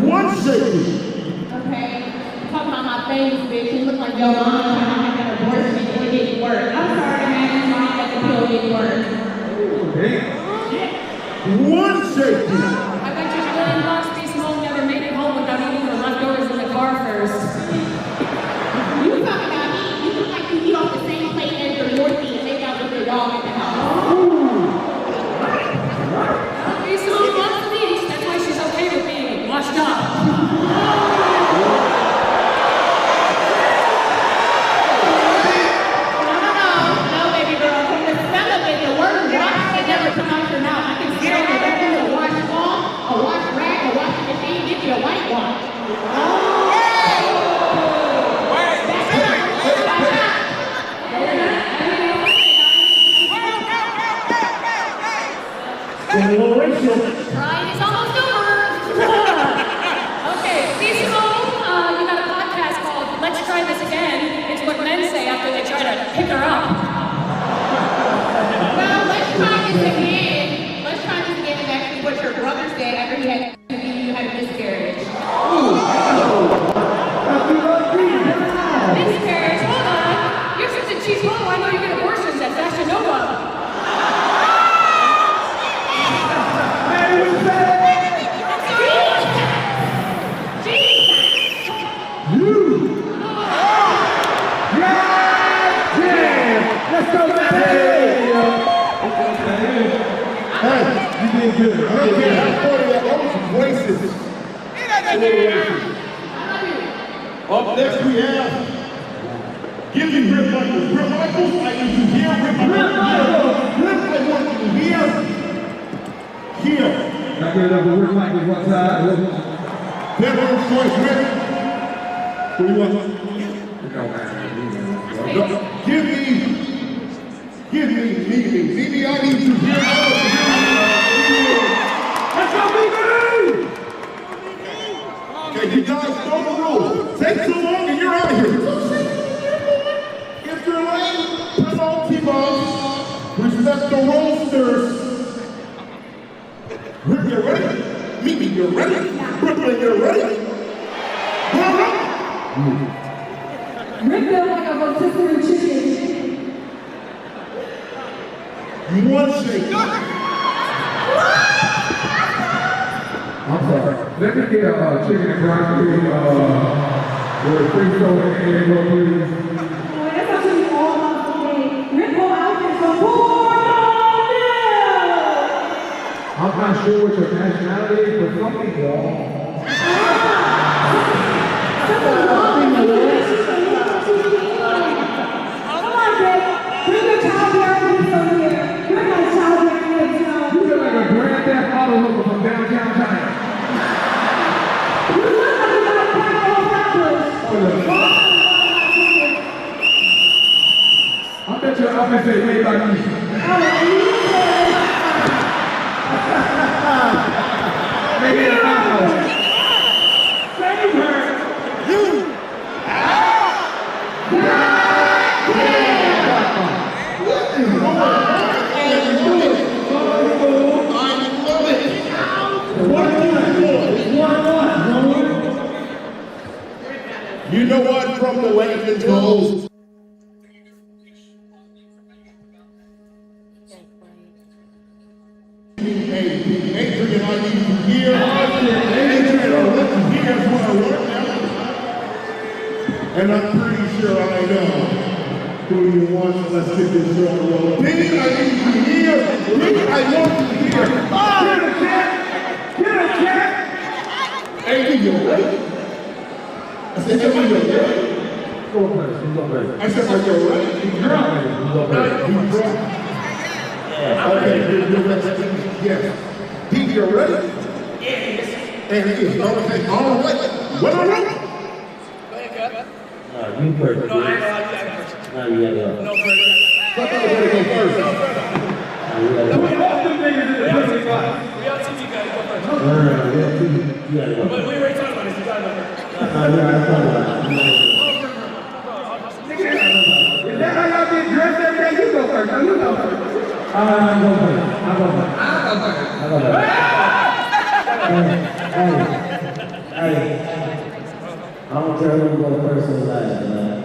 One second. Okay. Talk about my face, bitch. You look like your mom trying to have an abortion and it didn't work. I'm sorry, man. It's fine that the pill didn't work. One second. I bet you really lost Peace Simone never made it home without eating the leftovers in the car first. You talk about me. You look like you eat off the same plate as your Morphe and make out with your dog at the house. Peace Simone wants peace. That's why she's okay with being washed up. No, baby girl. From the smell of it, the word wash can never come out your mouth. I can smell it. That is a washcloth, a wash rag, a washing machine, get you a whitewash. Ryan is almost over. Okay, Peace Simone, you got a podcast called Let's Try This Again. It's what men say after they try to pick her up. Well, let's try this again. Let's try this again is actually what your brother said after you had a miscarriage. Miscarriage? Hold on. You're such a cheese ball. I know you get abortions at Fashion Nova. Let's go back. Hey, you did good. I don't care how funny that was racist. Up next we have give me Rip Michaels. Rip Michaels, I need you here. Rip Michaels, I want you here. Here. I get it up with Rip Michaels one side. Bedroom choice, Rip. Who you want? Give me, Mimi, I need you here. Let's go, Mimi! Okay, you guys know the rules. Take too long and you're out of here. If you're late, penalty box. Respect the roasters. Rip, you're ready? Mimi, you're ready? Brooklyn, you're ready? Rip them like a rotisserie chicken. One shake. I'm sorry. Let me get a chicken and broccoli with a free soda and egg roll, please. That's actually all I'm saying. Rip all outfits from I'm not sure what your nationality is, but something wrong. Bring your child here over here. Bring my child here. You look like a Grand Theft Auto looker from downtown China. You look like you got a pack of rappers. I bet your outfit say made by me. Maybe it's not. Save her. You. You know what? From the Langton goes. Adrian, I need you here. And I'm pretty sure I know who you want, so let's get this show on the road. Big, I need you here. Big, I want you here. Get a check! Get a check! Hey, you ready? I said, hey, you ready? Go first, you go first. I said, are you ready? He's drunk. You go first. He's drunk. Yeah. Okay, you're ready. Yes. Pete, you're ready? Yes. And he is. Okay, all right. What are you? You first. No, I you gotta go. No, first. I thought I was gonna go first. We all two niggas in the pussy box. We all TV guys, go first. No, you gotta go. But we already talked about this, you gotta go first. We already talked about it. Is that how y'all get dressed every day? You go first. No, you go first. I'll go first. Hey. I don't care who go first in life, man.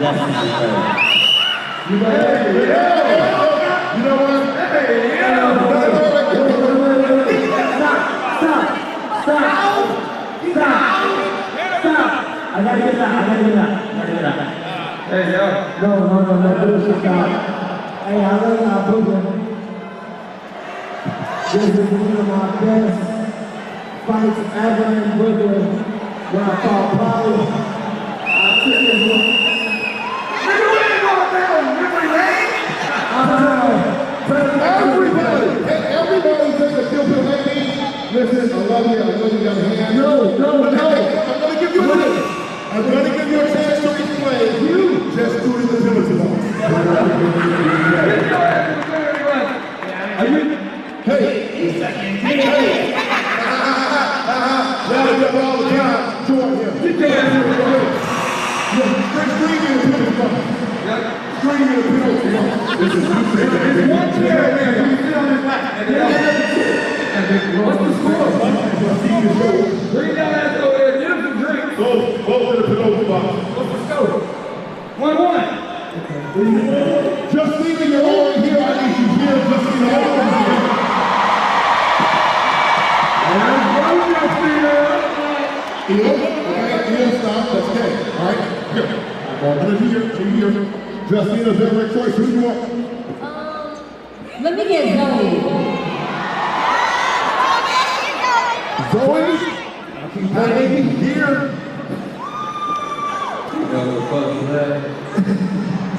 That's the thing. You know what? Stop. I gotta get that. Hey, yo. No, stop. Hey, I love y'all, Brooklyn. This is one of my best fights ever in Brooklyn. When I fought Polly, I took this one. Everybody take a kill pill, ladies. Listen, I love you, young man. No. I'm gonna give you a chance. I'm gonna give you a chance to replay. You just do it in the penalty box. Hey. Y'all do it all the time. Join him. Get your ass in the way. Scream in the penalty box. Scream in the penalty box. There's one chair there. You sit on his lap. What's the score? Bring that ass over there. Get him some drinks. Go to the penalty box. What's the score? 1-1. Justine, you're already here. I need you here. Justine, you're already here. Okay, stop. That's okay. All right. Here. Here. Justine, is that the right choice? Who do you want? Let me get Zoe. Zoe? I need you here.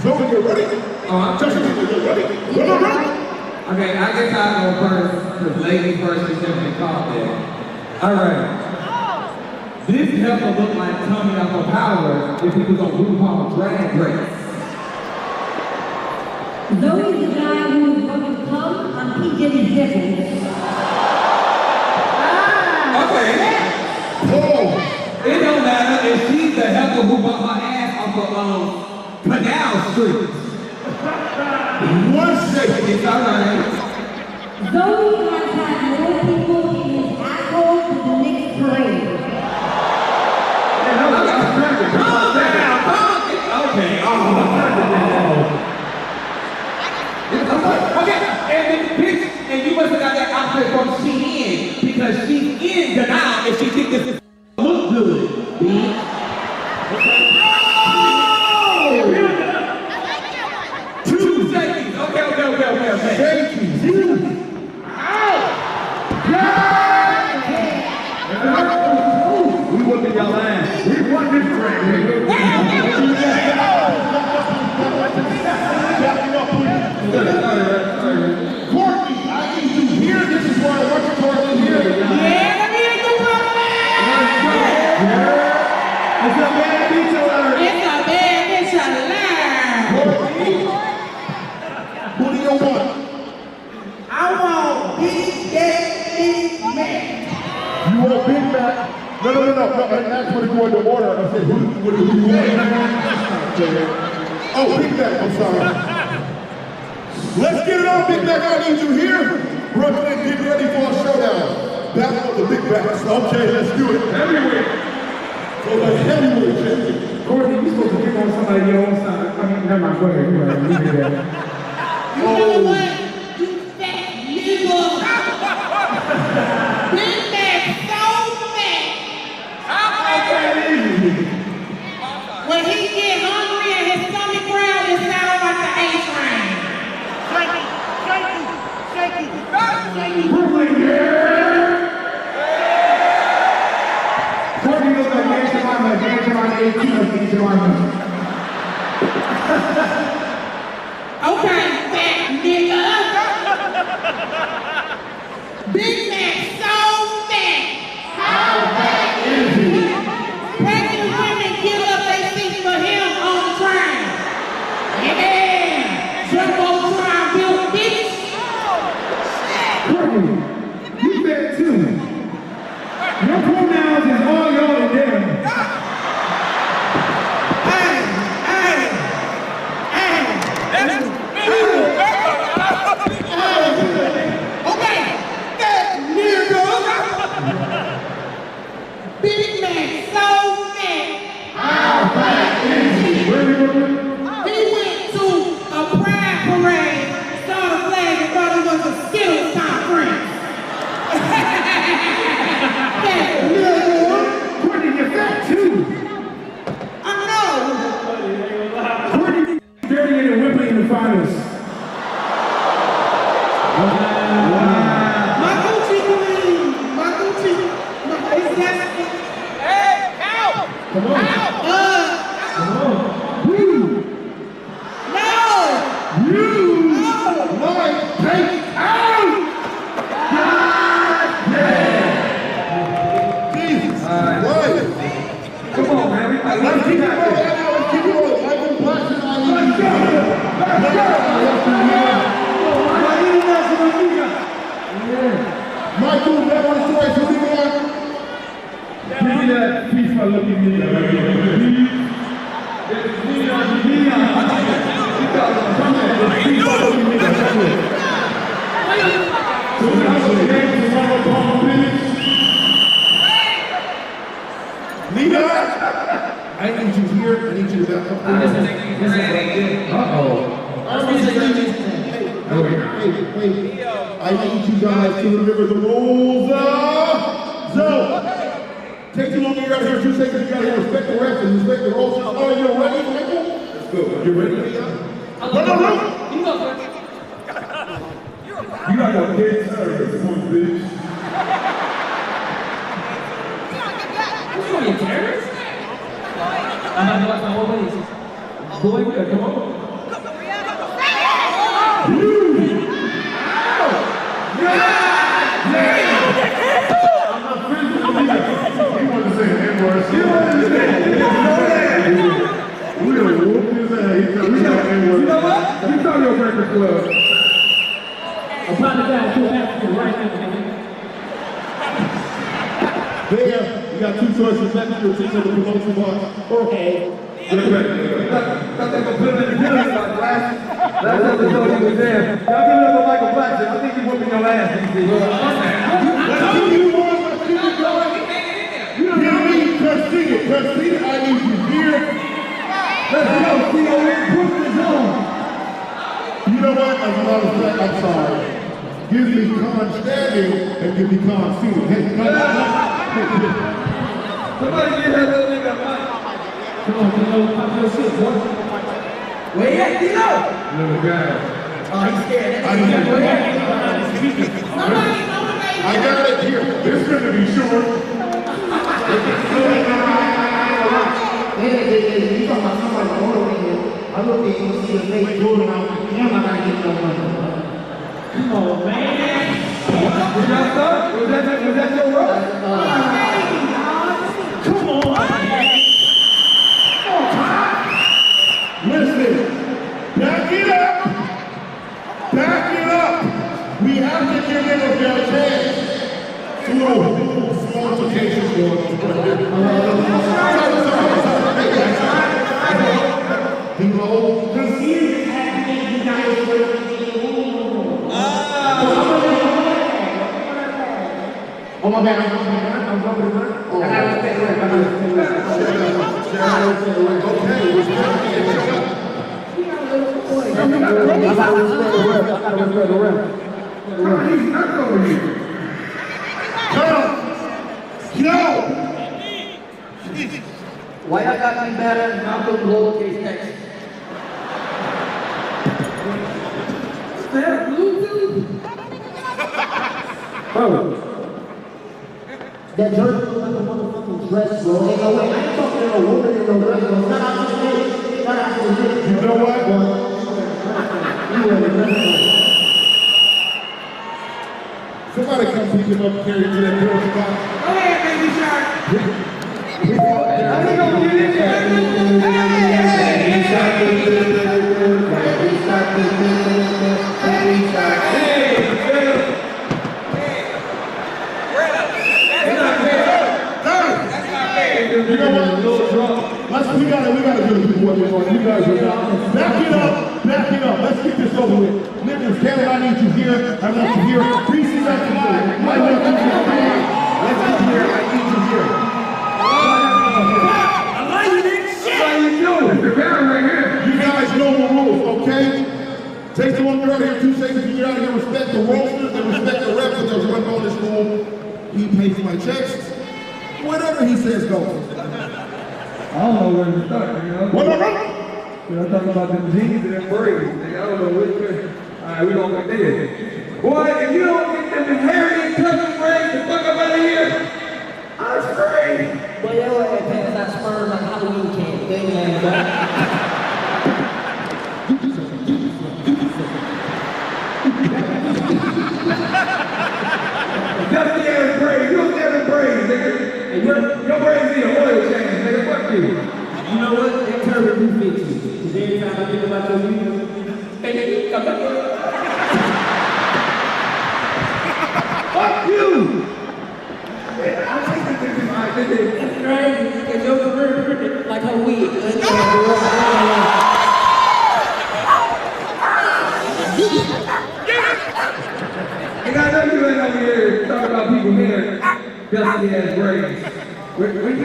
Zoe, you ready? Justine, you ready? Ready? Okay, I guess I'll go first, because lady first is definitely called there. All right. This heifer looked like Tommy off of Power if he was on RuPaul's Drag Race. Zoe's the guy who is going to come on P. Diddy's different. Okay. Oh, it don't matter if she's the heifer who bought my ass off of Canal Street. One second. It's all right. Zoe has had more people in his asshole than the Knicks parade. Calm down. Okay. Okay. And then bitch, and you must have got that outfit from Shein because she's in denial if she thinks this is look good. Bitch. Okay. 2 seconds. Okay. Thank you. We whooping y'all ass. We won this track. Courtney, I need you here. This is why I want you Courtney here. Yeah, let me get the It's a bad bitch alert. It's a bad bitch alert. Courtney, who do you want? I want Big Mac. You want Big Mac? No. I asked for to go into order. I said, what do you want? Oh, Big Mac, I'm sorry. Let's get it on, Big Mac. I need you here. Brooklyn, get ready for a showdown. Battle of the Big Macs. Okay, let's do it. Heavyweight. For the heavyweight champion. Courtney, you supposed to pick on somebody your own side. I mean, never mind. Go ahead. You do that. You know what? You fat nigga. Big Mac so fat. Okay, Brooklyn, yeah! Courtney looks like Dan Jemima, Dan Jemima 18 of Dan Jemima. Okay, fat nigga. Big Mac so fat. How fat is he? Pregnant women give up their seats for him on the train. Yeah, Jumbotron built bitch. Courtney, you fat too. Your pronouns is all y'all and them. Big Mac so fat. How fat is he? Where we going? He went to a pride parade, saw the flag and thought it was a Skittles conference. Fat nigga. Courtney, you're fat too. I know. Courtney, dirty in the whipping in the finals. My Gucci queen. My Gucci. Hey, out! Come on. Come on. You. No! You. No! Like, take out! God damn! Jesus. Right. Come on, man. Let's keep it rolling. Let's keep it rolling. Michael Blackson, I need you. Let's go. Michael, that one choice. Who we want? Give me that piece for looking me right here. Nina, I need you here. I need you to back up. Uh-oh. Wait. I need you guys to remember the rules of zone. Take too long to get out here. 2 seconds. You gotta respect the refs and respect the rules. Oh, you're ready, Michael? Let's go. You ready? No. You go first. You got your kids. This one, bitch. You want to terrorist? Boy, we gotta come on. He wanted to say an N-word. You understand? We are whooping his ass. We got N-word. You know what? You saw your record club. Apologize to African right now. There, you got 2 choices left here to the promotion box. Okay. Thought they were put him in the dinner spot last episode he was there. Y'all give it up for Michael Blackson. I think he's whooping your ass, DC. Christina, I need you here. Let's go, C.O.N. Brooklyn zone. You know what? As a matter of fact, I'm sorry. Give me Con standing and give me Con seated. Hey, somebody get that little nigga a mic. Come on, Dino, pop your shit, boy. Where you at, Dino? Little guy. Oh, he's scared. I got it here. This is going to be short. You talking about somebody motivated. I look at you, see the face rolling out. Damn, I gotta get no money. Come on, man. Was that stuff? Was that your role? Come on. Listen, back it up. Back it up. We have to give them a fair chance. Small occasions going Oh my bad, I'm jumping the gun. Oh, I gotta respect the ref. Okay, I gotta respect the ref. He's not over here. Yo! Why I got me better and I'm the lowercase text? Is that Bluetooth? Bro, that jersey looks like a motherfucking dress, bro. Ain't no way. I ain't talking to no woman in no dress, bro. Shout out to the bitch. Shout out to the bitch. You know what? You wear the dress. Somebody come pick him up and carry him to that girl's spot. Go ahead, baby shark. We all Let's go get it. You know what? We gotta do this what we're doing. You guys are back it up. Let's get this over with. Nicholas, Taylor, I need you here. I want you here. Reese, I need you here. Let's get here. I need you here. You guys know the rules, okay? Take the one girl here 2 seconds to get out of here. Respect the roasters and respect the ref because one on this room. He pays my checks. Whatever he says goes. I don't know where to start, you know? What? I'm talking about them jeans and them braids. I don't know which way. Alright, we gonna go there. Boy, if you don't get them hairy and cousin braids the fuck up out of here, I'm straight. Boy, your ass passed out sperm like Halloween candy. They ain't that. Dusty ass braids. You don't have them braids, nigga. Your braids need an oil change, nigga. Fuck you. You know what? That turban do fit you. Cause every time I think about your videos, fuck you! that's crazy. Cause your career like her wig. And I know you ain't over here talking about people hair, dusty ass braids. Where you doing?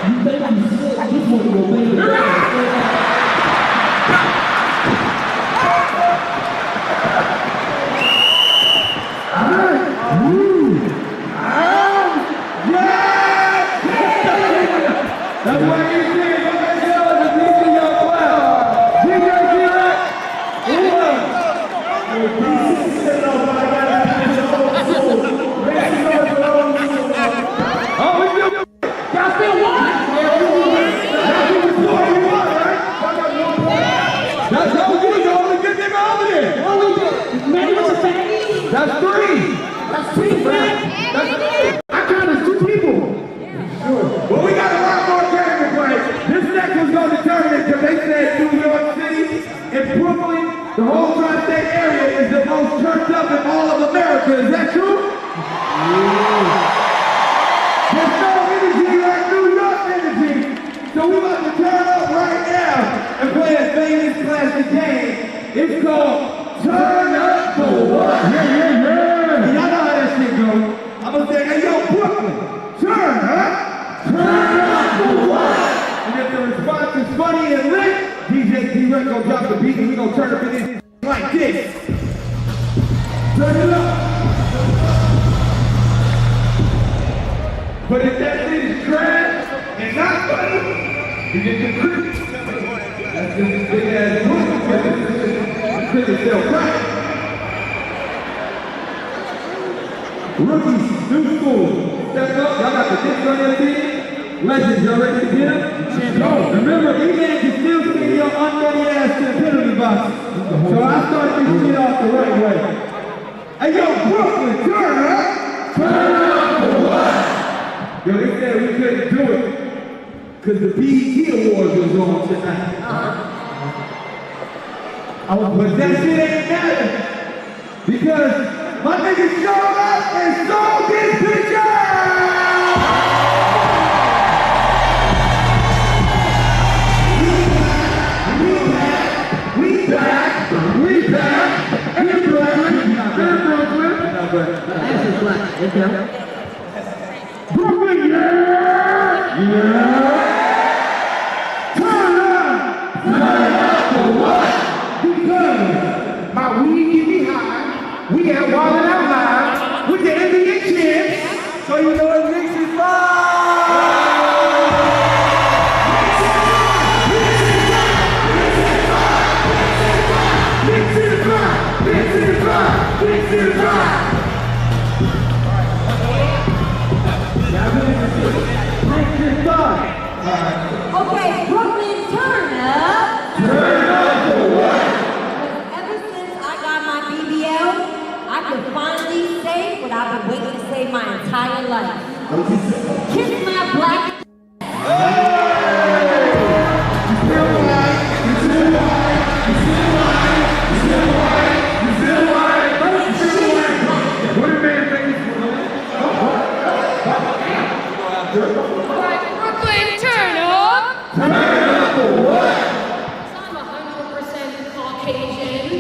You think I'm sick? You want to go baby. That's why you see it. That's three. That's three, man. That's three. I counted 2 people. Sure. Well, we got a lot more games to play. This next one's going to determine it because they said New York City and Brooklyn, the whole tri-state area is the most turned up in all of America. Is that true? Yeah. There's no energy like New York energy. So we're about to turn up right now and play a famous classic game. It's called Turn Up for What? Yeah. And y'all know how that shit goes. I'm gonna say, hey, yo, Brooklyn, turn up for what? And if the response is funny and lit, DJ T-Rex gonna drop the beat and we gonna turn up in this like this. Turn it up. But if that shit is trash and not funny, you get the cricket. That's just as big as Brooklyn. Cricket still crack. Rookies, new school. Step up, y'all got the dicks on your team. Legends, y'all ready to get them? Go. Remember, E-Man can still see your unready ass to the penalty box. So I start this shit off the right way. Hey, yo, Brooklyn, turn up! Turn up for what? Yo, they said we couldn't do it because the BET Awards was on tonight. But that shit ain't matter because my niggas showed up and sold this picture! We back, and Brooklyn. Brooklyn, yeah! Turn up for what? Because my weed get me high, we got Wildin' Out Live with the NBA champs, so you know it makes it fun! Ever since I got my BBL, I can finally say what I've been waiting to say my entire life. Kiss my black. Brooklyn, turn up! Turn up for what? I'm 100% Caucasian,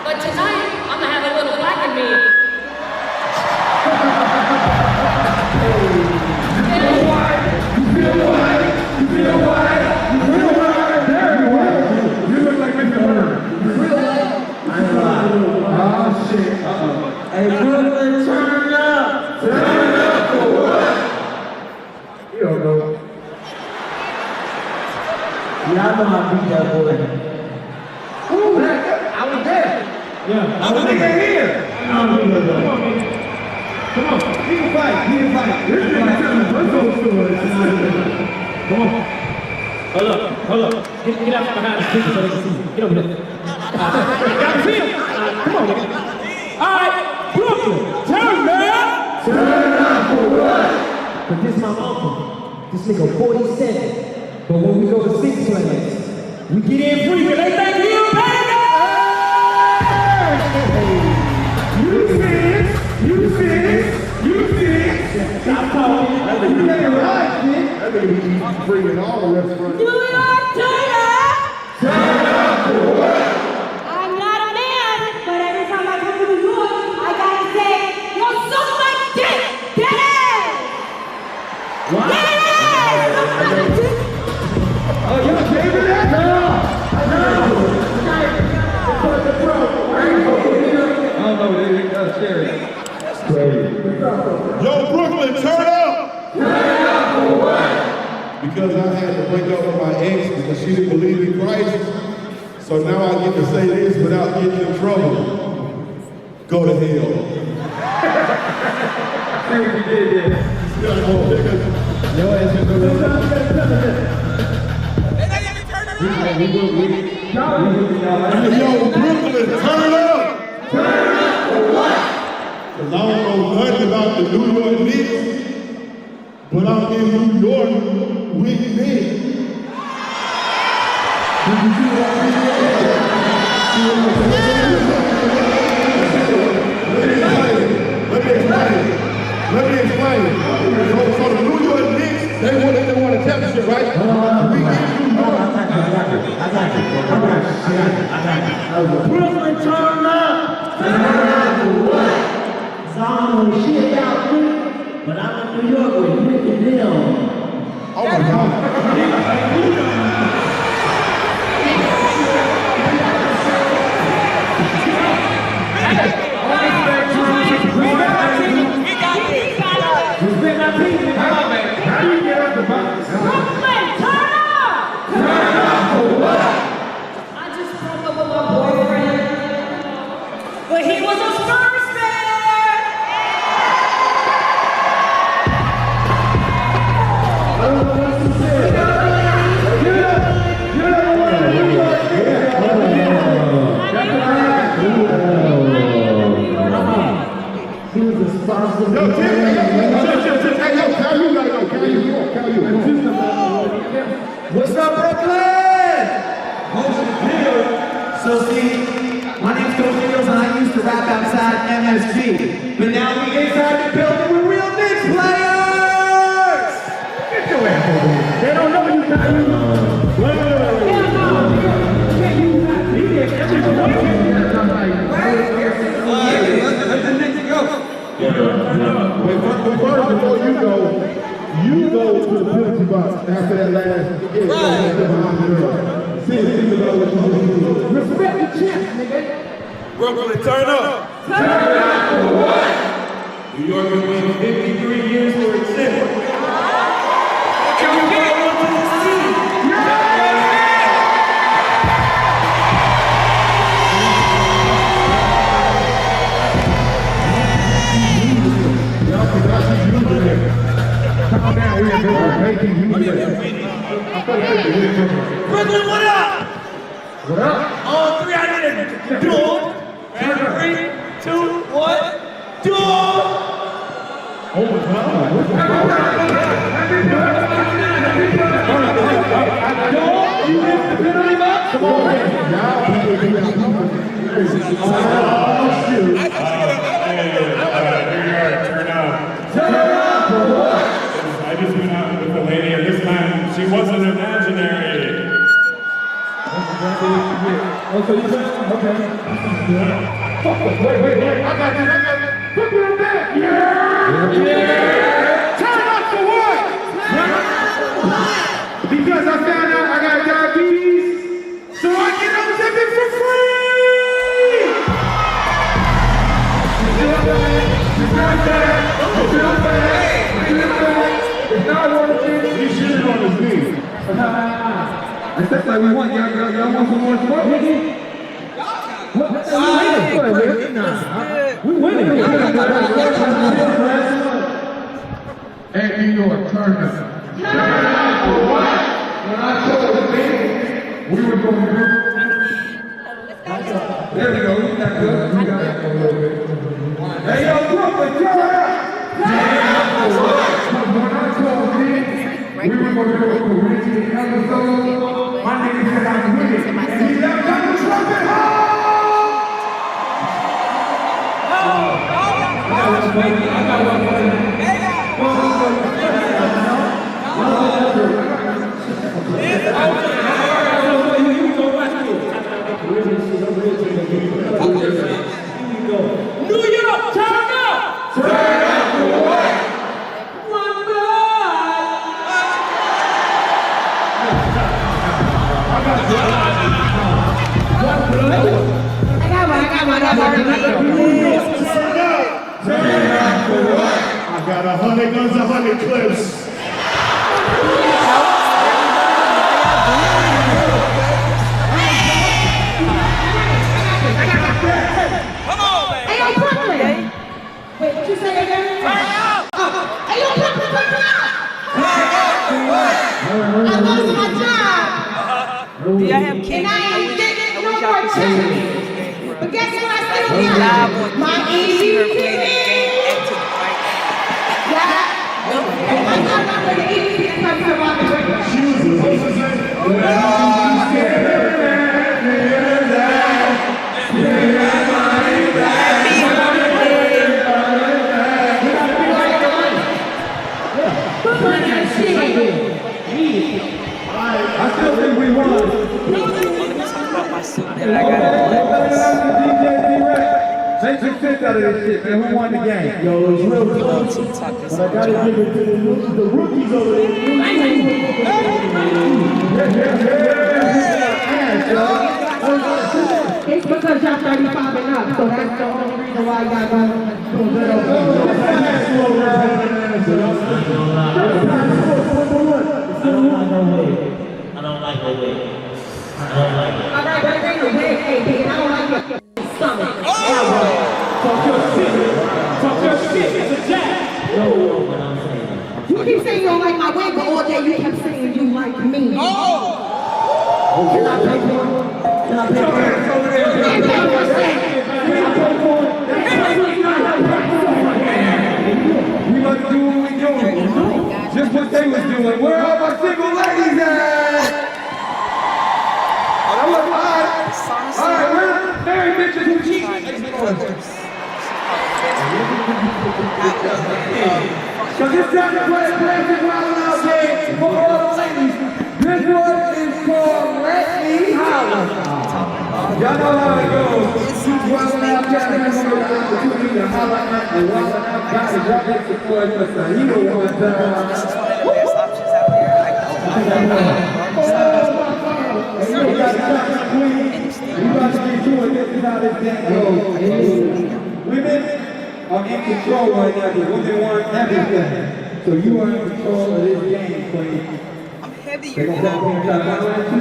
but tonight I'm gonna have a little black in me. You look like Mr. Bird. Oh shit. Hey, Brooklyn, turn up. Turn up for what? You don't know. Yeah, I know how to beat that boy. Ooh, I was there. Yeah, I was there here. Come on, he can fight. He can fight. This is like telling personal stories. Come on. Hold up. Get out from behind the speaker so they can see you. Get over there. Got to see him. Come on, nigga. All right, Brooklyn, turn up. Turn up for what? But this my uncle. This nigga 47. But when we go to Six Flags, we get in free because they think we a banger! You sing. Stop talking. You let it ride, shit. That nigga be free in all the restaurants. New York, turn up! Turn up for what? I'm not a man, but every time I come to New York, I gotta say, yo, suck my dick! Get it! What? Get it! Suck my dick! Oh, you okay with that? No. Oh, no, they got scary. Yo, Brooklyn, turn up! Turn up for what? Because I had to break up with my ex because she didn't believe in Christ. So now I get to say this without getting in trouble. Go to hell. Say what you did there. Your ass is going to Yo, Brooklyn, turn up! Turn up for what? Because I don't know nothing about the New York Knicks, but I'm in New York with Nick. Let me explain. So the New York Knicks, they want a championship, right? We get New York. I got you. Brooklyn, turn up! Turn up for what? So I don't know shit about Nick, but I'm in New York with Nick and them. Oh my God. Brooklyn, turn up! Turn up for what? I just broke up with my boyfriend, but he was a Spurs fan! He was a sponsor. Yo, Tim, Cal, you gotta go. Cal, you. What's up, Brooklyn? Motion Hill. So see, my name's Coach Hills and I used to rap outside MSG. But now we inside the building with real Knicks players! Get your ass over here. They don't know you got you. Wait. Let the Knicks go. First, before you go to the penalty box after that last game. Respect the champ, nigga. Brooklyn, turn up. Turn up for what? New York has waited 53 years for its city. Can we get one to the city? Come on down, we are going to Brooklyn, what up? What up? On three, I need a duel. Ready? 3, 2, 1, duel! Oh my God. You missed the penalty box? Come on, Turn out for what? I just went out with the lady, and this time she wasn't imaginary. Oh, so you said? Okay. Wait. I got you. Put me back. Yeah. Turn up for what? Because I found out I got diabetes, so I get on something for free. It's not working. He should have on his knee. I said like we want. Y'all want some more sport with me? We winning. Hey, New York, turn up. Turn up for what? When I told them we were going to do. There we go. You got good. You got it a little bit. Hey, yo, Brooklyn, turn up. When I told them we were going to do a Corinthian episode, my nigga said I'm winning. And he left on the trumpet home. I got one for you. New York, turn up! Turn up for what? One blood! Turn up for what? I got 100 guns, 100 clips. Hey, yo, Brooklyn! Wait, what you say again? Hey, yo, Brooklyn, turn up! I lost my job! Do y'all have kids? And I ain't getting no more checks. But guess what I still got? My EBT! I'm not going to EBT because I'm on the way. She was supposed to say, I still think we won. Make some sense out of this shit, man. Who won the game? Yo, it was real close. But I gotta give it to the rookies over there. It's because y'all 35 and up, so that's the only reason why y'all going I don't like the way. All right, bring the wig, hey, I don't like your stomach. Talk your shit. It's a jab. What I'm saying. You keep saying you don't like my wig, but all day you kept saying you like me. Can I pay for it? Can I pay for it? We about to do what we doing. Just what they was doing. Where are my single ladies at? All right, we're married bitches who cheat. So this time to play a classic round out game for all the ladies. This one is called Let Me Holler. Y'all know how it goes. Keep wilding out, trying to have an opportunity to holler at the wilding out guys. Y'all make the boy for Sahito one time. You got to stop queen. You got to get to it. This is how this thing goes. Women are in control right now because women want everything. So you are in control of this game, queen. They're going to come and try to holler at you.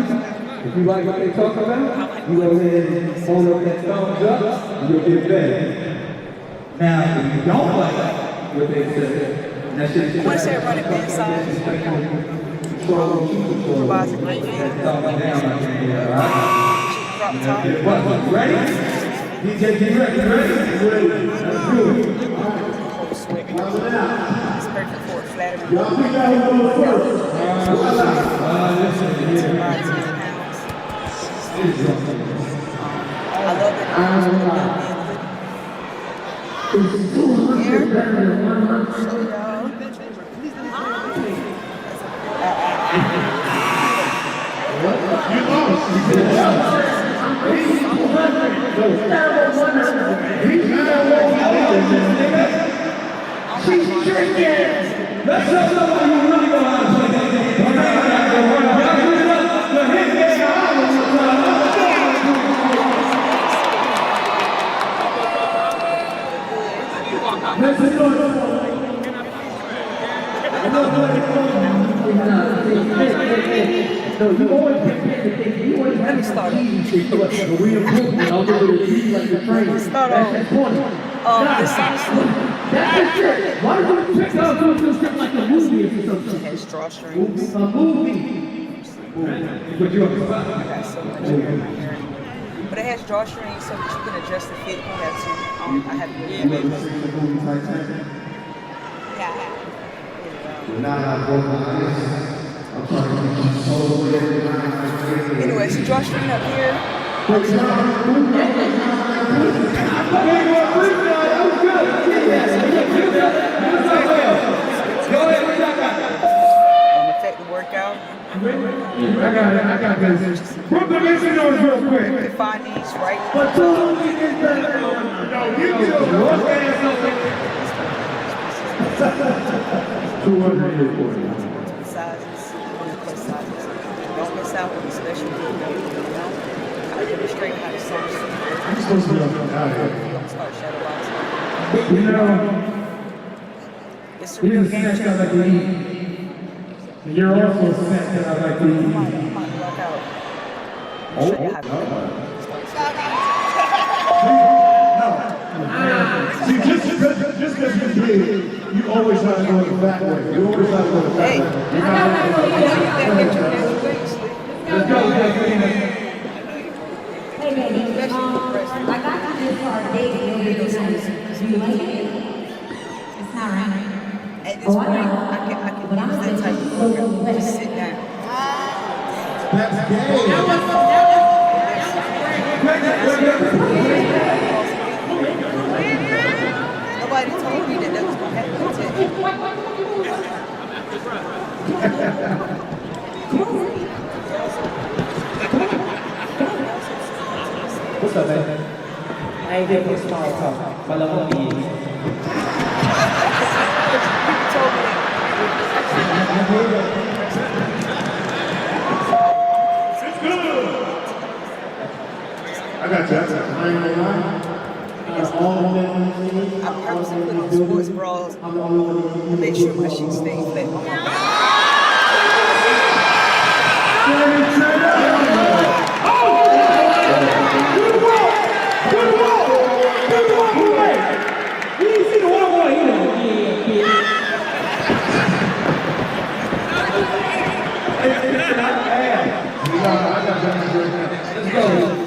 If you like what they talk about, you go ahead and hold up that thumbs up, and you'll get better. Now, if you don't like what they say, that shit is Once they're running inside, control, keep control. That thumbs down, I can't hear, all right? Ready? DJ, get ready. Ready? Let's do it. It's perfect for a flattery. Y'all pick out who goes first. Listen here. I love it. She's drinking. Let's show somebody who really know how to play that game. Y'all put it up. The hit game. No, you always pick the thing. You always have to start easy so you like a real book. I'll do it easy like the train. That's funny. That's it. Why don't you pick up something like a movie or something? It has drawstrings. A movie. But you I got so much hair in my hair. But it has drawstrings so that you can adjust the fit if you have to. I have to do it. Anyway, it's a drawstring up here. Effect the workout. I got this. Brooklyn, listen to us real quick. You can find these right. But no, you can look at $240. Sizes, plus sizes. Don't miss out on the special deal. I demonstrate how to search. I'm supposed to be out here. Start shadow boxing. You know, it's a these real are game snacks I changer. like to eat. And you're also a snack that I like to eat. See, just because you're big, you always have to go the back way. You always have to go the back way. Let's go. Hey, baby, I got you this for our date. Do you like it? It's not right. At this point, I can use that type of workout. Just sit down. That's gay. Nobody told me that was going to happen today. What's up, man? I ain't getting no small talk. My love will be easy. I got you. I ain't gonna lie. I purposely put on sports bras to make sure my shit stay flat.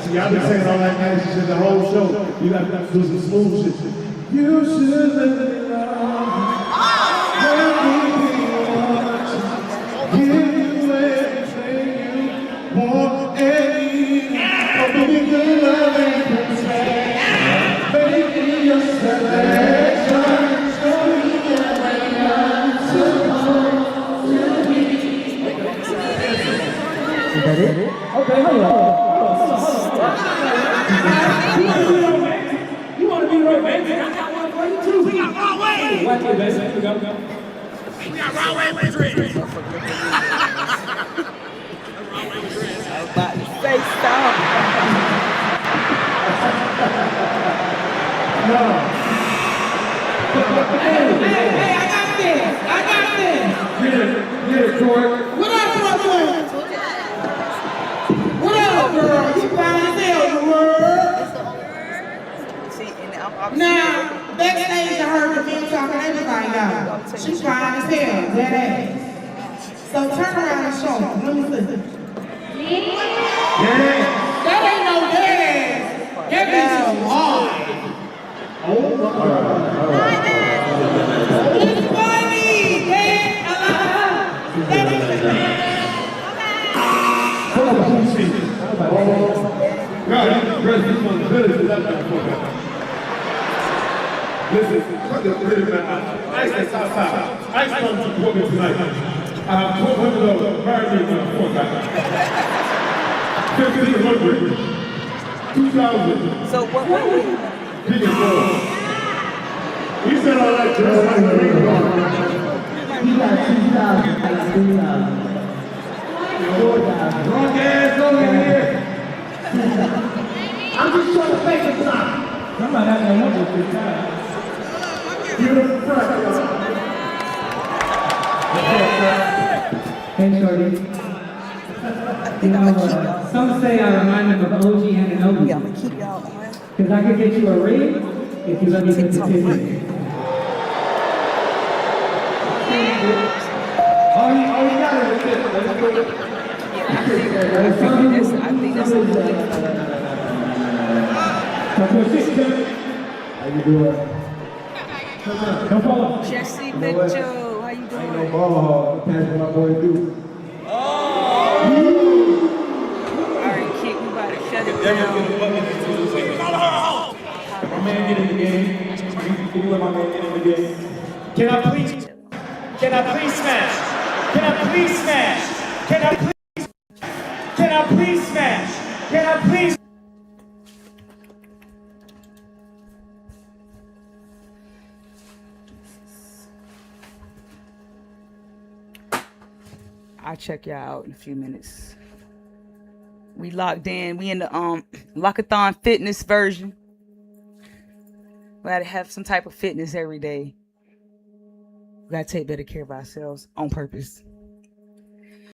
See, I've been saying all that nice shit the whole show. You got to do some smooth shit. You should let me love. Give you everything you want and need. I'll give you good love and protection. Make me your selection. Show me that I'm supposed to be. Is that it? Okay, hold on. You want to be romantic? I got one for you too. We got Raw Wave. Watch it, baby. We got Raw Wave Madrid. About to say something. No. Hey, I got this. Get it, Troy. What up, Brooklyn? What up, girl? You fine as hell, the world. See, and Now, backstage, I heard the men talking everything now. She's fine as hell, that ass. So turn around and show me. Let me see. Yeah. That ain't no Listen, Ice is outside. Ice comes to support me tonight. I have $1,200 married in my phone back. 1,500. 2,000. So what? He can go. He said all that dress like a ring on. He got 2,000, like 3,000. 4,000. Drunk ass over here. I'm just trying to fake it up. Somebody out there wants to time. Beautiful front, Hey, Shorty. You know, some say I remind them of OG and an OG. Yeah, I'm gonna keep y'all on. Because I can get you a ring if you let me get the ticket. All you got is this. I think that's a good. How you doing? Don't follow. Jesse Mitchell, how you I ain't doing? no ball hog. Pass what my boy do. All right, kid, we about to shut it down. My man get in the game. Can you let my man get in the game? Can I please smash? Can I please smash? Can I please smash? Can I please smash? Can I please? I'll check y'all out in a few minutes. We locked in. We in the Lockathon fitness version. We gotta have some type of fitness every day. We gotta take better care of ourselves on purpose.